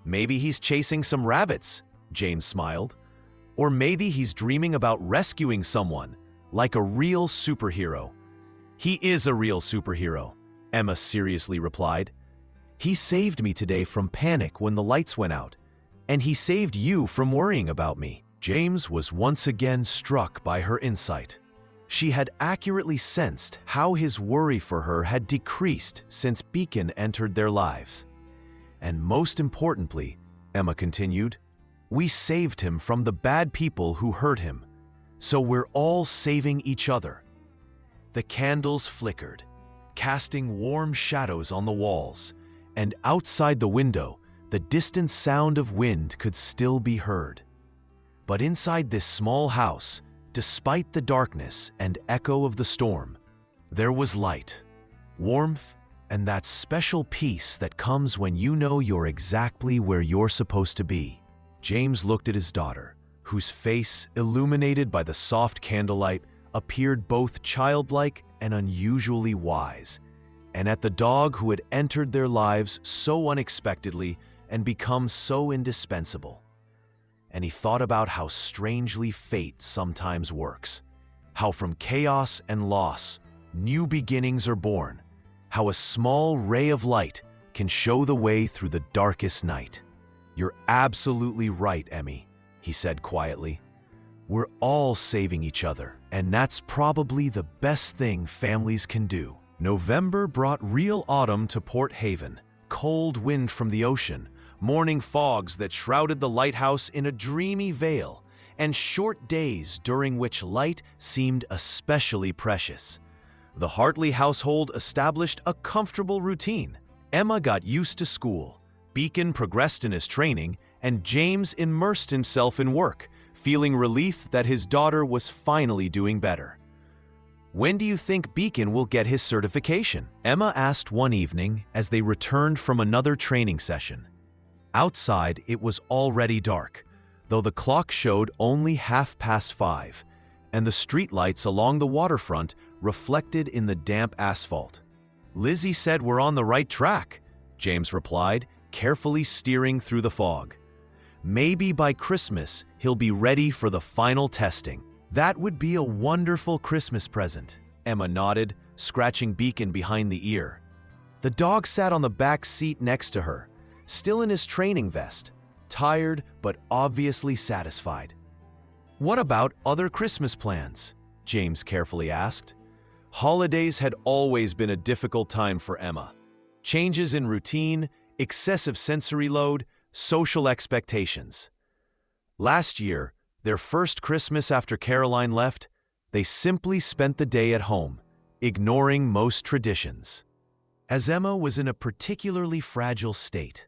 "Maybe he's chasing some rabbits," James smiled. "Or maybe he's dreaming about rescuing someone, like a real superhero." "He is a real superhero," Emma seriously replied. "He saved me today from panic when the lights went out, and he saved you from worrying about me." James was once again struck by her insight. She had accurately sensed how his worry for her had decreased since Beacon entered their lives. "And most importantly," Emma continued, "we saved him from the bad people who hurt him, so we're all saving each other." The candles flickered, casting warm shadows on the walls, and outside the window, the distant sound of wind could still be heard. But inside this small house, despite the darkness and echo of the storm, there was light, warmth, and that special peace that comes when you know you're exactly where you're supposed to be. James looked at his daughter, whose face, illuminated by the soft candlelight, appeared both childlike and unusually wise, and at the dog who had entered their lives so unexpectedly and become so indispensable. And he thought about how strangely fate sometimes works. how from chaos and loss, new beginnings are born, how a small ray of light can show the way through the darkest night. "You're absolutely right, Emmy," he said quietly. "We're all saving each other, and that's probably the best thing families can do." November brought real autumn to Port Haven, cold wind from the ocean, morning fogs that shrouded the lighthouse in a dreamy veil, and short days during which light seemed especially precious. The Hartley household established a comfortable routine. Emma got used to school, Beacon progressed in his training, and James immersed himself in work, feeling relief that his daughter was finally doing better. "When do you think Beacon will get his certification?" Emma asked one evening as they returned from another training session. Outside, it was already dark, though the clock showed only 5:30, and the streetlights along the waterfront reflected in the damp asphalt. "Lizzie said we're on the right track," James replied, carefully steering through the fog. "Maybe by Christmas he'll be ready for the final testing." "That would be a wonderful Christmas present," Emma nodded, scratching Beacon behind the ear. The dog sat on the back seat next to her, still in his training vest, tired but obviously satisfied. "What about other Christmas plans?" James carefully asked. Holidays had always been a difficult time for Emma. Changes in routine, excessive sensory load, social expectations. Last year, their first Christmas after Caroline left, they simply spent the day at home, ignoring most traditions. As Emma was in a particularly fragile state.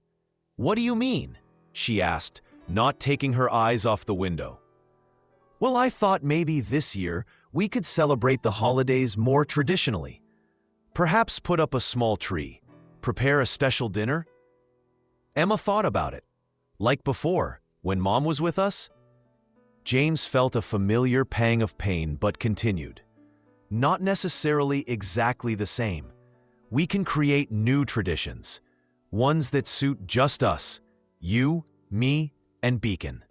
"What do you mean?" she asked, not taking her eyes off the window. "Well, I thought maybe this year we could celebrate the holidays more traditionally. Perhaps put up a small tree, prepare a special dinner." Emma thought about it. "Like before, when Mom was with us?" James felt a familiar pang of pain but continued. "Not necessarily exactly the same. We can create new traditions, ones that suit just us, you, me, and Beacon."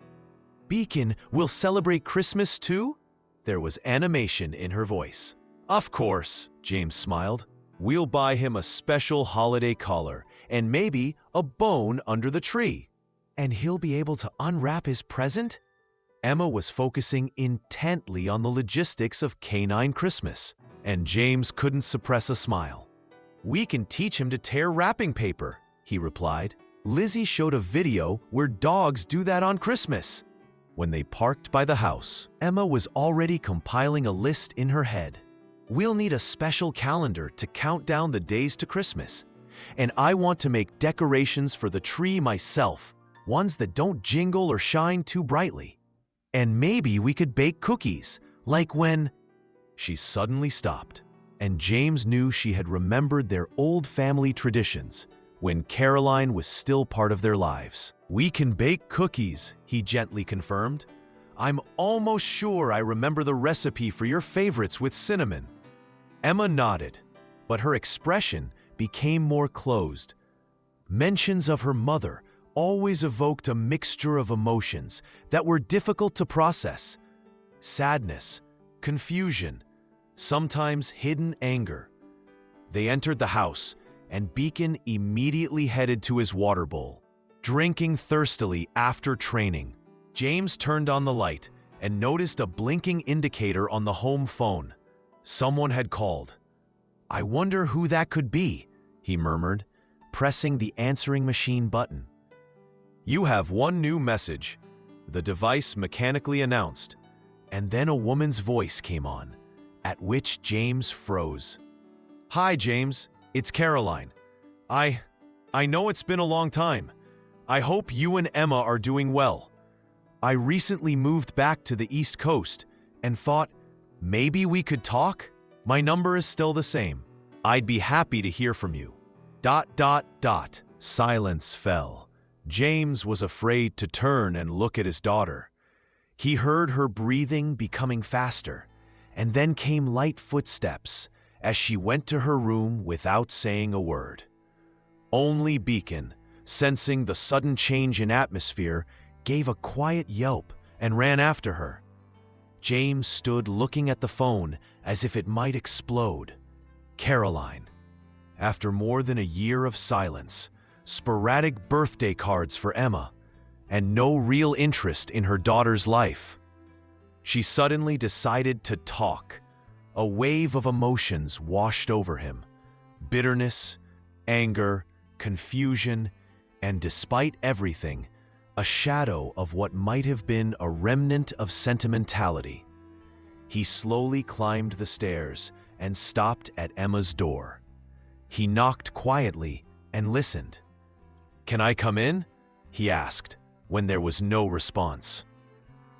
"Beacon will celebrate Christmas too?" There was animation in her voice. "Of course," James smiled. "We'll buy him a special holiday collar and maybe a bone under the tree." "And he'll be able to unwrap his present?" Emma was focusing intently on the logistics of canine Christmas, and James couldn't suppress a smile. "We can teach him to tear wrapping paper," he replied. "Lizzie showed a video where dogs do that on Christmas." When they parked by the house, Emma was already compiling a list in her head. "We'll need a special calendar to count down the days to Christmas, and I want to make decorations for the tree myself, ones that don't jingle or shine too brightly. And maybe we could bake cookies, like when—" She suddenly stopped, and James knew she had remembered their old family traditions when Caroline was still part of their lives. "We can bake cookies," he gently confirmed. "I'm almost sure I remember the recipe for your favorites with cinnamon." Emma nodded, but her expression became more closed. Mentions of her mother always evoked a mixture of emotions that were difficult to process. Sadness, confusion, sometimes hidden anger. They entered the house, and Beacon immediately headed to his water bowl, drinking thirstily after training. James turned on the light and noticed a blinking indicator on the home phone. Someone had called. "I wonder who that could be," he murmured, pressing the answering machine button. "You have one new message," the device mechanically announced, and then a woman's voice came on, at which James froze. "Hi, James. It's Caroline. I know it's been a long time. I hope you and Emma are doing well. I recently moved back to the East Coast and thought maybe we could talk. My number is still the same. I'd be happy to hear from you." ... Silence fell. James was afraid to turn and look at his daughter. He heard her breathing becoming faster, and then came light footsteps as she went to her room without saying a word. Only Beacon, sensing the sudden change in atmosphere, gave a quiet yelp and ran after her. James stood looking at the phone as if it might explode. Caroline. After more than a year of silence, sporadic birthday cards for Emma, and no real interest in her daughter's life, she suddenly decided to talk. A wave of emotions washed over him. Bitterness, anger, confusion, and despite everything, a shadow of what might have been a remnant of sentimentality. He slowly climbed the stairs and stopped at Emma's door. He knocked quietly and listened. "Can I come in?" he asked, when there was no response.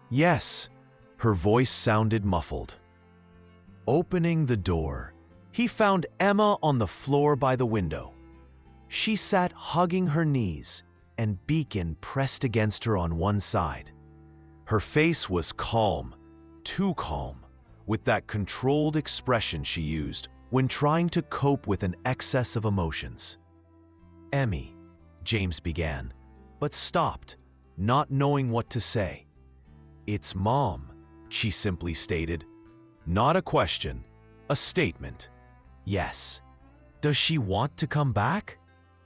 "Yes," her voice sounded muffled. Opening the door, he found Emma on the floor by the window. She sat hugging her knees, and Beacon pressed against her on one side. Her face was calm, too calm, with that controlled expression she used when trying to cope with an excess of emotions. "Emmy," James began, but stopped, not knowing what to say. "It's Mom," she simply stated. Not a question, a statement. "Yes." "Does she want to come back?"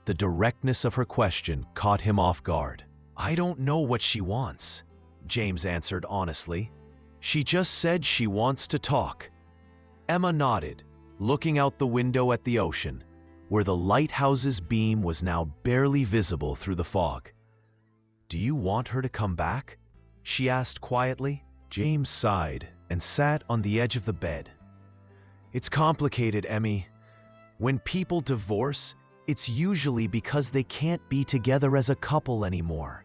The directness of her question caught him off guard. "I don't know what she wants," James answered honestly. "She just said she wants to talk." Emma nodded, looking out the window at the ocean, where the lighthouse's beam was now barely visible through the fog. "Do you want her to come back?" she asked quietly. James sighed and sat on the edge of the bed. "It's complicated, Emmy. When people divorce, it's usually because they can't be together as a couple anymore.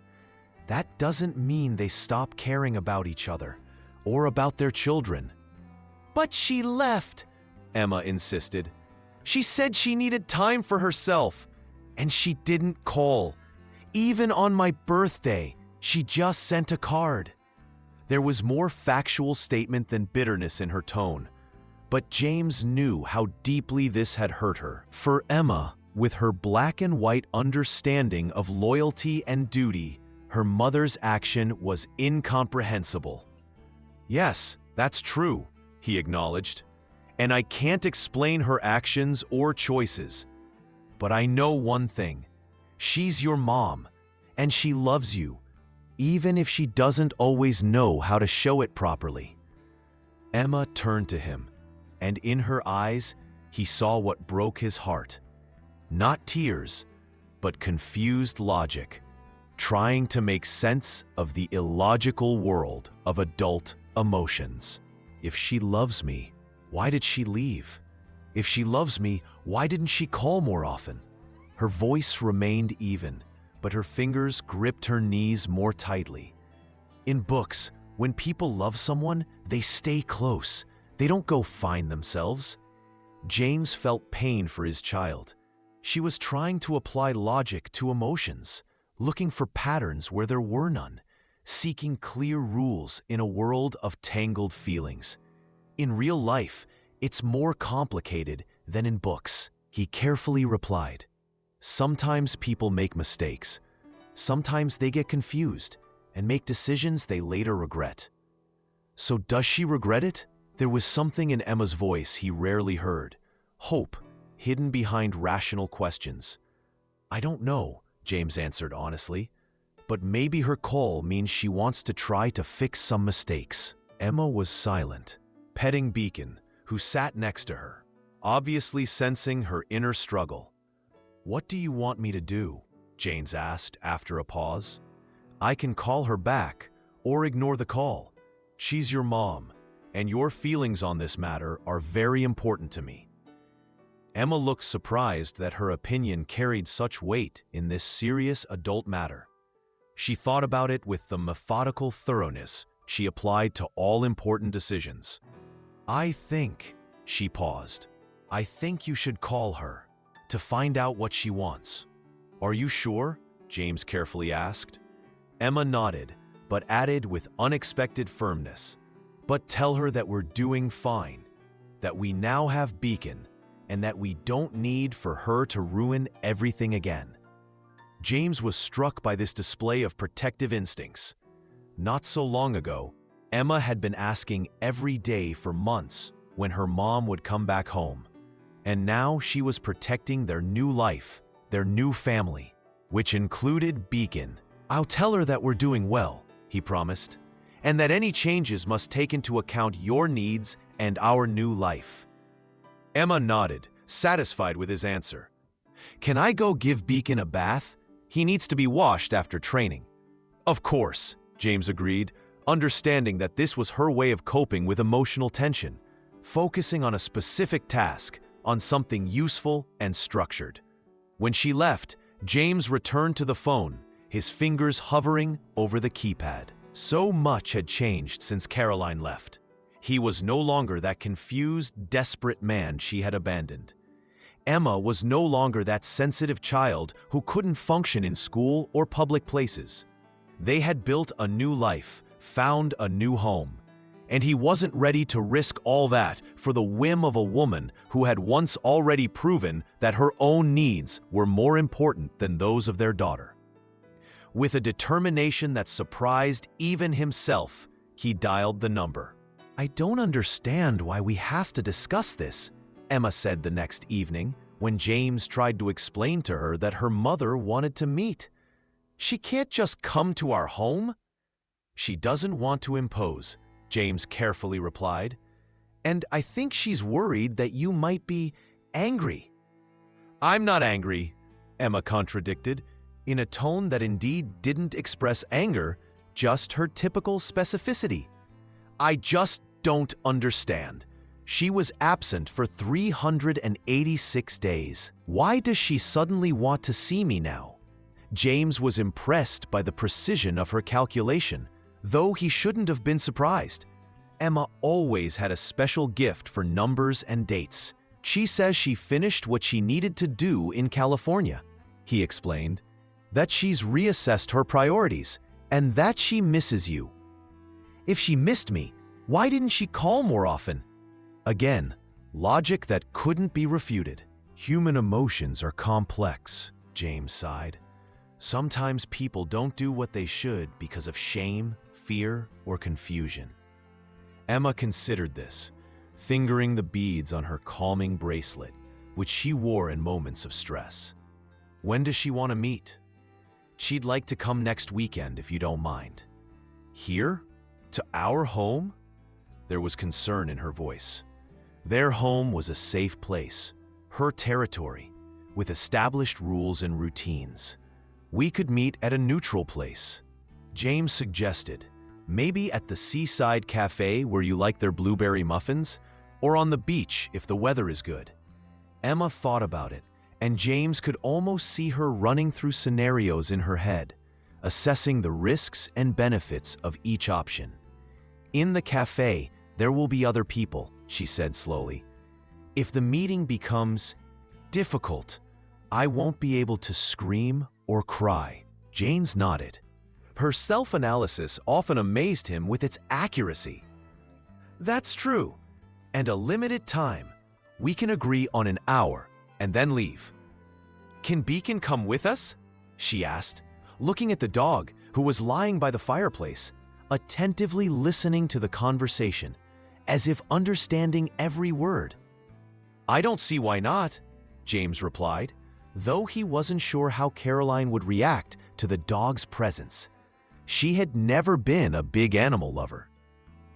That doesn't mean they stop caring about each other or about their children." "But she left," Emma insisted. "She said she needed time for herself, and she didn't call. Even on my birthday, she just sent a card." There was more factual statement than bitterness in her tone, but James knew how deeply this had hurt her. For Emma, with her black and white understanding of loyalty and duty, her mother's action was incomprehensible. "Yes, that's true," he acknowledged, "and I can't explain her actions or choices. But I know one thing. She's your mom, and she loves you, even if she doesn't always know how to show it properly." Emma turned to him, and in her eyes, he saw what broke his heart. Not tears, but confused logic, trying to make sense of the illogical world of adult emotions. "If she loves me, why did she leave? If she loves me, why didn't she call more often?" Her voice remained even, but her fingers gripped her knees more tightly. In books, when people love someone, they stay close. They don't go find themselves. James felt pain for his child. She was trying to apply logic to emotions, looking for patterns where there were none, seeking clear rules in a world of tangled feelings. In real life, it's more complicated than in books. He carefully replied, "Sometimes people make mistakes. Sometimes they get confused and make decisions they later regret." "So does she regret it?" There was something in Emma's voice he rarely heard, hope hidden behind rational questions. "I don't know," James answered honestly, "but maybe her call means she wants to try to fix some mistakes." Emma was silent, petting Beacon, who sat next to her, obviously sensing her inner struggle. "What do you want me to do?" James asked after a pause. "I can call her back or ignore the call. She's your mom, and your feelings on this matter are very important to me." Emma looked surprised that her opinion carried such weight in this serious adult matter. She thought about it with the methodical thoroughness she applied to all important decisions. "I think," she paused, "I think you should call her to find out what she wants." "Are you sure?" James carefully asked. Emma nodded, but added with unexpected firmness, "But tell her that we're doing fine, that we now have Beacon, and that we don't need for her to ruin everything again." James was struck by this display of protective instincts. Not so long ago, Emma had been asking every day for months when her mom would come back home. And now she was protecting their new life, their new family, which included Beacon. "I'll tell her that we're doing well," he promised, "and that any changes must take into account your needs and our new life." Emma nodded, satisfied with his answer. "Can I go give Beacon a bath? He needs to be washed after training." "Of course," James agreed, understanding that this was her way of coping with emotional tension, focusing on a specific task, on something useful and structured. When she left, James returned to the phone, his fingers hovering over the keypad. So much had changed since Caroline left. He was no longer that confused, desperate man she had abandoned. Emma was no longer that sensitive child who couldn't function in school or public places. They had built a new life, found a new home, and he wasn't ready to risk all that for the whim of a woman who had once already proven that her own needs were more important than those of their daughter. With a determination that surprised even himself, he dialed the number. "I don't understand why we have to discuss this," Emma said the next evening when James tried to explain to her that her mother wanted to meet. "She can't just come to our home." "She doesn't want to impose," James carefully replied. "And I think she's worried that you might be angry." "I'm not angry," Emma contradicted, in a tone that indeed didn't express anger, just her typical specificity. "I just don't understand. She was absent for 386 days. Why does she suddenly want to see me now?" James was impressed by the precision of her calculation, though he shouldn't have been surprised. Emma always had a special gift for numbers and dates. "She says she finished what she needed to do in California," he explained, "that she's reassessed her priorities, and that she misses you." "If she missed me, why didn't she call more often?" Again, logic that couldn't be refuted. "Human emotions are complex," James sighed. "Sometimes people don't do what they should because of shame, fear, or confusion." Emma considered this, fingering the beads on her calming bracelet, which she wore in moments of stress. "When does she want to meet?" "She'd like to come next weekend if you don't mind." "Here? To our home?" There was concern in her voice. Their home was a safe place, her territory, with established rules and routines. "We could meet at a neutral place," James suggested. "Maybe at the seaside cafe where you like their blueberry muffins, or on the beach if the weather is good." Emma thought about it, and James could almost see her running through scenarios in her head, assessing the risks and benefits of each option. "In the cafe, there will be other people," she said slowly. "If the meeting becomes difficult, I won't be able to scream or cry." James nodded. Her self-analysis often amazed him with its accuracy. "That's true. And a limited time. We can agree on an hour and then leave." "Can Beacon come with us?" she asked, looking at the dog, who was lying by the fireplace, attentively listening to the conversation, as if understanding every word. "I don't see why not," James replied, though he wasn't sure how Caroline would react to the dog's presence. She had never been a big animal lover.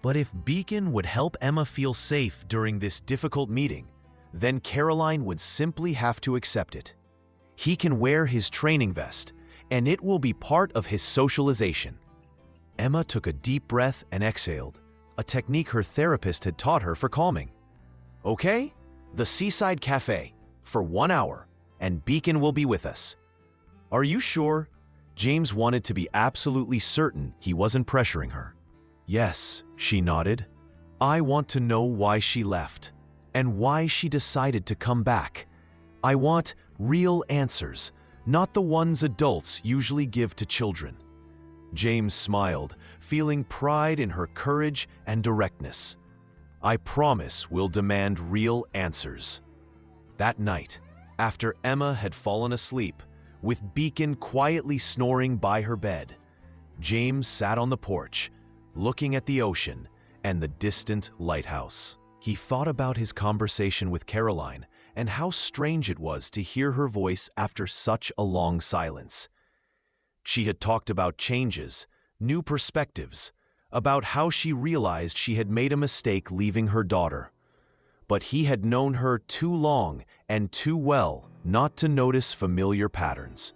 But if Beacon would help Emma feel safe during this difficult meeting, then Caroline would simply have to accept it. He can wear his training vest, and it will be part of his socialization. Emma took a deep breath and exhaled, a technique her therapist had taught her for calming. "Okay, the seaside cafe, for 1 hour, and Beacon will be with us." "Are you sure?" James wanted to be absolutely certain he wasn't pressuring her. "Yes," she nodded. "I want to know why she left, and why she decided to come back. I want real answers, not the ones adults usually give to children." James smiled, feeling pride in her courage and directness. "I promise we'll demand real answers." That night, after Emma had fallen asleep, with Beacon quietly snoring by her bed, James sat on the porch, looking at the ocean and the distant lighthouse. He thought about his conversation with Caroline and how strange it was to hear her voice after such a long silence. She had talked about changes, new perspectives, about how she realized she had made a mistake leaving her daughter. But he had known her too long and too well not to notice familiar patterns.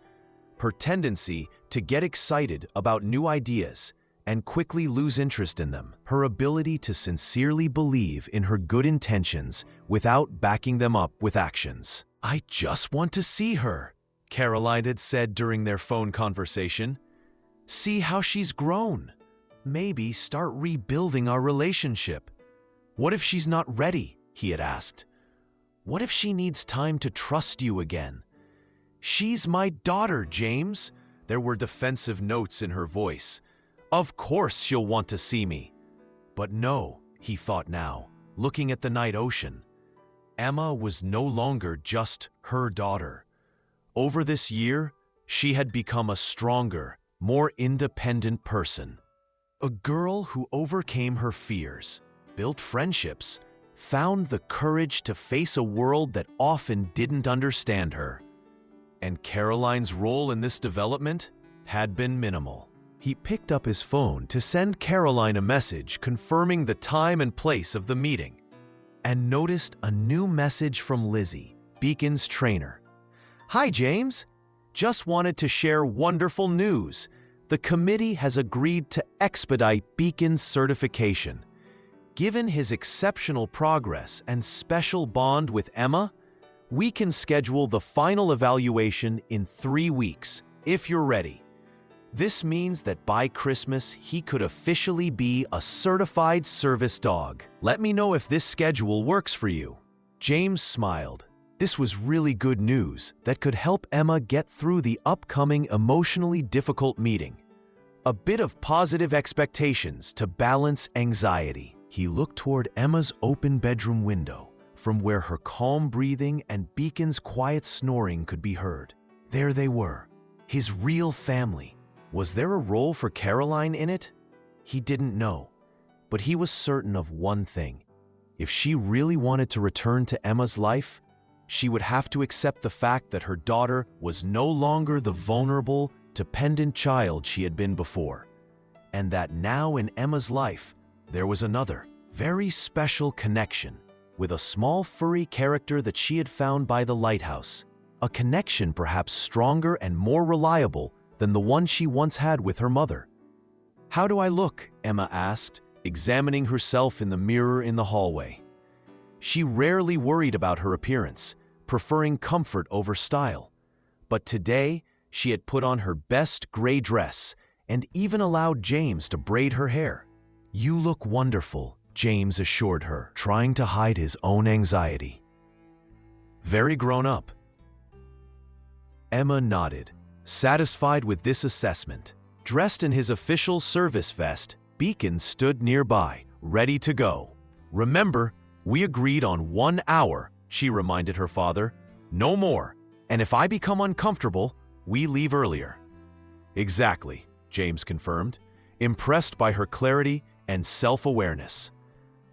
Her tendency to get excited about new ideas and quickly lose interest in them. Her ability to sincerely believe in her good intentions without backing them up with actions. "I just want to see her," Caroline had said during their phone conversation. "See how she's grown. Maybe start rebuilding our relationship." "What if she's not ready?" he had asked. "What if she needs time to trust you again?" "She's my daughter, James." There were defensive notes in her voice. "Of course she'll want to see me." But no, he thought now, looking at the night ocean. Emma was no longer just her daughter. Over this year, she had become a stronger, more independent person. A girl who overcame her fears, built friendships, found the courage to face a world that often didn't understand her. And Caroline's role in this development had been minimal. He picked up his phone to send Caroline a message confirming the time and place of the meeting, and noticed a new message from Lizzie, Beacon's trainer. "Hi, James. Just wanted to share wonderful news. The committee has agreed to expedite Beacon's certification. Given his exceptional progress and special bond with Emma, we can schedule the final evaluation in 3 weeks, if you're ready. This means that by Christmas, he could officially be a certified service dog. Let me know if this schedule works for you." James smiled. This was really good news that could help Emma get through the upcoming emotionally difficult meeting. A bit of positive expectations to balance anxiety. He looked toward Emma's open bedroom window, from where her calm breathing and Beacon's quiet snoring could be heard. There they were, his real family. Was there a role for Caroline in it? He didn't know, but he was certain of one thing. If she really wanted to return to Emma's life, she would have to accept the fact that her daughter was no longer the vulnerable, dependent child she had been before, and that now in Emma's life, there was another, very special connection with a small furry character that she had found by the lighthouse, a connection perhaps stronger and more reliable than the one she once had with her mother. "How do I look?" Emma asked, examining herself in the mirror in the hallway. She rarely worried about her appearance, preferring comfort over style. But today, she had put on her best gray dress and even allowed James to braid her hair. "You look wonderful," James assured her, trying to hide his own anxiety. "Very grown up." Emma nodded, satisfied with this assessment. Dressed in his official service vest, Beacon stood nearby, ready to go. "Remember, we agreed on 1 hour," she reminded her father. "No more, and if I become uncomfortable, we leave earlier." "Exactly," James confirmed, impressed by her clarity and self-awareness.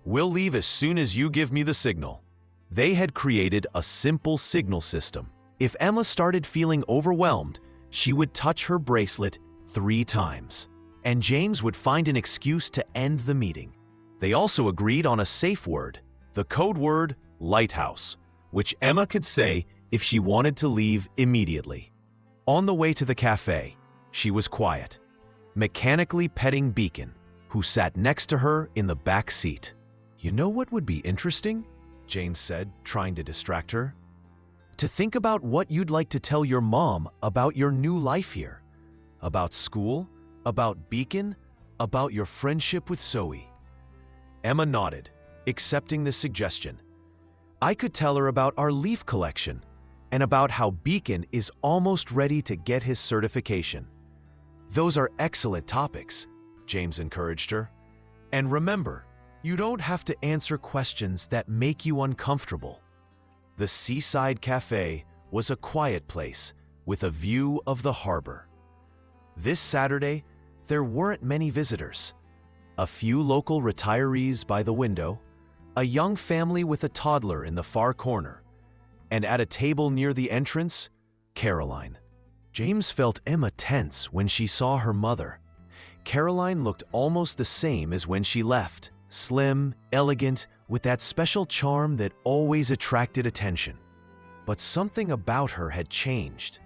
"We'll leave as soon as you give me the signal." They had created a simple signal system. If Emma started feeling overwhelmed, she would touch her bracelet 3 times, and James would find an excuse to end the meeting. They also agreed on a safe word, the code word Lighthouse, which Emma could say if she wanted to leave immediately. On the way to the cafe, she was quiet, mechanically petting Beacon, who sat next to her in the back seat. "You know what would be interesting?" James said, trying to distract her. "To think about what you'd like to tell your mom about your new life here. About school, about Beacon, about your friendship with Zoe." Emma nodded, accepting the suggestion. "I could tell her about our leaf collection and about how Beacon is almost ready to get his certification." "Those are excellent topics," James encouraged her. "And remember, you don't have to answer questions that make you uncomfortable." The seaside cafe was a quiet place with a view of the harbor. This Saturday, there weren't many visitors. A few local retirees by the window, a young family with a toddler in the far corner, and at a table near the entrance, Caroline. James felt Emma tense when she saw her mother. Caroline looked almost the same as when she left, slim, elegant, with that special charm that always attracted attention. But something about her had changed.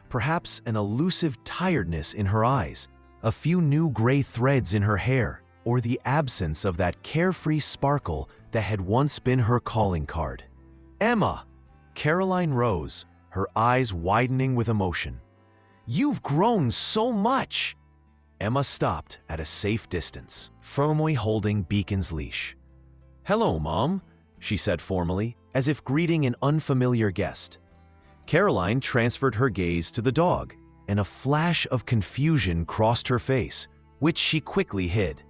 Perhaps an elusive tiredness in her eyes, a few new gray threads in her hair, or the absence of that carefree sparkle that had once been her calling card. "Emma!" Caroline rose, her eyes widening with emotion. "You've grown so much!" Emma stopped at a safe distance, firmly holding Beacon's leash. "Hello, Mom," she said formally, as if greeting an unfamiliar guest. Caroline transferred her gaze to the dog, and a flash of confusion crossed her face, which she quickly hid.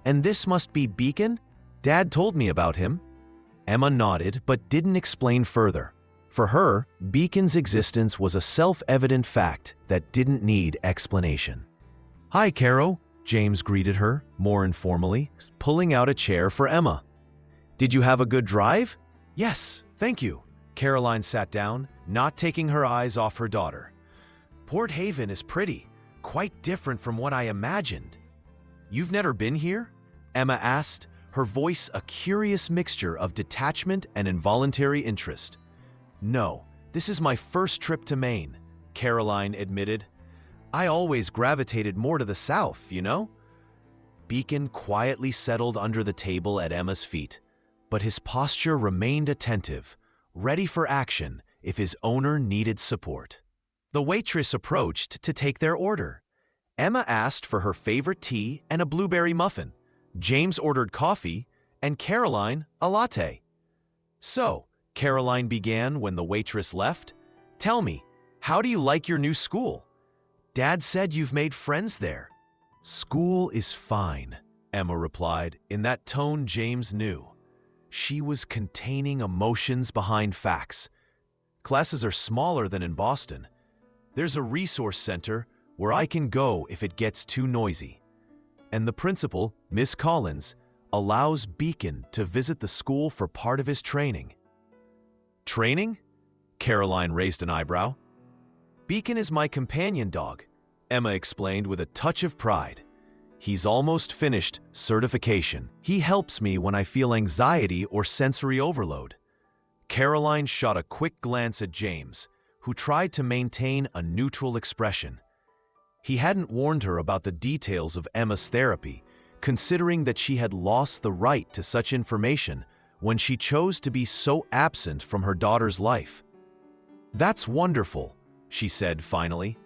"And this must be Beacon? Dad told me about him." Emma nodded but didn't explain further. For her, Beacon's existence was a self-evident fact that didn't need explanation. "Hi, Caro," James greeted her, more informally, pulling out a chair for Emma. "Did you have a good drive?" "Yes, thank you." Caroline sat down, not taking her eyes off her daughter. "Port Haven is pretty, quite different from what I imagined." "You've never been here?" Emma asked, her voice a curious mixture of detachment and involuntary interest. "No, this is my first trip to Maine," Caroline admitted. "I always gravitated more to the south, you know?" Beacon quietly settled under the table at Emma's feet, but his posture remained attentive, ready for action if his owner needed support. The waitress approached to take their order. Emma asked for her favorite tea and a blueberry muffin. James ordered coffee, and Caroline a latte. "So," Caroline began when the waitress left, "tell me, how do you like your new school? Dad said you've made friends there." "School is fine," Emma replied, in that tone James knew. She was containing emotions behind facts. "Classes are smaller than in Boston. There's a resource center where I can go if it gets too noisy. And the principal, Miss Collins, allows Beacon to visit the school for part of his training." "Training?" Caroline raised an eyebrow. "Beacon is my companion dog," Emma explained with a touch of pride. "He's almost finished certification. He helps me when I feel anxiety or sensory overload." Caroline shot a quick glance at James, who tried to maintain a neutral expression. He hadn't warned her about the details of Emma's therapy, considering that she had lost the right to such information when she chose to be so absent from her daughter's life. "That's wonderful," she said finally.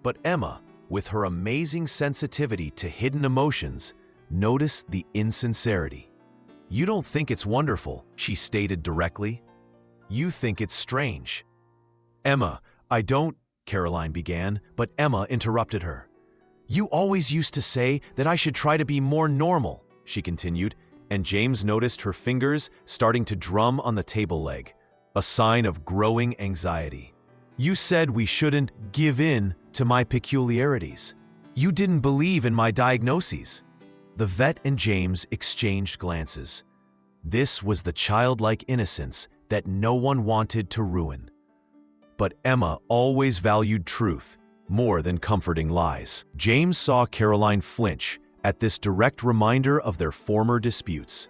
But Emma, with her amazing sensitivity to hidden emotions, noticed the insincerity. "You don't think it's wonderful," she stated directly. "You think it's strange." "Emma, I don't," Caroline began, but Emma interrupted her. "You always used to say that I should try to be more normal," she continued, and James noticed her fingers starting to drum on the table leg, a sign of growing anxiety. "You said we shouldn't give in to my peculiarities. You didn't believe in my diagnoses." The vet and James exchanged glances. This was the childlike innocence that no one wanted to ruin. But Emma always valued truth more than comforting lies. James saw Caroline flinch at this direct reminder of their former disputes.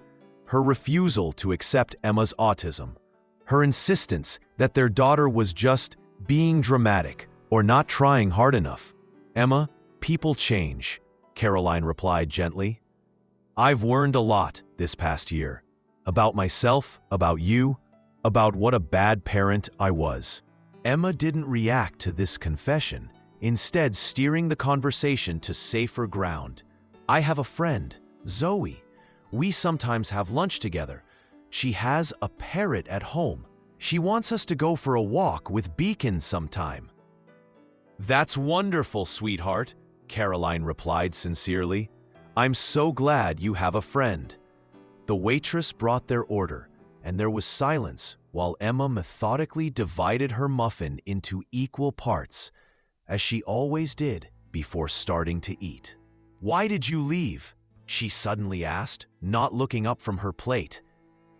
Her refusal to accept Emma's autism, her insistence that their daughter was just being dramatic or not trying hard enough. "Emma, people change," Caroline replied gently. "I've learned a lot this past year. About myself, about you, about what a bad parent I was." Emma didn't react to this confession, instead steering the conversation to safer ground. "I have a friend, Zoe. We sometimes have lunch together. She has a parrot at home. She wants us to go for a walk with Beacon sometime." "That's wonderful, sweetheart," Caroline replied sincerely. "I'm so glad you have a friend." The waitress brought their order, and there was silence while Emma methodically divided her muffin into equal parts, as she always did before starting to eat. "Why did you leave?" she suddenly asked, not looking up from her plate.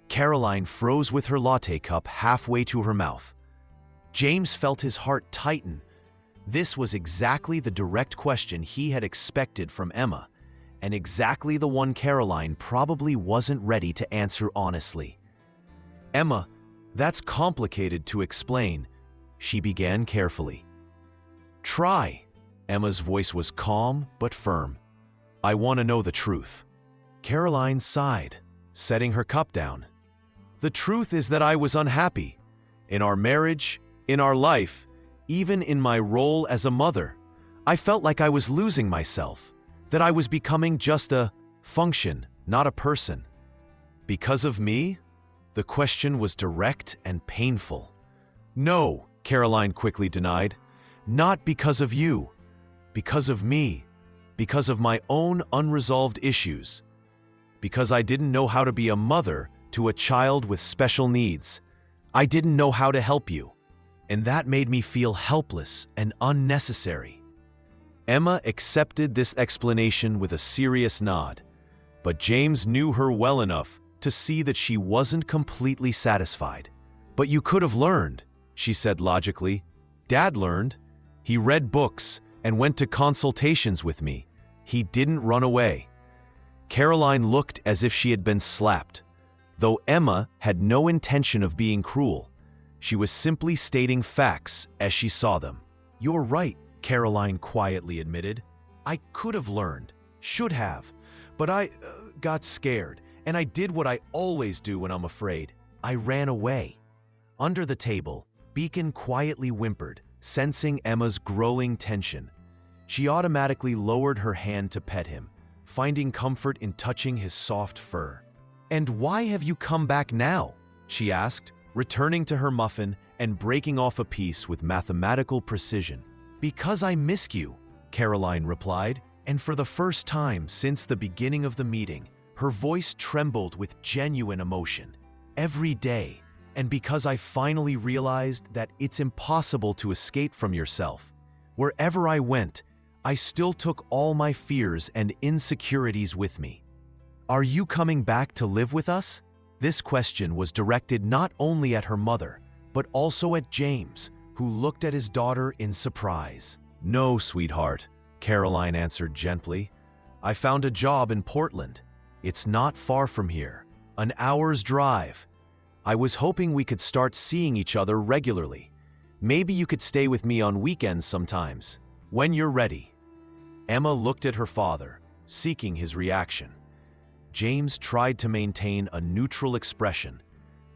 Caroline froze with her latte cup halfway to her mouth. James felt his heart tighten. This was exactly the direct question he had expected from Emma, and exactly the one Caroline probably wasn't ready to answer honestly. "Emma, that's complicated to explain," she began carefully. "Try." Emma's voice was calm but firm. "I want to know the truth." Caroline sighed, setting her cup down. "The truth is that I was unhappy. In our marriage, in our life, even in my role as a mother. I felt like I was losing myself, that I was becoming just a function, not a person. Because of me?" The question was direct and painful. "No," Caroline quickly denied. "Not because of you. Because of me. Because of my own unresolved issues. Because I didn't know how to be a mother to a child with special needs. I didn't know how to help you. And that made me feel helpless and unnecessary." Emma accepted this explanation with a serious nod, but James knew her well enough to see that she wasn't completely satisfied. "But you could have learned," she said logically. "Dad learned. He read books and went to consultations with me. He didn't run away." Caroline looked as if she had been slapped. Though Emma had no intention of being cruel, she was simply stating facts as she saw them. "You're right," Caroline quietly admitted. "I could have learned, should have, but I got scared, and I did what I always do when I'm afraid. I ran away." Under the table, Beacon quietly whimpered, sensing Emma's growing tension. She automatically lowered her hand to pet him, finding comfort in touching his soft fur. "And why have you come back now?" she asked, returning to her muffin and breaking off a piece with mathematical precision. "Because I miss you," Caroline replied, and for the first time since the beginning of the meeting, her voice trembled with genuine emotion. "Every day, and because I finally realized that it's impossible to escape from yourself. Wherever I went, I still took all my fears and insecurities with me. Are you coming back to live with us?" This question was directed not only at her mother, but also at James, who looked at his daughter in surprise. "No, sweetheart," Caroline answered gently. "I found a job in Portland. It's not far from here, an hour's drive. I was hoping we could start seeing each other regularly. Maybe you could stay with me on weekends sometimes, when you're ready." Emma looked at her father, seeking his reaction. James tried to maintain a neutral expression,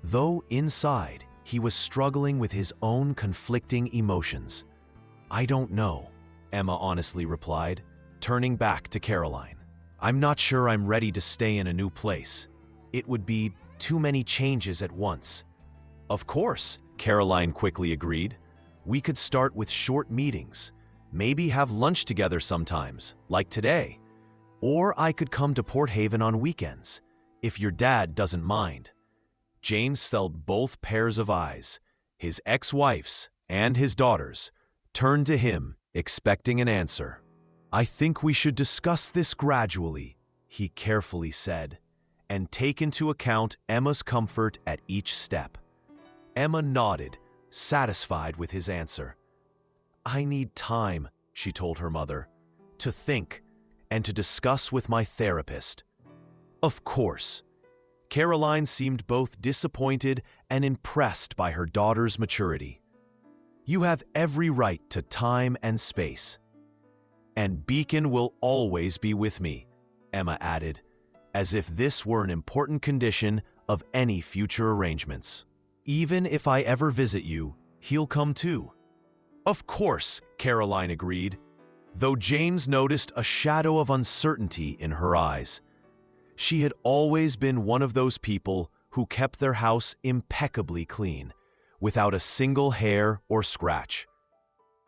though inside he was struggling with his own conflicting emotions. "I don't know," Emma honestly replied, turning back to Caroline. "I'm not sure I'm ready to stay in a new place. It would be too many changes at once." "Of course," Caroline quickly agreed. "We could start with short meetings, maybe have lunch together sometimes, like today. Or I could come to Port Haven on weekends, if your dad doesn't mind." James felt both pairs of eyes, his ex-wife's and his daughter's, turned to him, expecting an answer. "I think we should discuss this gradually," he carefully said, "and take into account Emma's comfort at each step." Emma nodded, satisfied with his answer. "I need time," she told her mother, "to think and to discuss with my therapist." "Of course." Caroline seemed both disappointed and impressed by her daughter's maturity. "You have every right to time and space." "And Beacon will always be with me," Emma added, as if this were an important condition of any future arrangements. "Even if I ever visit you, he'll come too." "Of course," Caroline agreed, though James noticed a shadow of uncertainty in her eyes. She had always been one of those people who kept their house impeccably clean, without a single hair or scratch.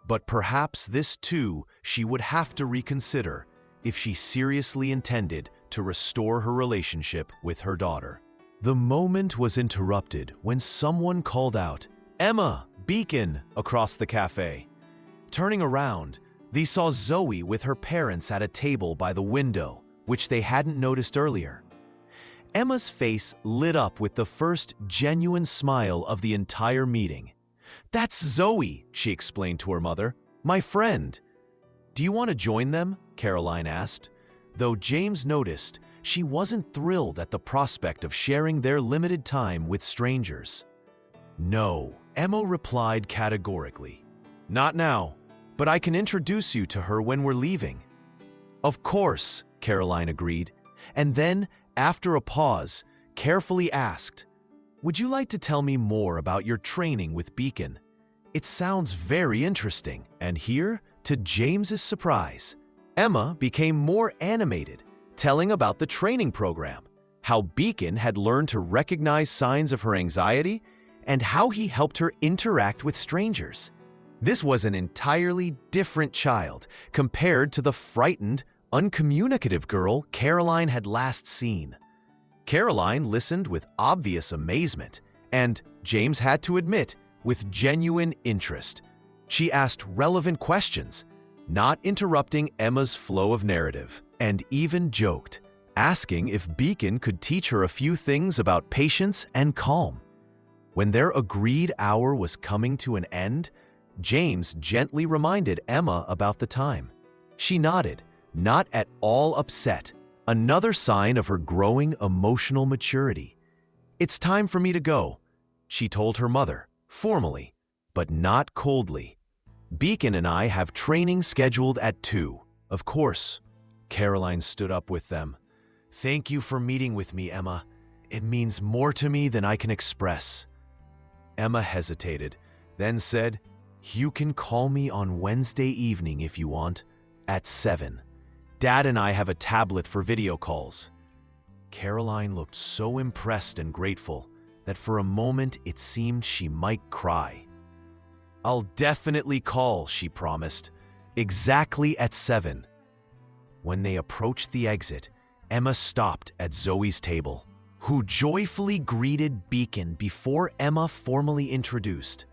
But perhaps this too she would have to reconsider if she seriously intended to restore her relationship with her daughter. The moment was interrupted when someone called out, "Emma, Beacon," across the cafe. Turning around, they saw Zoe with her parents at a table by the window, which they hadn't noticed earlier. Emma's face lit up with the first genuine smile of the entire meeting. "That's Zoe," she explained to her mother. "My friend." "Do you want to join them?" Caroline asked, though James noticed she wasn't thrilled at the prospect of sharing their limited time with strangers. "No," Emma replied categorically. "Not now, but I can introduce you to her when we're leaving." "Of course," Caroline agreed, and then, after a pause, carefully asked, "Would you like to tell me more about your training with Beacon? It sounds very interesting." And here, to James's surprise, Emma became more animated, telling about the training program, how Beacon had learned to recognize signs of her anxiety, and how he helped her interact with strangers. This was an entirely different child compared to the frightened, uncommunicative girl Caroline had last seen. Caroline listened with obvious amazement, and, James had to admit, with genuine interest. She asked relevant questions, not interrupting Emma's flow of narrative, and even joked, asking if Beacon could teach her a few things about patience and calm. When their agreed hour was coming to an end, James gently reminded Emma about the time. She nodded, not at all upset, another sign of her growing emotional maturity. "It's time for me to go," she told her mother, formally, but not coldly. "Beacon and I have training scheduled at 2. "Of course." Caroline stood up with them. "Thank you for meeting with me, Emma. It means more to me than I can express." Emma hesitated, then said, "You can call me on Wednesday evening if you want, at 7. Dad and I have a tablet for video calls." Caroline looked so impressed and grateful that for a moment it seemed she might cry. "I'll definitely call," she promised, "exactly at 7. When they approached the exit, Emma stopped at Zoe's table, who joyfully greeted Beacon before Emma formally introduced.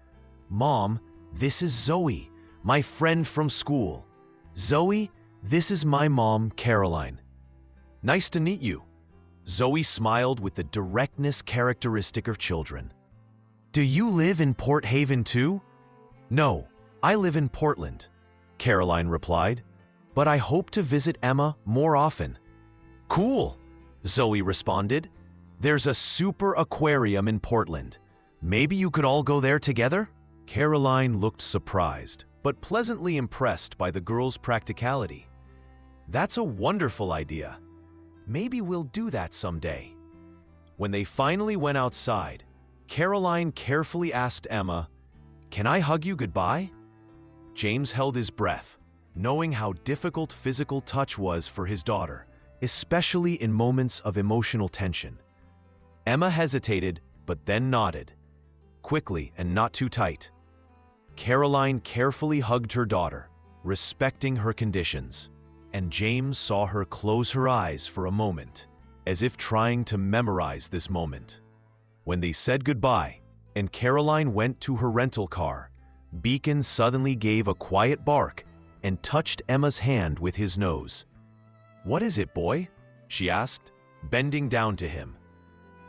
"Mom, this is Zoe, my friend from school. Zoe, this is my mom, Caroline." "Nice to meet you." Zoe smiled with the directness characteristic of children. "Do you live in Port Haven too?" "No, I live in Portland," Caroline replied, "but I hope to visit Emma more often." "Cool," Zoe responded. "There's a super aquarium in Portland. Maybe you could all go there together?" Caroline looked surprised, but pleasantly impressed by the girl's practicality. "That's a wonderful idea. Maybe we'll do that someday." When they finally went outside, Caroline carefully asked Emma, "Can I hug you goodbye?" James held his breath, knowing how difficult physical touch was for his daughter, especially in moments of emotional tension. Emma hesitated, but then nodded, quickly and not too tight. Caroline carefully hugged her daughter, respecting her conditions, and James saw her close her eyes for a moment, as if trying to memorize this moment. When they said goodbye, and Caroline went to her rental car, Beacon suddenly gave a quiet bark and touched Emma's hand with his nose. "What is it, boy?" she asked, bending down to him.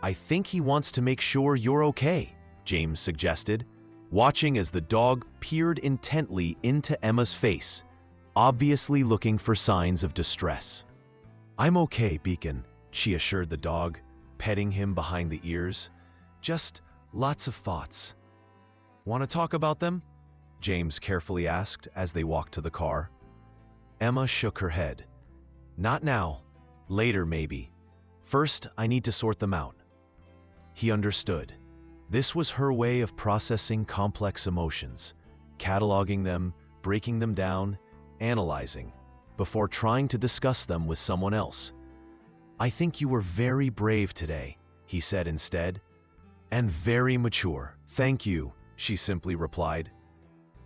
"I think he wants to make sure you're okay," James suggested, watching as the dog peered intently into Emma's face, obviously looking for signs of distress. "I'm okay, Beacon," she assured the dog, petting him behind the ears. "Just lots of thoughts." "Want to talk about them?" James carefully asked as they walked to the car. Emma shook her head. "Not now. Later, maybe. First, I need to sort them out." He understood. This was her way of processing complex emotions, cataloging them, breaking them down, analyzing, before trying to discuss them with someone else. "I think you were very brave today," he said instead. "And very mature. Thank you," she simply replied.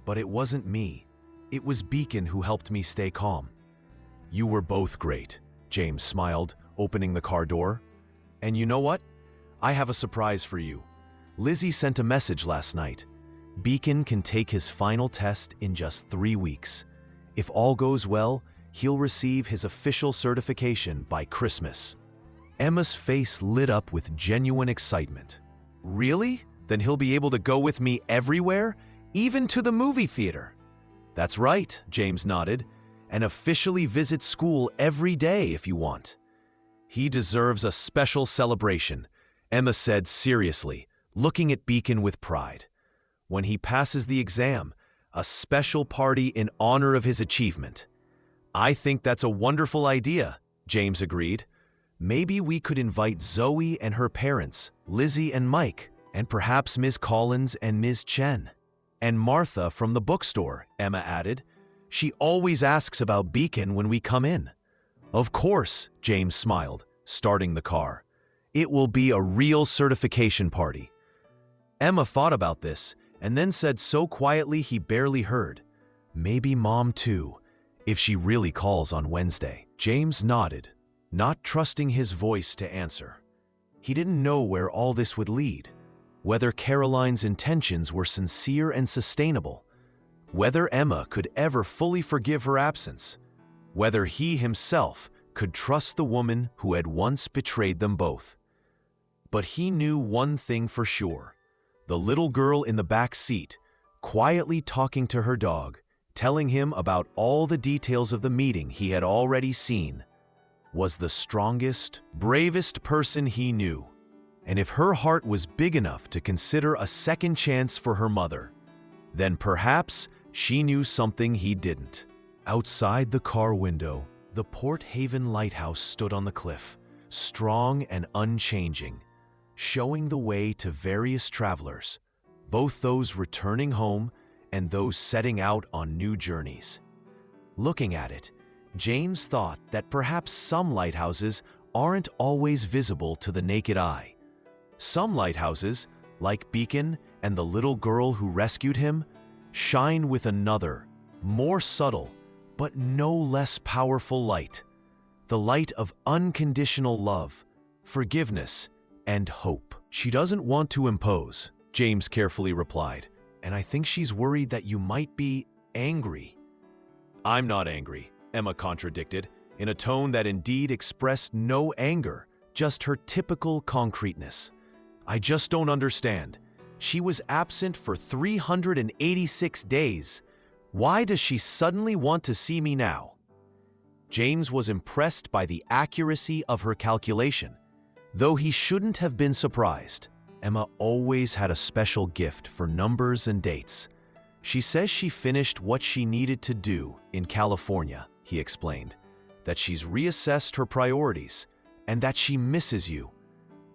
"But it wasn't me. It was Beacon who helped me stay calm." "You were both great," James smiled, opening the car door. "And you know what? I have a surprise for you. Lizzie sent a message last night. Beacon can take his final test in just 3 weeks. If all goes well, he'll receive his official certification by Christmas. Emma's face lit up with genuine excitement. Really? Then he'll be able to go with me everywhere, even to the movie theater. That's right, James nodded, and officially visit school every day if you want. He deserves a special celebration, Emma said seriously, looking at Beacon with pride. When he passes the exam, a special party in honor of his achievement. I think that's a wonderful idea, James agreed. Maybe we could invite Zoe and her parents, Lizzie and Mike, and perhaps Ms. Collins and Ms. Chen. And Martha from the bookstore, Emma added. She always asks about Beacon when we come in. Of course, James smiled, starting the car. It will be a real certification party. Emma thought about this and then said so quietly he barely heard, maybe Mom too, if she really calls on Wednesday. James nodded, not trusting his voice to answer. He didn't know where all this would lead, whether Caroline's intentions were sincere and sustainable, whether Emma could ever fully forgive her absence, whether he himself could trust the woman who had once betrayed them both. But he knew one thing for sure. The little girl in the back seat, quietly talking to her dog, telling him about all the details of the meeting he had already seen, was the strongest, bravest person he knew. And if her heart was big enough to consider a second chance for her mother, then perhaps she knew something he didn't. Outside the car window, the Port Haven Lighthouse stood on the cliff, strong and unchanging, showing the way to various travelers, both those returning home and those setting out on new journeys. Looking at it, James thought that perhaps some lighthouses aren't always visible to the naked eye. Some lighthouses, like Beacon and the little girl who rescued him, shine with another, more subtle, but no less powerful light, the light of unconditional love, forgiveness, and hope. She doesn't want to impose, James carefully replied, and I think she's worried that you might be angry. I'm not angry, Emma contradicted, in a tone that indeed expressed no anger, just her typical concreteness. I just don't understand. She was absent for 386 days. Why does she suddenly want to see me now? James was impressed by the accuracy of her calculation, though he shouldn't have been surprised. Emma always had a special gift for numbers and dates. She says she finished what she needed to do in California, he explained, that she's reassessed her priorities, and that she misses you.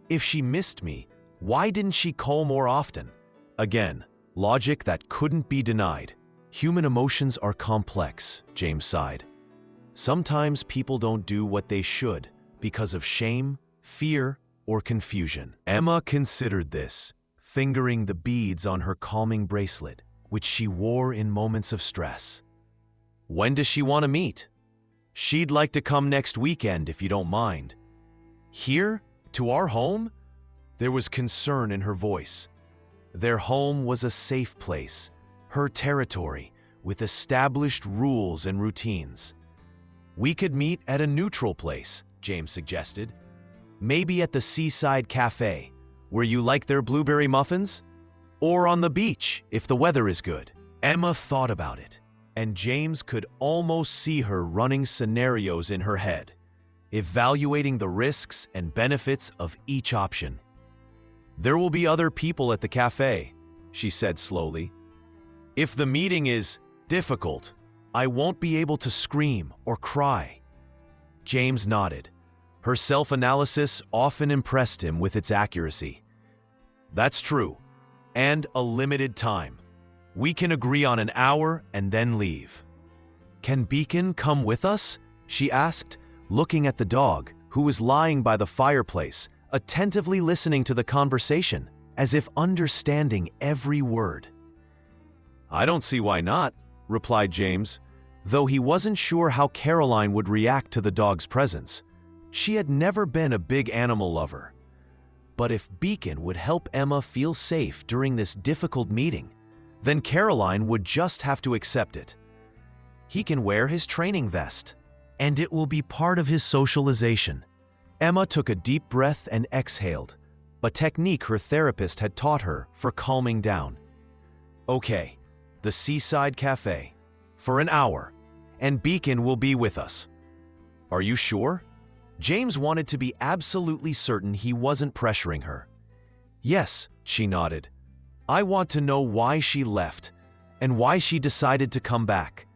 If she missed me, why didn't she call more often? Again, logic that couldn't be denied. Human emotions are complex, James sighed. Sometimes people don't do what they should because of shame, fear, or confusion. Emma considered this, fingering the beads on her calming bracelet, which she wore in moments of stress. When does she want to meet? She'd like to come next weekend if you don't mind. Here? To our home? There was concern in her voice. Their home was a safe place, her territory, with established rules and routines. We could meet at a neutral place, James suggested. Maybe at the Seaside Cafe, where you like their blueberry muffins? Or on the beach, if the weather is good. Emma thought about it, and James could almost see her running scenarios in her head, evaluating the risks and benefits of each option. There will be other people at the cafe, she said slowly. If the meeting is difficult, I won't be able to scream or cry. James nodded. Her self-analysis often impressed him with its accuracy. That's true, and a limited time. We can agree on an hour and then leave. Can Beacon come with us? She asked, looking at the dog, who was lying by the fireplace, attentively listening to the conversation, as if understanding every word. I don't see why not, replied James, though he wasn't sure how Caroline would react to the dog's presence. She had never been a big animal lover. But if Beacon would help Emma feel safe during this difficult meeting, then Caroline would just have to accept it. He can wear his training vest, and it will be part of his socialization. Emma took a deep breath and exhaled, a technique her therapist had taught her for calming down. Okay, the Seaside Cafe. For an hour, and Beacon will be with us. Are you sure? James wanted to be absolutely certain he wasn't pressuring her. Yes, she nodded. I want to know why she left, and why she decided to come back.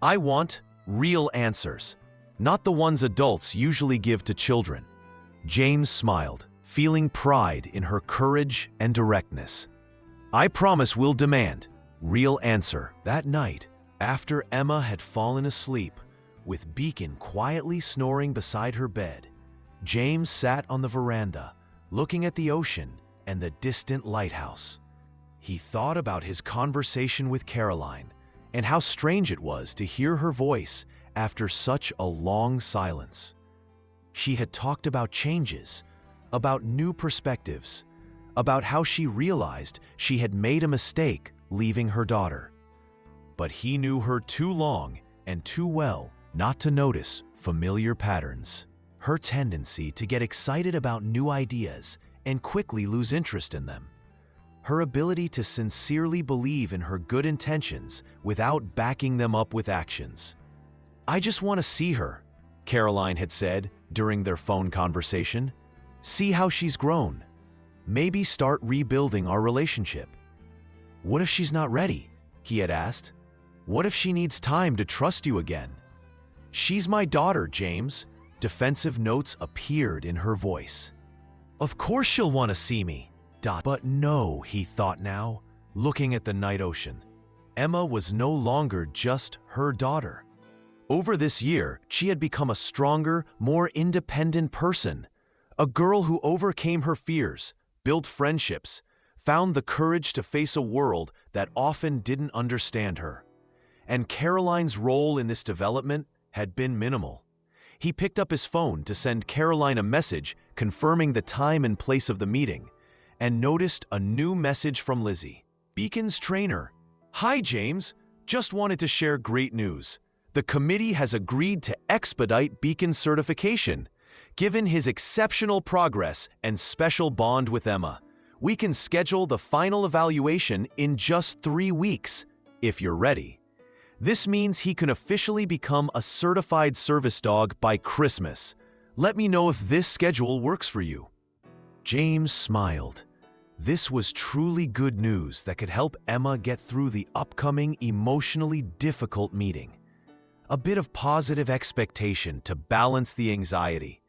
I want real answers, not the ones adults usually give to children. James smiled, feeling pride in her courage and directness. I promise we'll demand real answer. That night, after Emma had fallen asleep, with Beacon quietly snoring beside her bed, James sat on the veranda, looking at the ocean and the distant lighthouse. He thought about his conversation with Caroline and how strange it was to hear her voice after such a long silence. She had talked about changes, about new perspectives, about how she realized she had made a mistake leaving her daughter. But he knew her too long and too well not to notice familiar patterns. Her tendency to get excited about new ideas and quickly lose interest in them. Her ability to sincerely believe in her good intentions without backing them up with actions. I just want to see her, Caroline had said during their phone conversation. See how she's grown. Maybe start rebuilding our relationship. What if she's not ready? He had asked. What if she needs time to trust you again? She's my daughter, James. Defensive notes appeared in her voice. Of course she'll want to see me. But no, he thought now, looking at the night ocean. Emma was no longer just her daughter. Over this year, she had become a stronger, more independent person. A girl who overcame her fears, built friendships, found the courage to face a world that often didn't understand her. And Caroline's role in this development had been minimal. He picked up his phone to send Caroline a message confirming the time and place of the meeting, and noticed a new message from Lizzie, Beacon's trainer. Hi, James. Just wanted to share great news. The committee has agreed to expedite Beacon's certification. Given his exceptional progress and special bond with Emma, we can schedule the final evaluation in just 3 weeks, if you're ready. This means he can officially become a certified service dog by Christmas. Let me know if this schedule works for you. James smiled. This was truly good news that could help Emma get through the upcoming emotionally difficult meeting. A bit of positive expectation to balance the anxiety.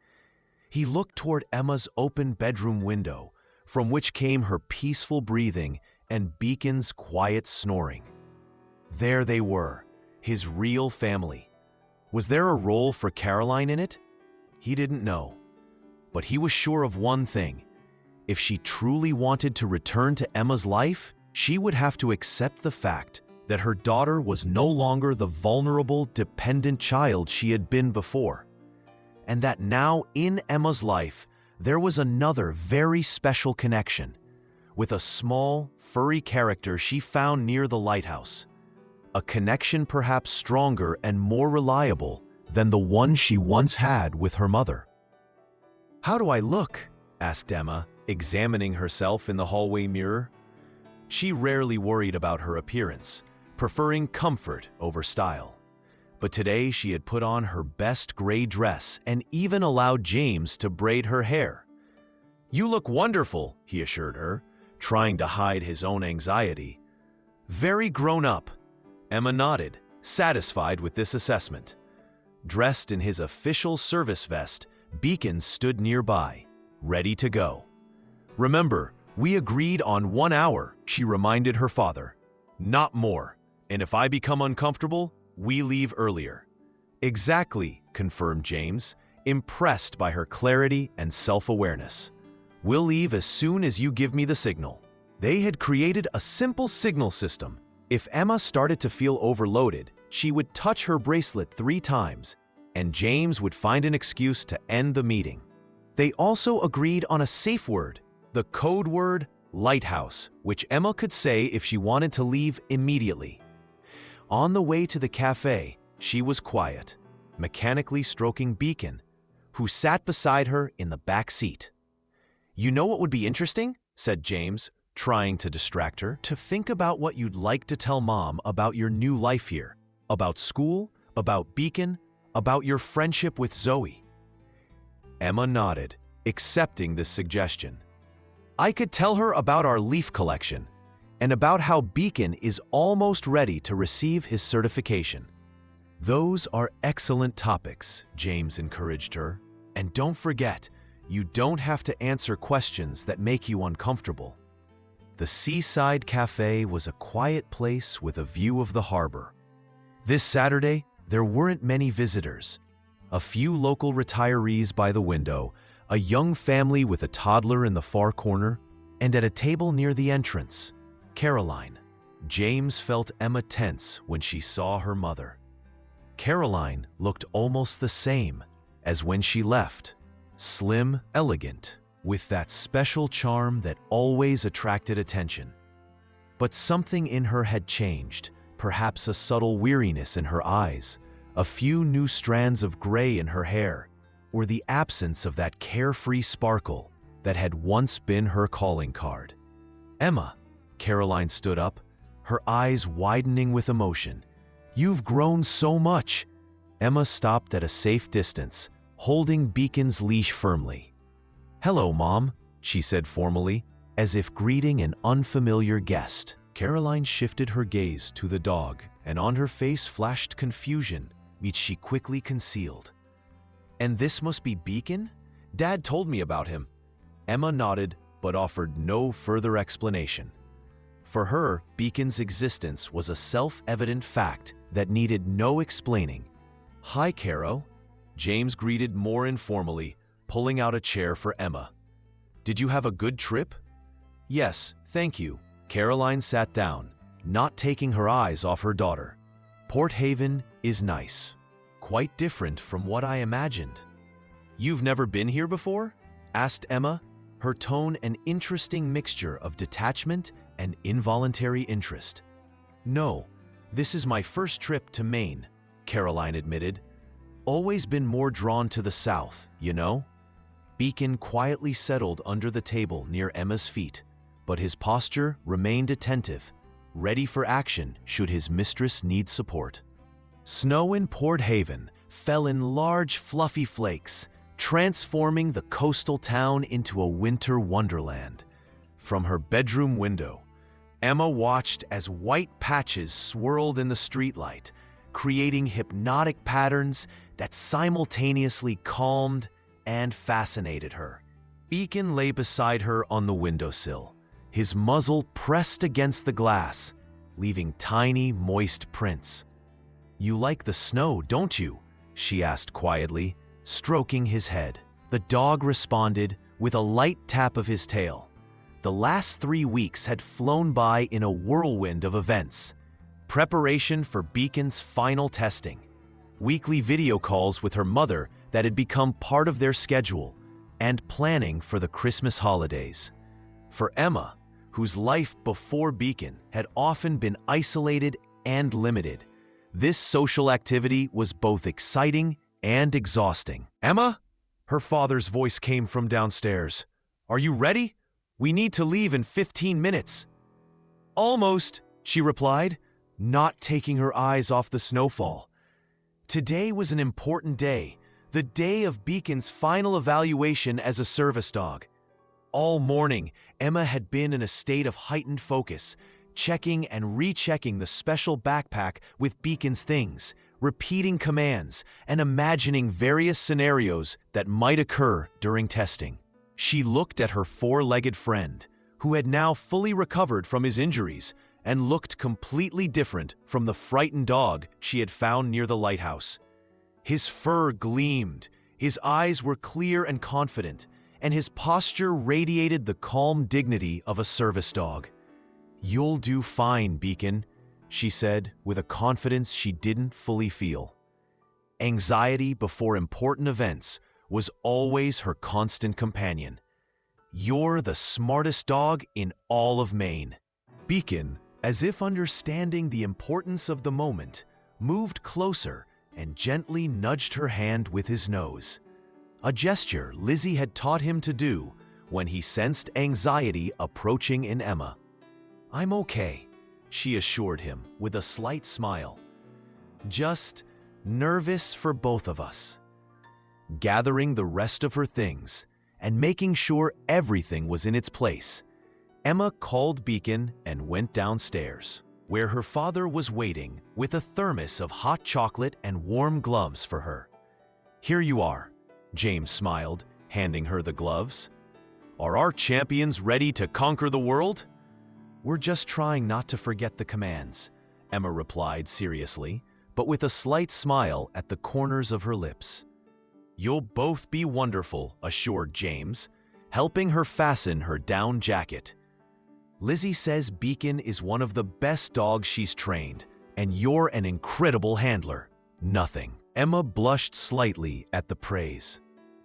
He looked toward Emma's open bedroom window, from which came her peaceful breathing and Beacon's quiet snoring. There they were, his real family. Was there a role for Caroline in it? He didn't know. But he was sure of one thing. If she truly wanted to return to Emma's life, she would have to accept the fact that her daughter was no longer the vulnerable, dependent child she had been before. And that now in Emma's life, there was another very special connection with a small, furry character she found near the lighthouse. A connection perhaps stronger and more reliable than the one she once had with her mother. How do I look? Asked Emma, examining herself in the hallway mirror. She rarely worried about her appearance, preferring comfort over style. But today she had put on her best gray dress and even allowed James to braid her hair. You look wonderful, he assured her, trying to hide his own anxiety. Very grown up. Emma nodded, satisfied with this assessment. Dressed in his official service vest, Beacon stood nearby, ready to go. Remember, we agreed on 1 hour, she reminded her father. Not more. And if I become uncomfortable, we leave earlier. Exactly, confirmed James, impressed by her clarity and self-awareness. We'll leave as soon as you give me the signal. They had created a simple signal system. If Emma started to feel overloaded, she would touch her bracelet 3 times, and James would find an excuse to end the meeting. They also agreed on a safe word, the code word Lighthouse, which Emma could say if she wanted to leave immediately. On the way to the cafe, she was quiet. mechanically stroking Beacon, who sat beside her in the back seat. "You know what would be interesting?" said James, trying to distract her. "To think about what you'd like to tell Mom about your new life here, about school, about Beacon, about your friendship with Zoe." Emma nodded, accepting this suggestion. "I could tell her about our leaf collection and about how Beacon is almost ready to receive his certification." "Those are excellent topics," James encouraged her. "And don't forget, you don't have to answer questions that make you uncomfortable." The Seaside Cafe was a quiet place with a view of the harbor. This Saturday, there weren't many visitors. A few local retirees by the window, a young family with a toddler in the far corner, and at a table near the entrance, Caroline. James felt Emma tense when she saw her mother. Caroline looked almost the same as when she left, slim, elegant, with that special charm that always attracted attention. But something in her had changed, perhaps a subtle weariness in her eyes, a few new strands of gray in her hair, or the absence of that carefree sparkle that had once been her calling card. "Emma," Caroline stood up, her eyes widening with emotion. "You've grown so much." Emma stopped at a safe distance, holding Beacon's leash firmly. "Hello, Mom," she said formally, as if greeting an unfamiliar guest. Caroline shifted her gaze to the dog, and on her face flashed confusion, which she quickly concealed. "And this must be Beacon? Dad told me about him." Emma nodded, but offered no further explanation. For her, Beacon's existence was a self-evident fact that needed no explaining. "Hi, Caro," James greeted more informally, pulling out a chair for Emma. "Did you have a good trip?" "Yes, thank you." Caroline sat down, not taking her eyes off her daughter. "Port Haven is nice. Quite different from what I imagined." "You've never been here before?" asked Emma, her tone an interesting mixture of detachment and involuntary interest. "No, this is my first trip to Maine," Caroline admitted. "Always been more drawn to the south, you know?" Beacon quietly settled under the table near Emma's feet, but his posture remained attentive, ready for action should his mistress need support. Snow in Port Haven fell in large, fluffy flakes, transforming the coastal town into a winter wonderland. From her bedroom window, Emma watched as white patches swirled in the streetlight, creating hypnotic patterns that simultaneously calmed and fascinated her. Beacon lay beside her on the windowsill, his muzzle pressed against the glass, leaving tiny, moist prints. "You like the snow, don't you?" she asked quietly, stroking his head. The dog responded with a light tap of his tail. The last 3 weeks had flown by in a whirlwind of events. Preparation for Beacon's final testing, weekly video calls with her mother that had become part of their schedule, and planning for the Christmas holidays. For Emma, whose life before Beacon had often been isolated and limited, this social activity was both exciting and exhausting. "Emma?" Her father's voice came from downstairs. "Are you ready? We need to leave in 15 minutes. "Almost," she replied, not taking her eyes off the snowfall. Today was an important day, the day of Beacon's final evaluation as a service dog. All morning, Emma had been in a state of heightened focus, checking and rechecking the special backpack with Beacon's things, repeating commands, and imagining various scenarios that might occur during testing. She looked at her four-legged friend, who had now fully recovered from his injuries and looked completely different from the frightened dog she had found near the lighthouse. His fur gleamed, his eyes were clear and confident, and his posture radiated the calm dignity of a service dog. "You'll do fine, Beacon," she said with a confidence she didn't fully feel. Anxiety before important events was always her constant companion. "You're the smartest dog in all of Maine." Beacon, as if understanding the importance of the moment, moved closer and gently nudged her hand with his nose, a gesture Lizzie had taught him to do when he sensed anxiety approaching in Emma. "I'm okay," she assured him with a slight smile. "Just nervous for both of us." Gathering the rest of her things and making sure everything was in its place, Emma called Beacon and went downstairs, where her father was waiting with a thermos of hot chocolate and warm gloves for her. "Here you are," James smiled, handing her the gloves. "Are our champions ready to conquer the world?" "We're just trying not to forget the commands," Emma replied seriously, but with a slight smile at the corners of her lips. "You'll both be wonderful," assured James, helping her fasten her down jacket. "Lizzie says Beacon is one of the best dogs she's trained, and you're an incredible handler." "Nothing." Emma blushed slightly at the praise.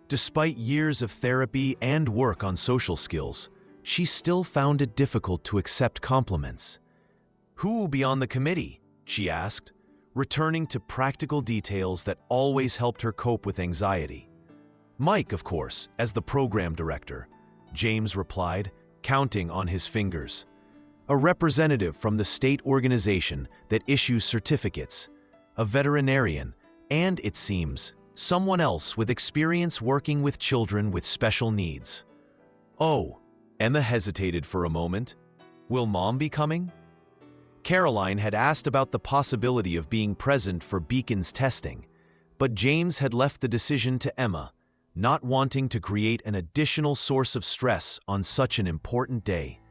Despite years of therapy and work on social skills, she still found it difficult to accept compliments. "Who will be on the committee?" she asked, returning to practical details that always helped her cope with anxiety. "Mike, of course, as the program director," James replied, counting on his fingers. "A representative from the state organization that issues certificates, a veterinarian, and, it seems, someone else with experience working with children with special needs." "Oh," Emma hesitated for a moment. "Will Mom be coming?" Caroline had asked about the possibility of being present for Beacon's testing, but James had left the decision to Emma, not wanting to create an additional source of stress on such an important day.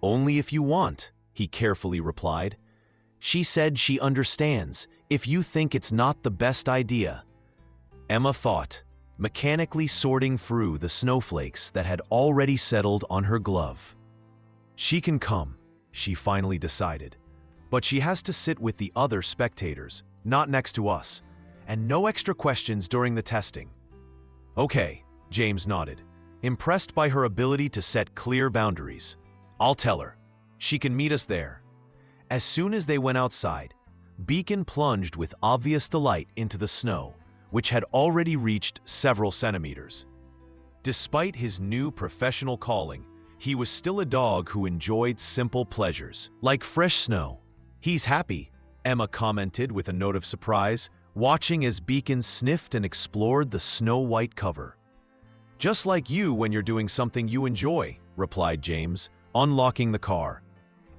"Only if you want," he carefully replied. "She said she understands if you think it's not the best idea." Emma thought, mechanically sorting through the snowflakes that had already settled on her glove. "She can come," she finally decided, "but she has to sit with the other spectators, not next to us, and no extra questions during the testing." "Okay," James nodded, impressed by her ability to set clear boundaries. "I'll tell her. She can meet us there." As soon as they went outside, Beacon plunged with obvious delight into the snow, which had already reached several centimeters. Despite his new professional calling, he was still a dog who enjoyed simple pleasures, like fresh snow. "He's happy," Emma commented with a note of surprise, watching as Beacon sniffed and explored the snow-white cover. "Just like you when you're doing something you enjoy," replied James, unlocking the car.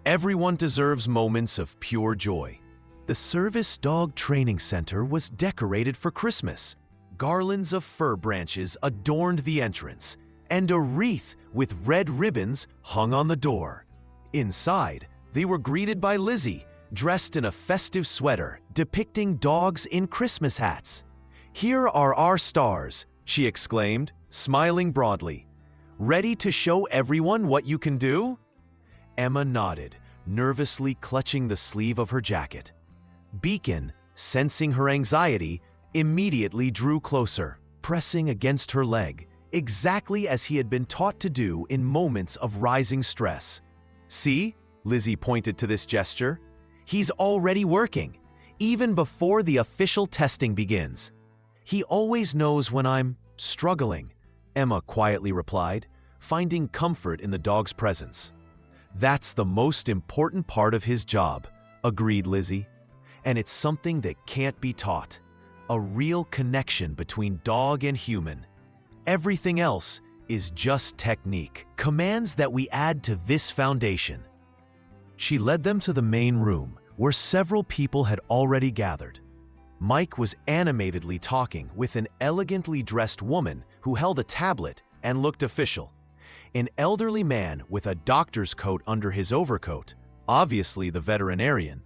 "Everyone deserves moments of pure joy." The Service Dog Training Center was decorated for Christmas. Garlands of fir branches adorned the entrance, and a wreath with red ribbons hung on the door. Inside, they were greeted by Lizzie, dressed in a festive sweater depicting dogs in Christmas hats. "Here are our stars," she exclaimed, smiling broadly. "Ready to show everyone what you can do?" Emma nodded, nervously clutching the sleeve of her jacket. Beacon, sensing her anxiety, immediately drew closer, pressing against her leg, exactly as he had been taught to do in moments of rising stress. "See?" Lizzie pointed to this gesture. "He's already working, even before the official testing begins." "He always knows when I'm struggling," Emma quietly replied, finding comfort in the dog's presence. "That's the most important part of his job," agreed Lizzie. "And it's something that can't be taught. A real connection between dog and human. Everything else is just technique, commands that we add to this foundation." She led them to the main room, where several people had already gathered. Mike was animatedly talking with an elegantly dressed woman who held a tablet and looked official. An elderly man with a doctor's coat under his overcoat, obviously the veterinarian,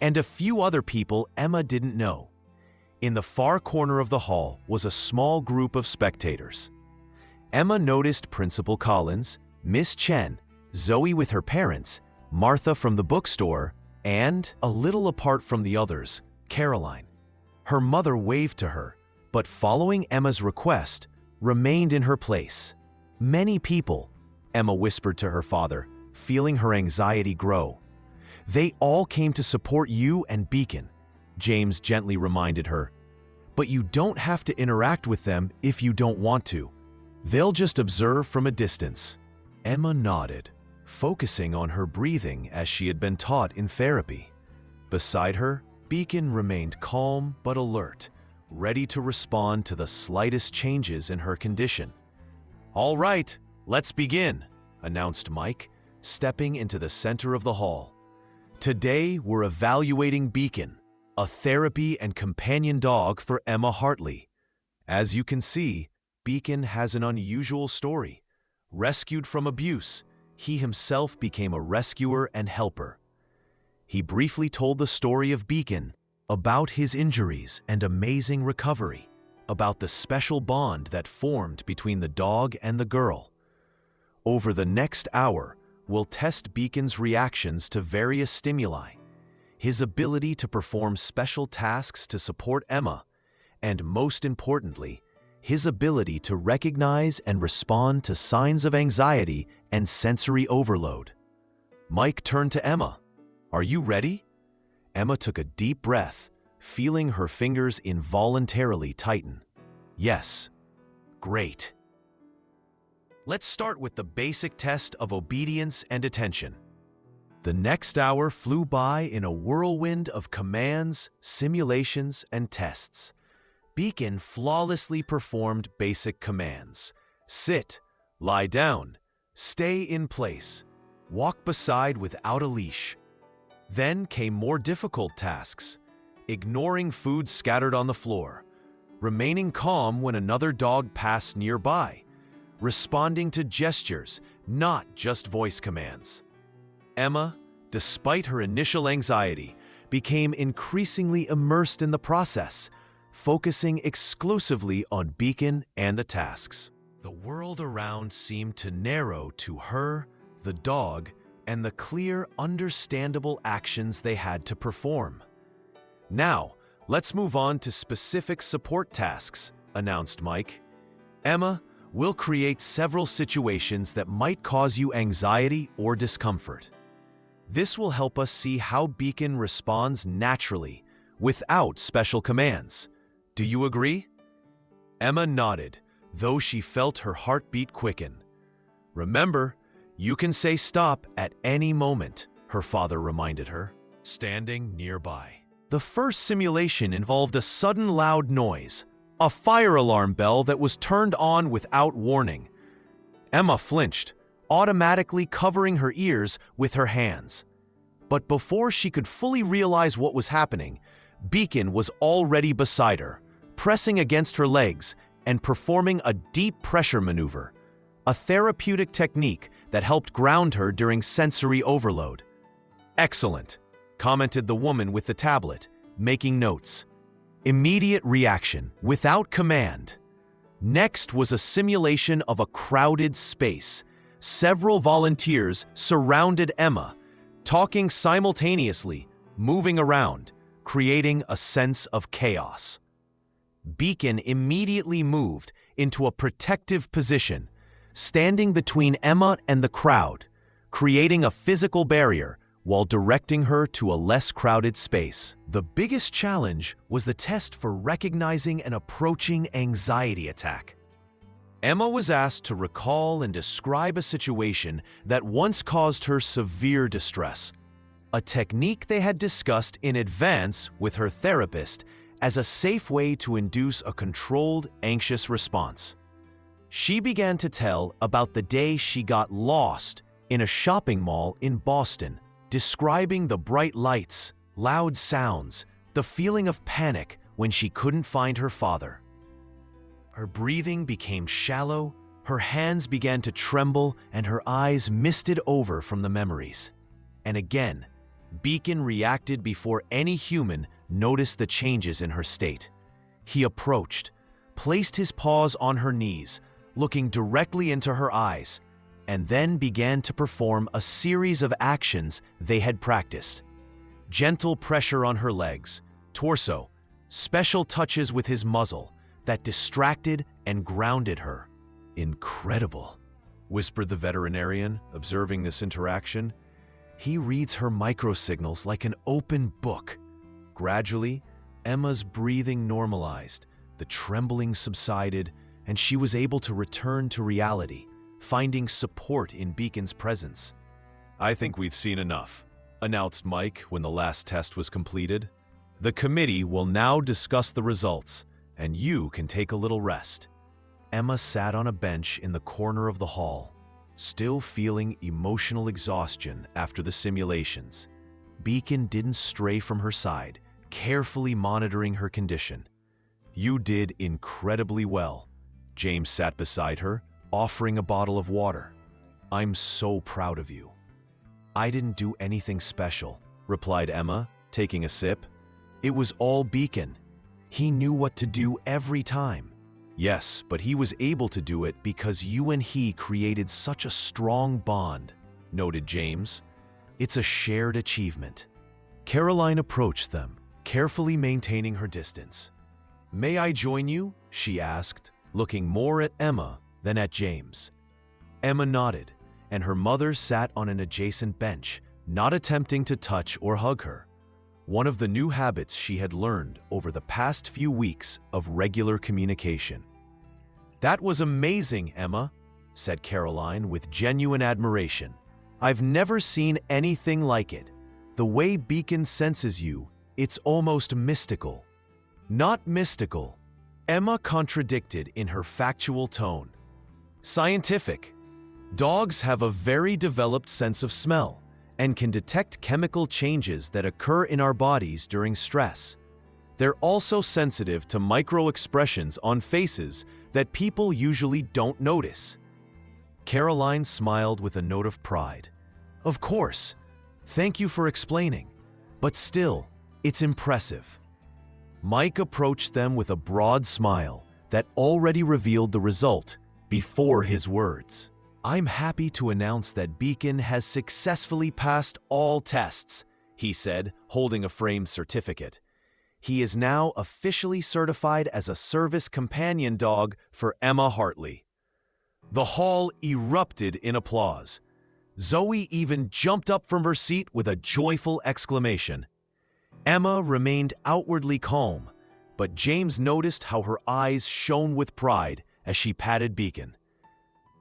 and a few other people Emma didn't know. In the far corner of the hall was a small group of spectators. Emma noticed Principal Collins, Miss Chen, Zoe with her parents, Martha from the bookstore, and, a little apart from the others, Caroline. Her mother waved to her, but following Emma's request, remained in her place. "Many people," Emma whispered to her father, feeling her anxiety grow. "They all came to support you and Beacon. James gently reminded her. "But you don't have to interact with them if you don't want to. They'll just observe from a distance." Emma nodded, focusing on her breathing as she had been taught in therapy. Beside her, Beacon remained calm but alert, ready to respond to the slightest changes in her condition. "All right, let's begin," announced Mike, stepping into the center of the hall. "Today, we're evaluating Beacon, a therapy and companion dog for Emma Hartley. As you can see, Beacon has an unusual story. Rescued from abuse, he himself became a rescuer and helper. He briefly told the story of Beacon, about his injuries and amazing recovery, about the special bond that formed between the dog and the girl. Over the next hour, we'll test Beacon's reactions to various stimuli, his ability to perform special tasks to support Emma, and most importantly, his ability to recognize and respond to signs of anxiety and sensory overload." Mike turned to Emma. "Are you ready?" Emma took a deep breath, feeling her fingers involuntarily tighten. "Yes." "Great." Let's start with the basic test of obedience and attention. The next hour flew by in a whirlwind of commands, simulations, and tests. Beacon flawlessly performed basic commands: sit, lie down, stay in place, walk beside without a leash. Then came more difficult tasks: ignoring food scattered on the floor, remaining calm when another dog passed nearby, responding to gestures, not just voice commands. Emma, despite her initial anxiety, became increasingly immersed in the process, focusing exclusively on Beacon and the tasks. The world around seemed to narrow to her, the dog, and the clear, understandable actions they had to perform. "Now, let's move on to specific support tasks," announced Mike. "Emma, we'll create several situations that might cause you anxiety or discomfort. This will help us see how Beacon responds naturally, without special commands. Do you agree?" Emma nodded, though she felt her heartbeat quicken. "Remember, you can say stop at any moment," her father reminded her, standing nearby. The first simulation involved a sudden loud noise, a fire alarm bell that was turned on without warning. Emma flinched, automatically covering her ears with her hands. But before she could fully realize what was happening, Beacon was already beside her, pressing against her legs and performing a deep pressure maneuver, a therapeutic technique that helped ground her during sensory overload. "Excellent," commented the woman with the tablet, making notes. Immediate reaction, without command. Next was a simulation of a crowded space. Several volunteers surrounded Emma, talking simultaneously, moving around, creating a sense of chaos. Beacon immediately moved into a protective position, standing between Emma and the crowd, creating a physical barrier while directing her to a less crowded space. The biggest challenge was the test for recognizing an approaching anxiety attack. Emma was asked to recall and describe a situation that once caused her severe distress, a technique they had discussed in advance with her therapist as a safe way to induce a controlled, anxious response. She began to tell about the day she got lost in a shopping mall in Boston, describing the bright lights, loud sounds, the feeling of panic when she couldn't find her father. Her breathing became shallow, her hands began to tremble, and her eyes misted over from the memories. And again, Beacon reacted before any human noticed the changes in her state. He approached, placed his paws on her knees, looking directly into her eyes, and then began to perform a series of actions they had practiced. Gentle pressure on her legs, torso, special touches with his muzzle that distracted and grounded her. "Incredible," whispered the veterinarian, observing this interaction. "He reads her microsignals like an open book. Gradually, Emma's breathing normalized, the trembling subsided, and she was able to return to reality, finding support in Beacon's presence. "I think we've seen enough," announced Mike when the last test was completed. "The committee will now discuss the results, and you can take a little rest." Emma sat on a bench in the corner of the hall, still feeling emotional exhaustion after the simulations. Beacon didn't stray from her side, carefully monitoring her condition. "You did incredibly well." James sat beside her, offering a bottle of water. "I'm so proud of you." "I didn't do anything special," replied Emma, taking a sip. "It was all Beacon. He knew what to do every time." "Yes, but he was able to do it because you and he created such a strong bond," noted James. "It's a shared achievement." Caroline approached them, carefully maintaining her distance. "May I join you?" she asked, looking more at Emma than at James. Emma nodded, and her mother sat on an adjacent bench, not attempting to touch or hug her. One of the new habits she had learned over the past few weeks of regular communication. "That was amazing, Emma," said Caroline with genuine admiration. "I've never seen anything like it. The way Beacon senses you, it's almost mystical." "Not mystical," Emma contradicted in her factual tone. "Scientific. Dogs have a very developed sense of smell and can detect chemical changes that occur in our bodies during stress. They're also sensitive to micro-expressions on faces that people usually don't notice." Caroline smiled with a note of pride. "Of course. Thank you for explaining. But still, it's impressive." Mike approached them with a broad smile that already revealed the result before his words. "I'm happy to announce that Beacon has successfully passed all tests," he said, holding a framed certificate. "He is now officially certified as a service companion dog for Emma Hartley." The hall erupted in applause. Zoe even jumped up from her seat with a joyful exclamation. Emma remained outwardly calm, but James noticed how her eyes shone with pride as she patted Beacon.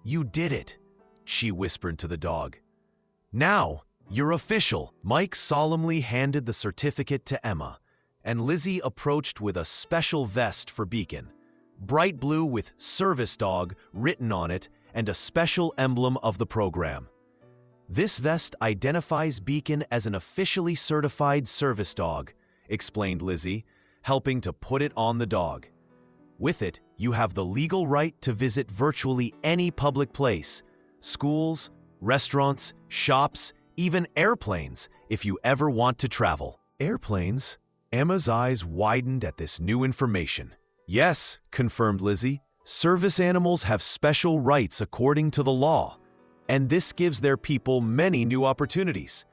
"You did it," she whispered to the dog. "Now, you're official." Mike solemnly handed the certificate to Emma, and Lizzie approached with a special vest for Beacon, bright blue with "Service Dog" written on it and a special emblem of the program. "This vest identifies Beacon as an officially certified service dog," explained Lizzie, helping to put it on the dog. "With it, you have the legal right to visit virtually any public place, schools, restaurants, shops, even airplanes, if you ever want to travel." "Airplanes?" Emma's eyes widened at this new information. "Yes," confirmed Lizzie. "Service animals have special rights according to the law, and this gives their people many new opportunities."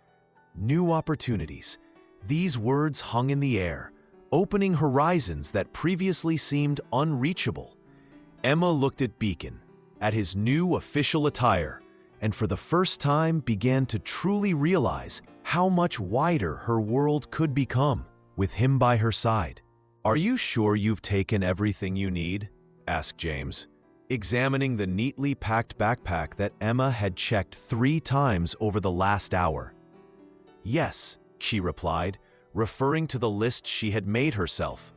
New opportunities. These words hung in the air, opening horizons that previously seemed unreachable. Emma looked at Beacon, at his new official attire, and for the first time began to truly realize how much wider her world could become with him by her side. "Are you sure you've taken everything you need?" asked James, examining the neatly packed backpack that Emma had checked 3 times over the last hour. "Yes," she replied, referring to the list she had made herself.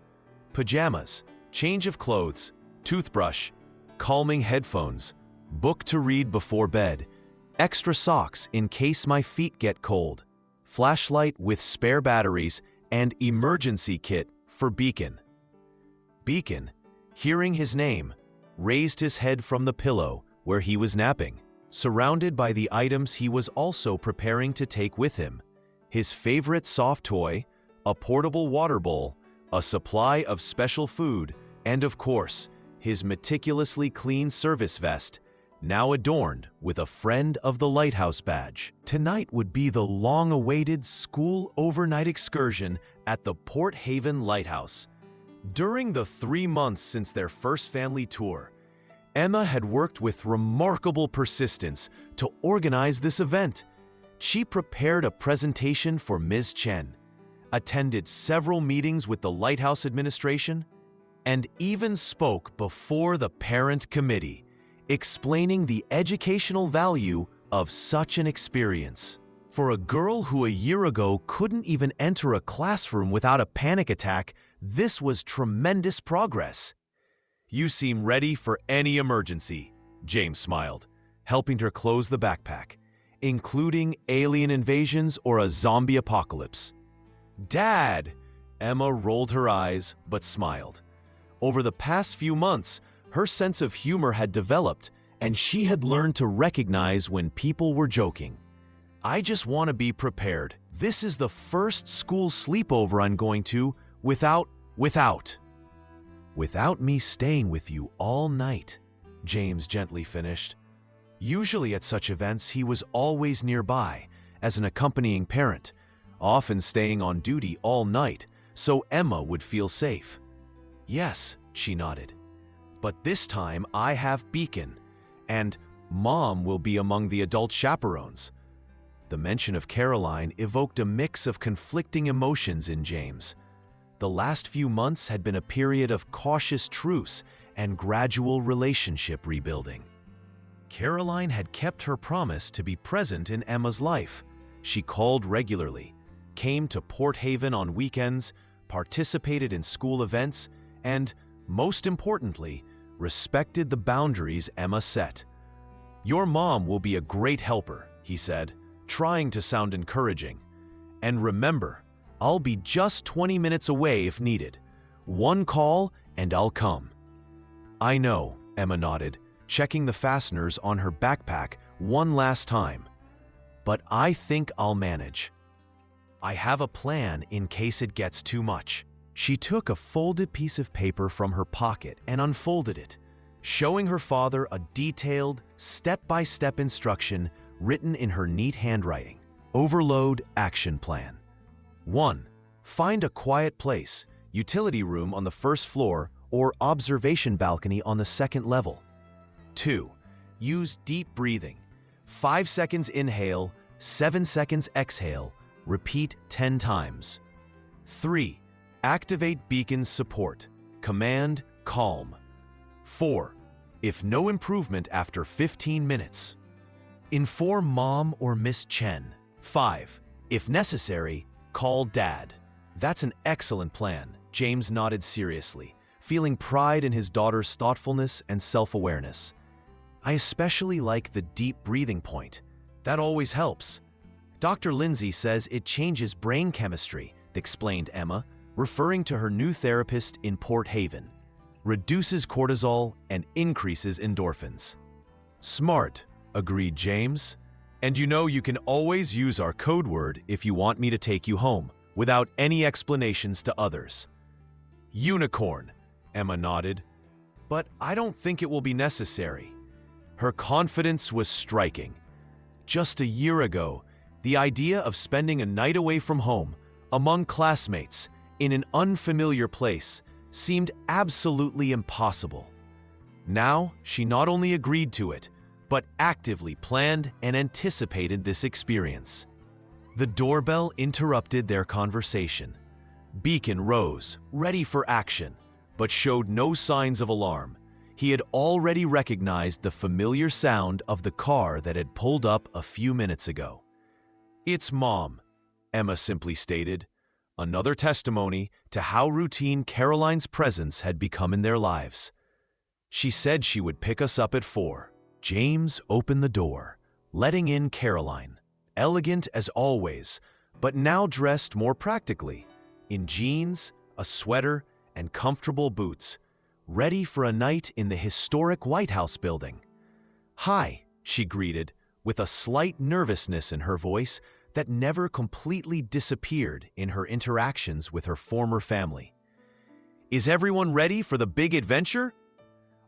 "Pajamas, change of clothes, toothbrush, calming headphones, book to read before bed, extra socks in case my feet get cold, flashlight with spare batteries, and emergency kit for Beacon." Beacon, hearing his name, raised his head from the pillow where he was napping, surrounded by the items he was also preparing to take with him: his favorite soft toy, a portable water bowl, a supply of special food, and of course, his meticulously clean service vest, now adorned with a Friend of the Lighthouse badge. Tonight would be the long-awaited school overnight excursion at the Port Haven Lighthouse. During the 3 months since their first family tour, Emma had worked with remarkable persistence to organize this event. She prepared a presentation for Ms. Chen, attended several meetings with the Lighthouse administration, and even spoke before the parent committee, explaining the educational value of such an experience. For a girl who a year ago couldn't even enter a classroom without a panic attack, this was tremendous progress. "You seem ready for any emergency," James smiled, helping her close the backpack, "including alien invasions or a zombie apocalypse." "Dad!" Emma rolled her eyes but smiled. Over the past few months, her sense of humor had developed, and she had learned to recognize when people were joking. "I just want to be prepared. This is the first school sleepover I'm going to without me staying with you all night," James gently finished. Usually at such events, he was always nearby as an accompanying parent, often staying on duty all night so Emma would feel safe. "Yes," she nodded. "But this time I have Beacon, and Mom will be among the adult chaperones." The mention of Caroline evoked a mix of conflicting emotions in James. The last few months had been a period of cautious truce and gradual relationship rebuilding. Caroline had kept her promise to be present in Emma's life. She called regularly, came to Port Haven on weekends, participated in school events, and, most importantly, respected the boundaries Emma set. "Your mom will be a great helper," he said, trying to sound encouraging. "And remember, I'll be just 20 minutes away if needed. One call and I'll come." "I know," Emma nodded, checking the fasteners on her backpack one last time. "But I think I'll manage. I have a plan in case it gets too much." She took a folded piece of paper from her pocket and unfolded it, showing her father a detailed, step-by-step instruction written in her neat handwriting. Overload Action Plan. 1. Find a quiet place, utility room on the first floor or observation balcony on the second level. 2. Use deep breathing. 5 seconds inhale, 7 seconds exhale. Repeat 10 times. 3. Activate Beacon's support. Command calm. 4. If no improvement after 15 minutes, inform Mom or Miss Chen. 5. If necessary, call Dad. "That's an excellent plan," James nodded seriously, feeling pride in his daughter's thoughtfulness and self-awareness. "I especially like the deep breathing point. That always helps. Dr. Lindsay says it changes brain chemistry," explained Emma, referring to her new therapist in Port Haven. "Reduces cortisol and increases endorphins." "Smart," agreed James. "And you can always use our code word if you want me to take you home, without any explanations to others." "Unicorn," Emma nodded. "But I don't think it will be necessary." Her confidence was striking. Just a year ago, the idea of spending a night away from home, among classmates, in an unfamiliar place, seemed absolutely impossible. Now, she not only agreed to it, but actively planned and anticipated this experience. The doorbell interrupted their conversation. Beacon rose, ready for action, but showed no signs of alarm. He had already recognized the familiar sound of the car that had pulled up a few minutes ago. "It's Mom," Emma simply stated, another testimony to how routine Caroline's presence had become in their lives. "She said she would pick us up at 4. James opened the door, letting in Caroline, elegant as always, but now dressed more practically, in jeans, a sweater, and comfortable boots, ready for a night in the historic White House building. "Hi," she greeted, with a slight nervousness in her voice that never completely disappeared in her interactions with her former family. "Is everyone ready for the big adventure?"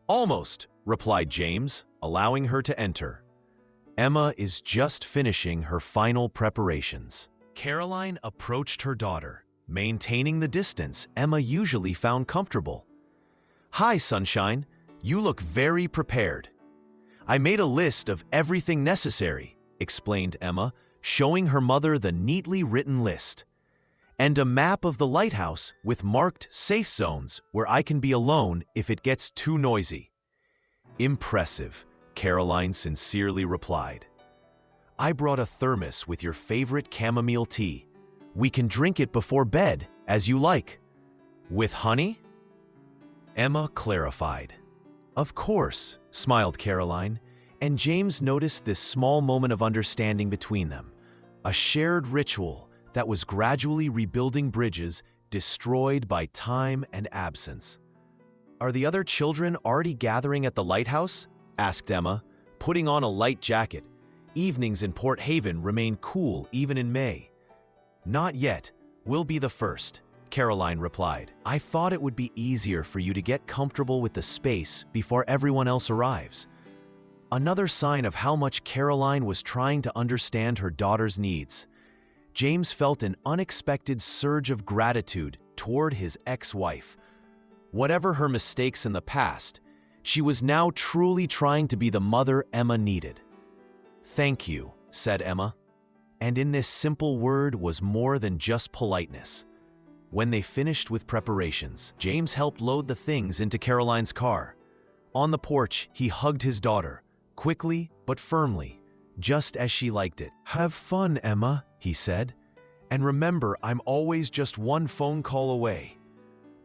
"Almost," replied James, allowing her to enter. "Emma is just finishing her final preparations." Caroline approached her daughter, maintaining the distance Emma usually found comfortable. "Hi, Sunshine. You look very prepared." "I made a list of everything necessary," explained Emma, showing her mother the neatly written list. and a map of the lighthouse with marked safe zones where I can be alone if it gets too noisy. Impressive, Caroline sincerely replied. I brought a thermos with your favorite chamomile tea. We can drink it before bed, as you like. With honey? Emma clarified. Of course, smiled Caroline, and James noticed this small moment of understanding between them, a shared ritual that was gradually rebuilding bridges destroyed by time and absence. Are the other children already gathering at the lighthouse? Asked Emma, putting on a light jacket. Evenings in Port Haven remain cool even in May. Not yet. We'll be the first, Caroline replied. I thought it would be easier for you to get comfortable with the space before everyone else arrives. Another sign of how much Caroline was trying to understand her daughter's needs. James felt an unexpected surge of gratitude toward his ex-wife. Whatever her mistakes in the past, she was now truly trying to be the mother Emma needed. Thank you, said Emma. And in this simple word was more than just politeness. When they finished with preparations, James helped load the things into Caroline's car. On the porch, he hugged his daughter, quickly but firmly, just as she liked it. Have fun, Emma, he said. And remember, I'm always just one phone call away.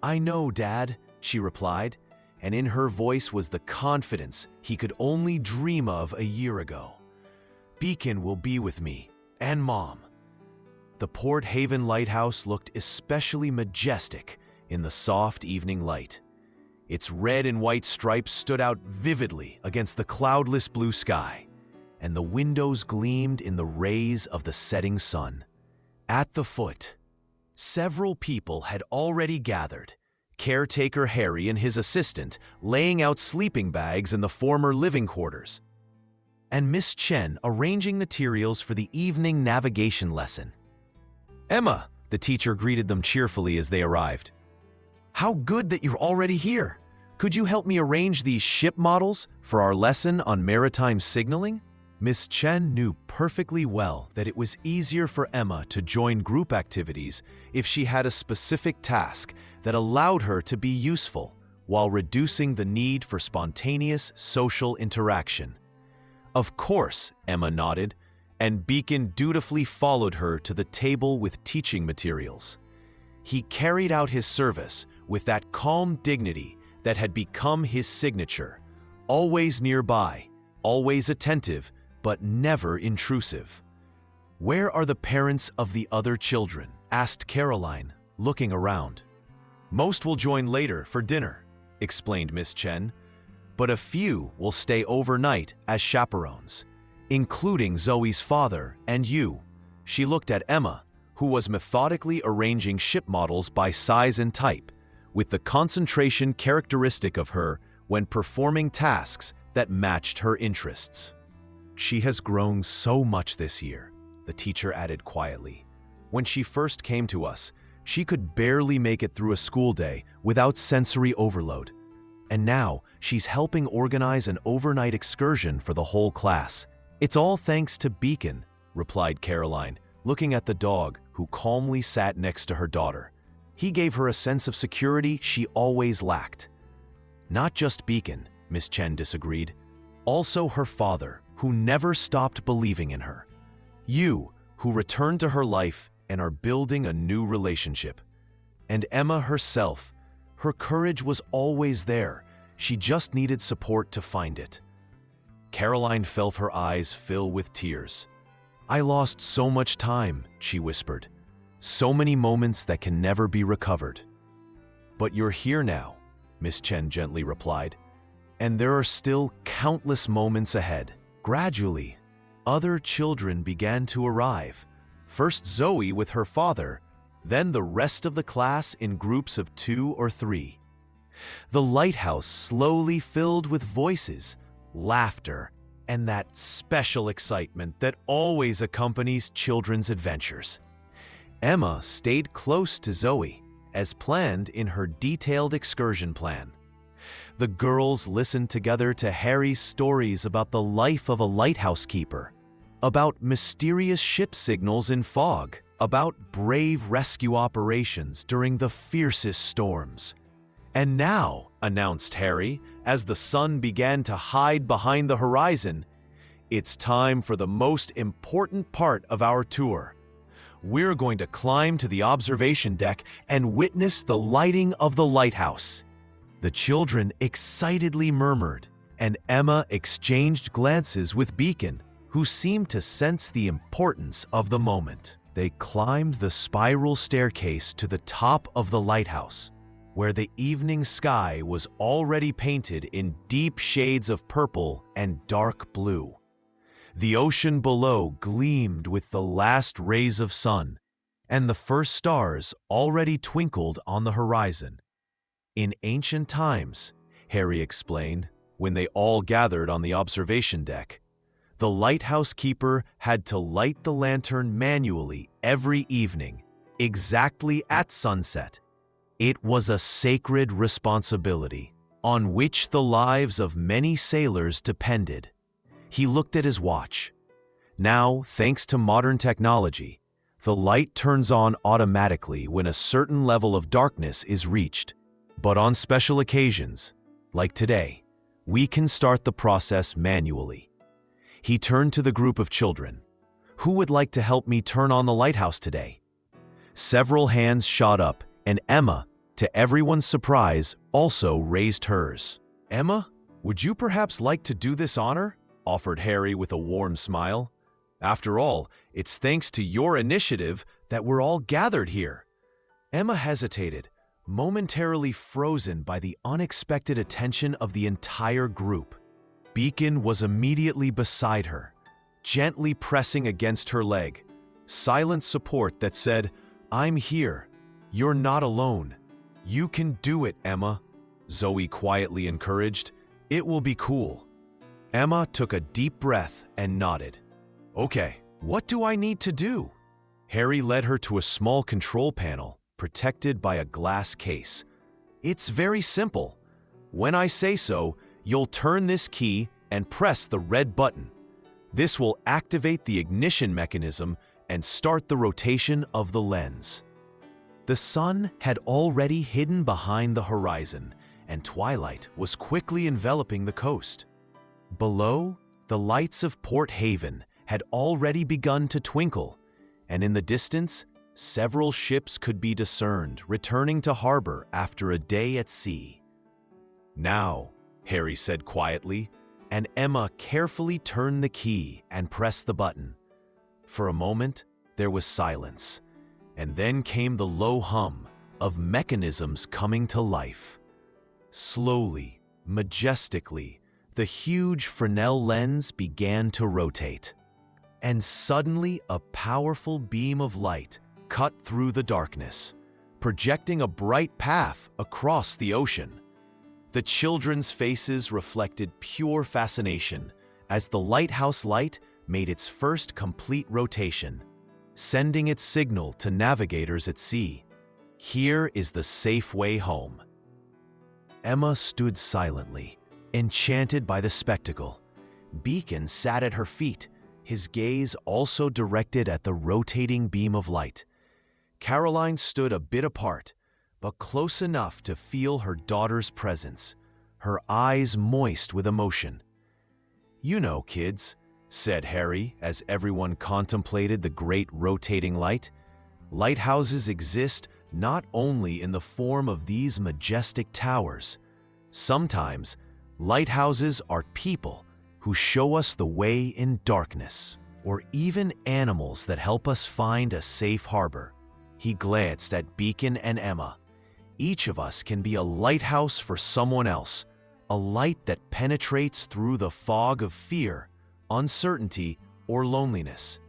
I know, Dad, she replied, and in her voice was the confidence he could only dream of a year ago. Beacon will be with me, and Mom. The Port Haven lighthouse looked especially majestic in the soft evening light. Its red and white stripes stood out vividly against the cloudless blue sky, and the windows gleamed in the rays of the setting sun. At the foot, several people had already gathered, caretaker Harry and his assistant laying out sleeping bags in the former living quarters, and Miss Chen arranging materials for the evening navigation lesson. Emma, the teacher greeted them cheerfully as they arrived. How good that you're already here. Could you help me arrange these ship models for our lesson on maritime signaling? Miss Chen knew perfectly well that it was easier for Emma to join group activities if she had a specific task that allowed her to be useful while reducing the need for spontaneous social interaction. Of course, Emma nodded, and Beacon dutifully followed her to the table with teaching materials. He carried out his service with that calm dignity that had become his signature, always nearby, always attentive, but never intrusive. Where are the parents of the other children? Asked Caroline, looking around. Most will join later for dinner, explained Miss Chen, but a few will stay overnight as chaperones, including Zoe's father and you. She looked at Emma, who was methodically arranging ship models by size and type, with the concentration characteristic of her when performing tasks that matched her interests. She has grown so much this year, the teacher added quietly. When she first came to us, she could barely make it through a school day without sensory overload. And now she's helping organize an overnight excursion for the whole class. It's all thanks to Beacon, replied Caroline, looking at the dog who calmly sat next to her daughter. He gave her a sense of security she always lacked. Not just Beacon, Miss Chen disagreed. Also her father, who never stopped believing in her. You, who returned to her life and are building a new relationship. And Emma herself, her courage was always there. She just needed support to find it. Caroline felt her eyes fill with tears. I lost so much time, she whispered. So many moments that can never be recovered. But you're here now, Miss Chen gently replied. And there are still countless moments ahead. Gradually, other children began to arrive. First Zoe with her father, then the rest of the class in groups of 2 or 3. The lighthouse slowly filled with voices, laughter, and that special excitement that always accompanies children's adventures. Emma stayed close to Zoe, as planned in her detailed excursion plan. The girls listened together to Harry's stories about the life of a lighthouse keeper, about mysterious ship signals in fog, about brave rescue operations during the fiercest storms. "And now," announced Harry, as the sun began to hide behind the horizon, "it's time for the most important part of our tour. We're going to climb to the observation deck and witness the lighting of the lighthouse." The children excitedly murmured, and Emma exchanged glances with Beacon, who seemed to sense the importance of the moment. They climbed the spiral staircase to the top of the lighthouse, where the evening sky was already painted in deep shades of purple and dark blue. The ocean below gleamed with the last rays of sun, and the first stars already twinkled on the horizon. "In ancient times," Harry explained, when they all gathered on the observation deck, the lighthouse keeper had to light the lantern manually every evening, exactly at sunset. It was a sacred responsibility on which the lives of many sailors depended. He looked at his watch. Now, thanks to modern technology, the light turns on automatically when a certain level of darkness is reached. But on special occasions, like today, we can start the process manually. He turned to the group of children. "Who would like to help me turn on the lighthouse today?" Several hands shot up, and Emma, to everyone's surprise, also raised hers. "Emma, would you perhaps like to do this honor?" offered Harry with a warm smile. "After all, it's thanks to your initiative that we're all gathered here." Emma hesitated, momentarily frozen by the unexpected attention of the entire group. Beacon was immediately beside her, gently pressing against her leg, silent support that said, "I'm here. You're not alone. You can do it, Emma," Zoe quietly encouraged. "It will be cool." Emma took a deep breath and nodded. "Okay, what do I need to do?" Harry led her to a small control panel, protected by a glass case. "It's very simple. When I say so, you'll turn this key and press the red button. This will activate the ignition mechanism and start the rotation of the lens." The sun had already hidden behind the horizon, and twilight was quickly enveloping the coast. Below, the lights of Port Haven had already begun to twinkle, and in the distance, several ships could be discerned returning to harbor after a day at sea. "Now," Harry said quietly, and Emma carefully turned the key and pressed the button. For a moment, there was silence, and then came the low hum of mechanisms coming to life. Slowly, majestically, the huge Fresnel lens began to rotate, and suddenly a powerful beam of light cut through the darkness, projecting a bright path across the ocean. The children's faces reflected pure fascination as the lighthouse light made its first complete rotation, sending its signal to navigators at sea. "Here is the safe way home." Emma stood silently, enchanted by the spectacle. Beacon sat at her feet, his gaze also directed at the rotating beam of light. Caroline stood a bit apart, but close enough to feel her daughter's presence, her eyes moist with emotion. "You know, kids," said Harry as everyone contemplated the great rotating light, "lighthouses exist not only in the form of these majestic towers. Sometimes, lighthouses are people who show us the way in darkness, or even animals that help us find a safe harbor." He glanced at Beacon and Emma. "Each of us can be a lighthouse for someone else, a light that penetrates through the fog of fear, uncertainty, or loneliness."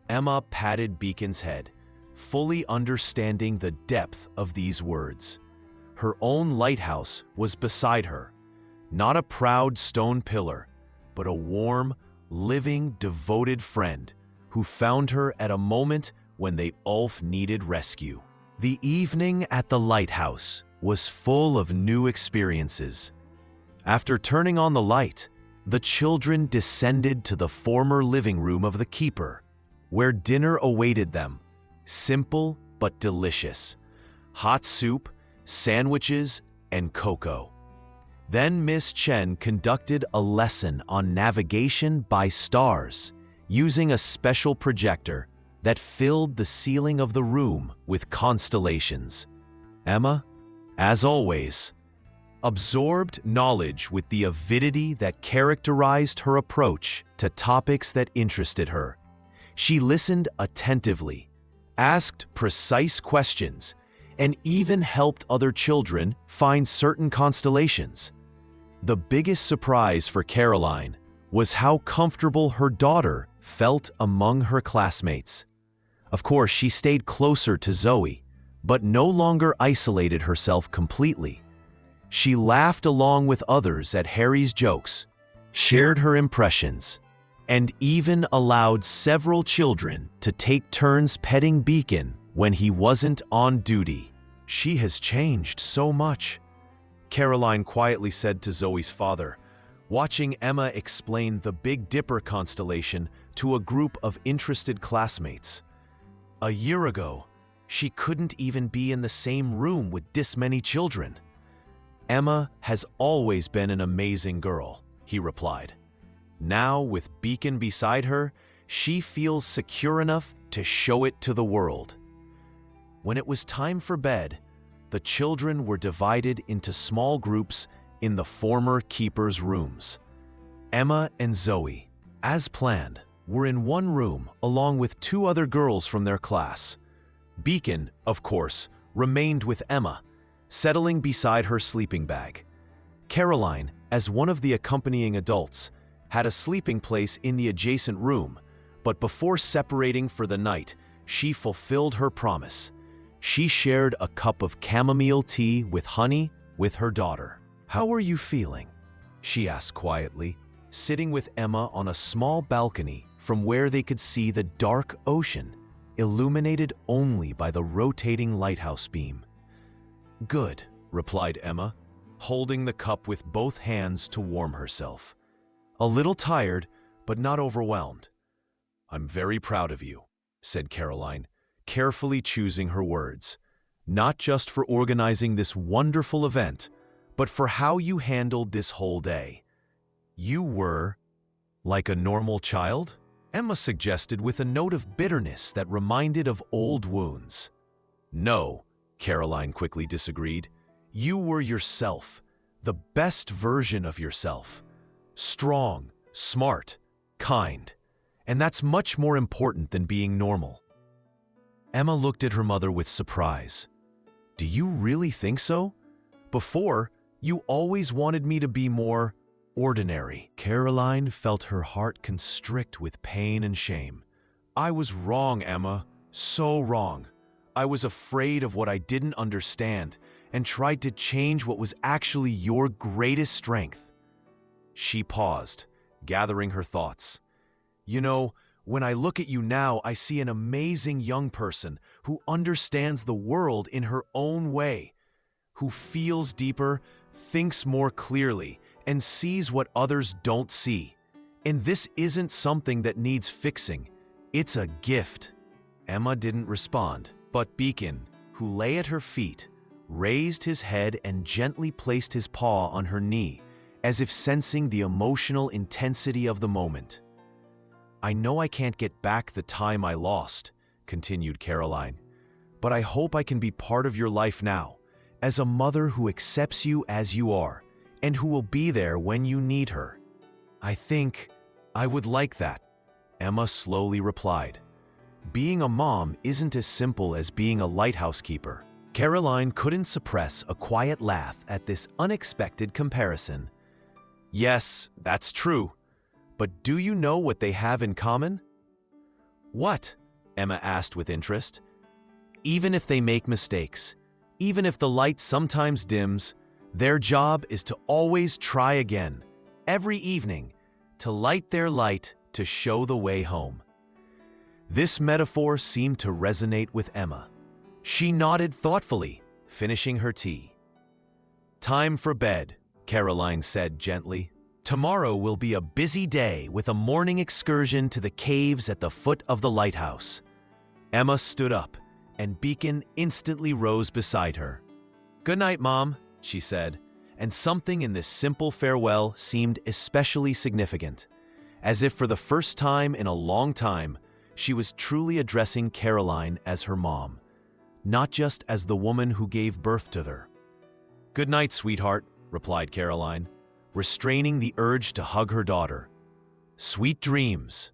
Emma patted Beacon's head, fully understanding the depth of these words. Her own lighthouse was beside her, not a proud stone pillar, but a warm, living, devoted friend who found her at a moment when they all needed rescue. The evening at the lighthouse was full of new experiences. After turning on the light, the children descended to the former living room of the keeper, where dinner awaited them. simple but delicious. Hot soup, sandwiches, and cocoa. Then Miss Chen conducted a lesson on navigation by stars, using a special projector that filled the ceiling of the room with constellations. Emma, as always, absorbed knowledge with the avidity that characterized her approach to topics that interested her. She listened attentively, asked precise questions, and even helped other children find certain constellations. The biggest surprise for Caroline was how comfortable her daughter felt among her classmates. Of course, she stayed closer to Zoe, but no longer isolated herself completely. She laughed along with others at Harry's jokes, shared her impressions, and even allowed several children to take turns petting Beacon when he wasn't on duty. "She has changed so much," Caroline quietly said to Zoe's father, watching Emma explain the Big Dipper constellation to a group of interested classmates. "A year ago, she couldn't even be in the same room with this many children." "Emma has always been an amazing girl," he replied. "Now, with Beacon beside her, she feels secure enough to show it to the world." When it was time for bed, the children were divided into small groups in the former keeper's rooms. Emma and Zoe, as planned, were in one room along with two other girls from their class. Beacon, of course, remained with Emma, settling beside her sleeping bag. Caroline, as one of the accompanying adults, had a sleeping place in the adjacent room, but before separating for the night, she fulfilled her promise. She shared a cup of chamomile tea with honey with her daughter. "How are you feeling?" she asked quietly, sitting with Emma on a small balcony from where they could see the dark ocean, illuminated only by the rotating lighthouse beam. "Good," replied Emma, holding the cup with both hands to warm herself. "A little tired, but not overwhelmed." "I'm very proud of you," said Caroline, carefully choosing her words, "not just for organizing this wonderful event, but for how you handled this whole day. You were like a normal child?" Emma suggested with a note of bitterness that reminded of old wounds. "No," Caroline quickly disagreed. "You were yourself, the best version of yourself. Strong, smart, kind. And that's much more important than being normal." Emma looked at her mother with surprise. "Do you really think so? Before, you always wanted me to be more ordinary." Caroline felt her heart constrict with pain and shame. "I was wrong, Emma, so wrong. I was afraid of what I didn't understand and tried to change what was actually your greatest strength." She paused, gathering her thoughts. "You know, when I look at you now, I see an amazing young person who understands the world in her own way, who feels deeper, thinks more clearly, and sees what others don't see. And this isn't something that needs fixing. It's a gift." Emma didn't respond, but Beacon, who lay at her feet, raised his head and gently placed his paw on her knee, as if sensing the emotional intensity of the moment. "I know I can't get back the time I lost," continued Caroline, "but I hope I can be part of your life now, as a mother who accepts you as you are, and who will be there when you need her." "I think I would like that," Emma slowly replied. "Being a mom isn't as simple as being a lighthouse keeper." Caroline couldn't suppress a quiet laugh at this unexpected comparison. "Yes, that's true. But do you know what they have in common?" "What?" Emma asked with interest. "Even if they make mistakes, even if the light sometimes dims, their job is to always try again, every evening, to light their light to show the way home." This metaphor seemed to resonate with Emma. She nodded thoughtfully, finishing her tea. "Time for bed," Caroline said gently. "Tomorrow will be a busy day with a morning excursion to the caves at the foot of the lighthouse." Emma stood up, and Beacon instantly rose beside her. "Good night, Mom," she said, and something in this simple farewell seemed especially significant. As if for the first time in a long time, she was truly addressing Caroline as her mom, not just as the woman who gave birth to her. "Good night, sweetheart," replied Caroline, restraining the urge to hug her daughter. "Sweet dreams."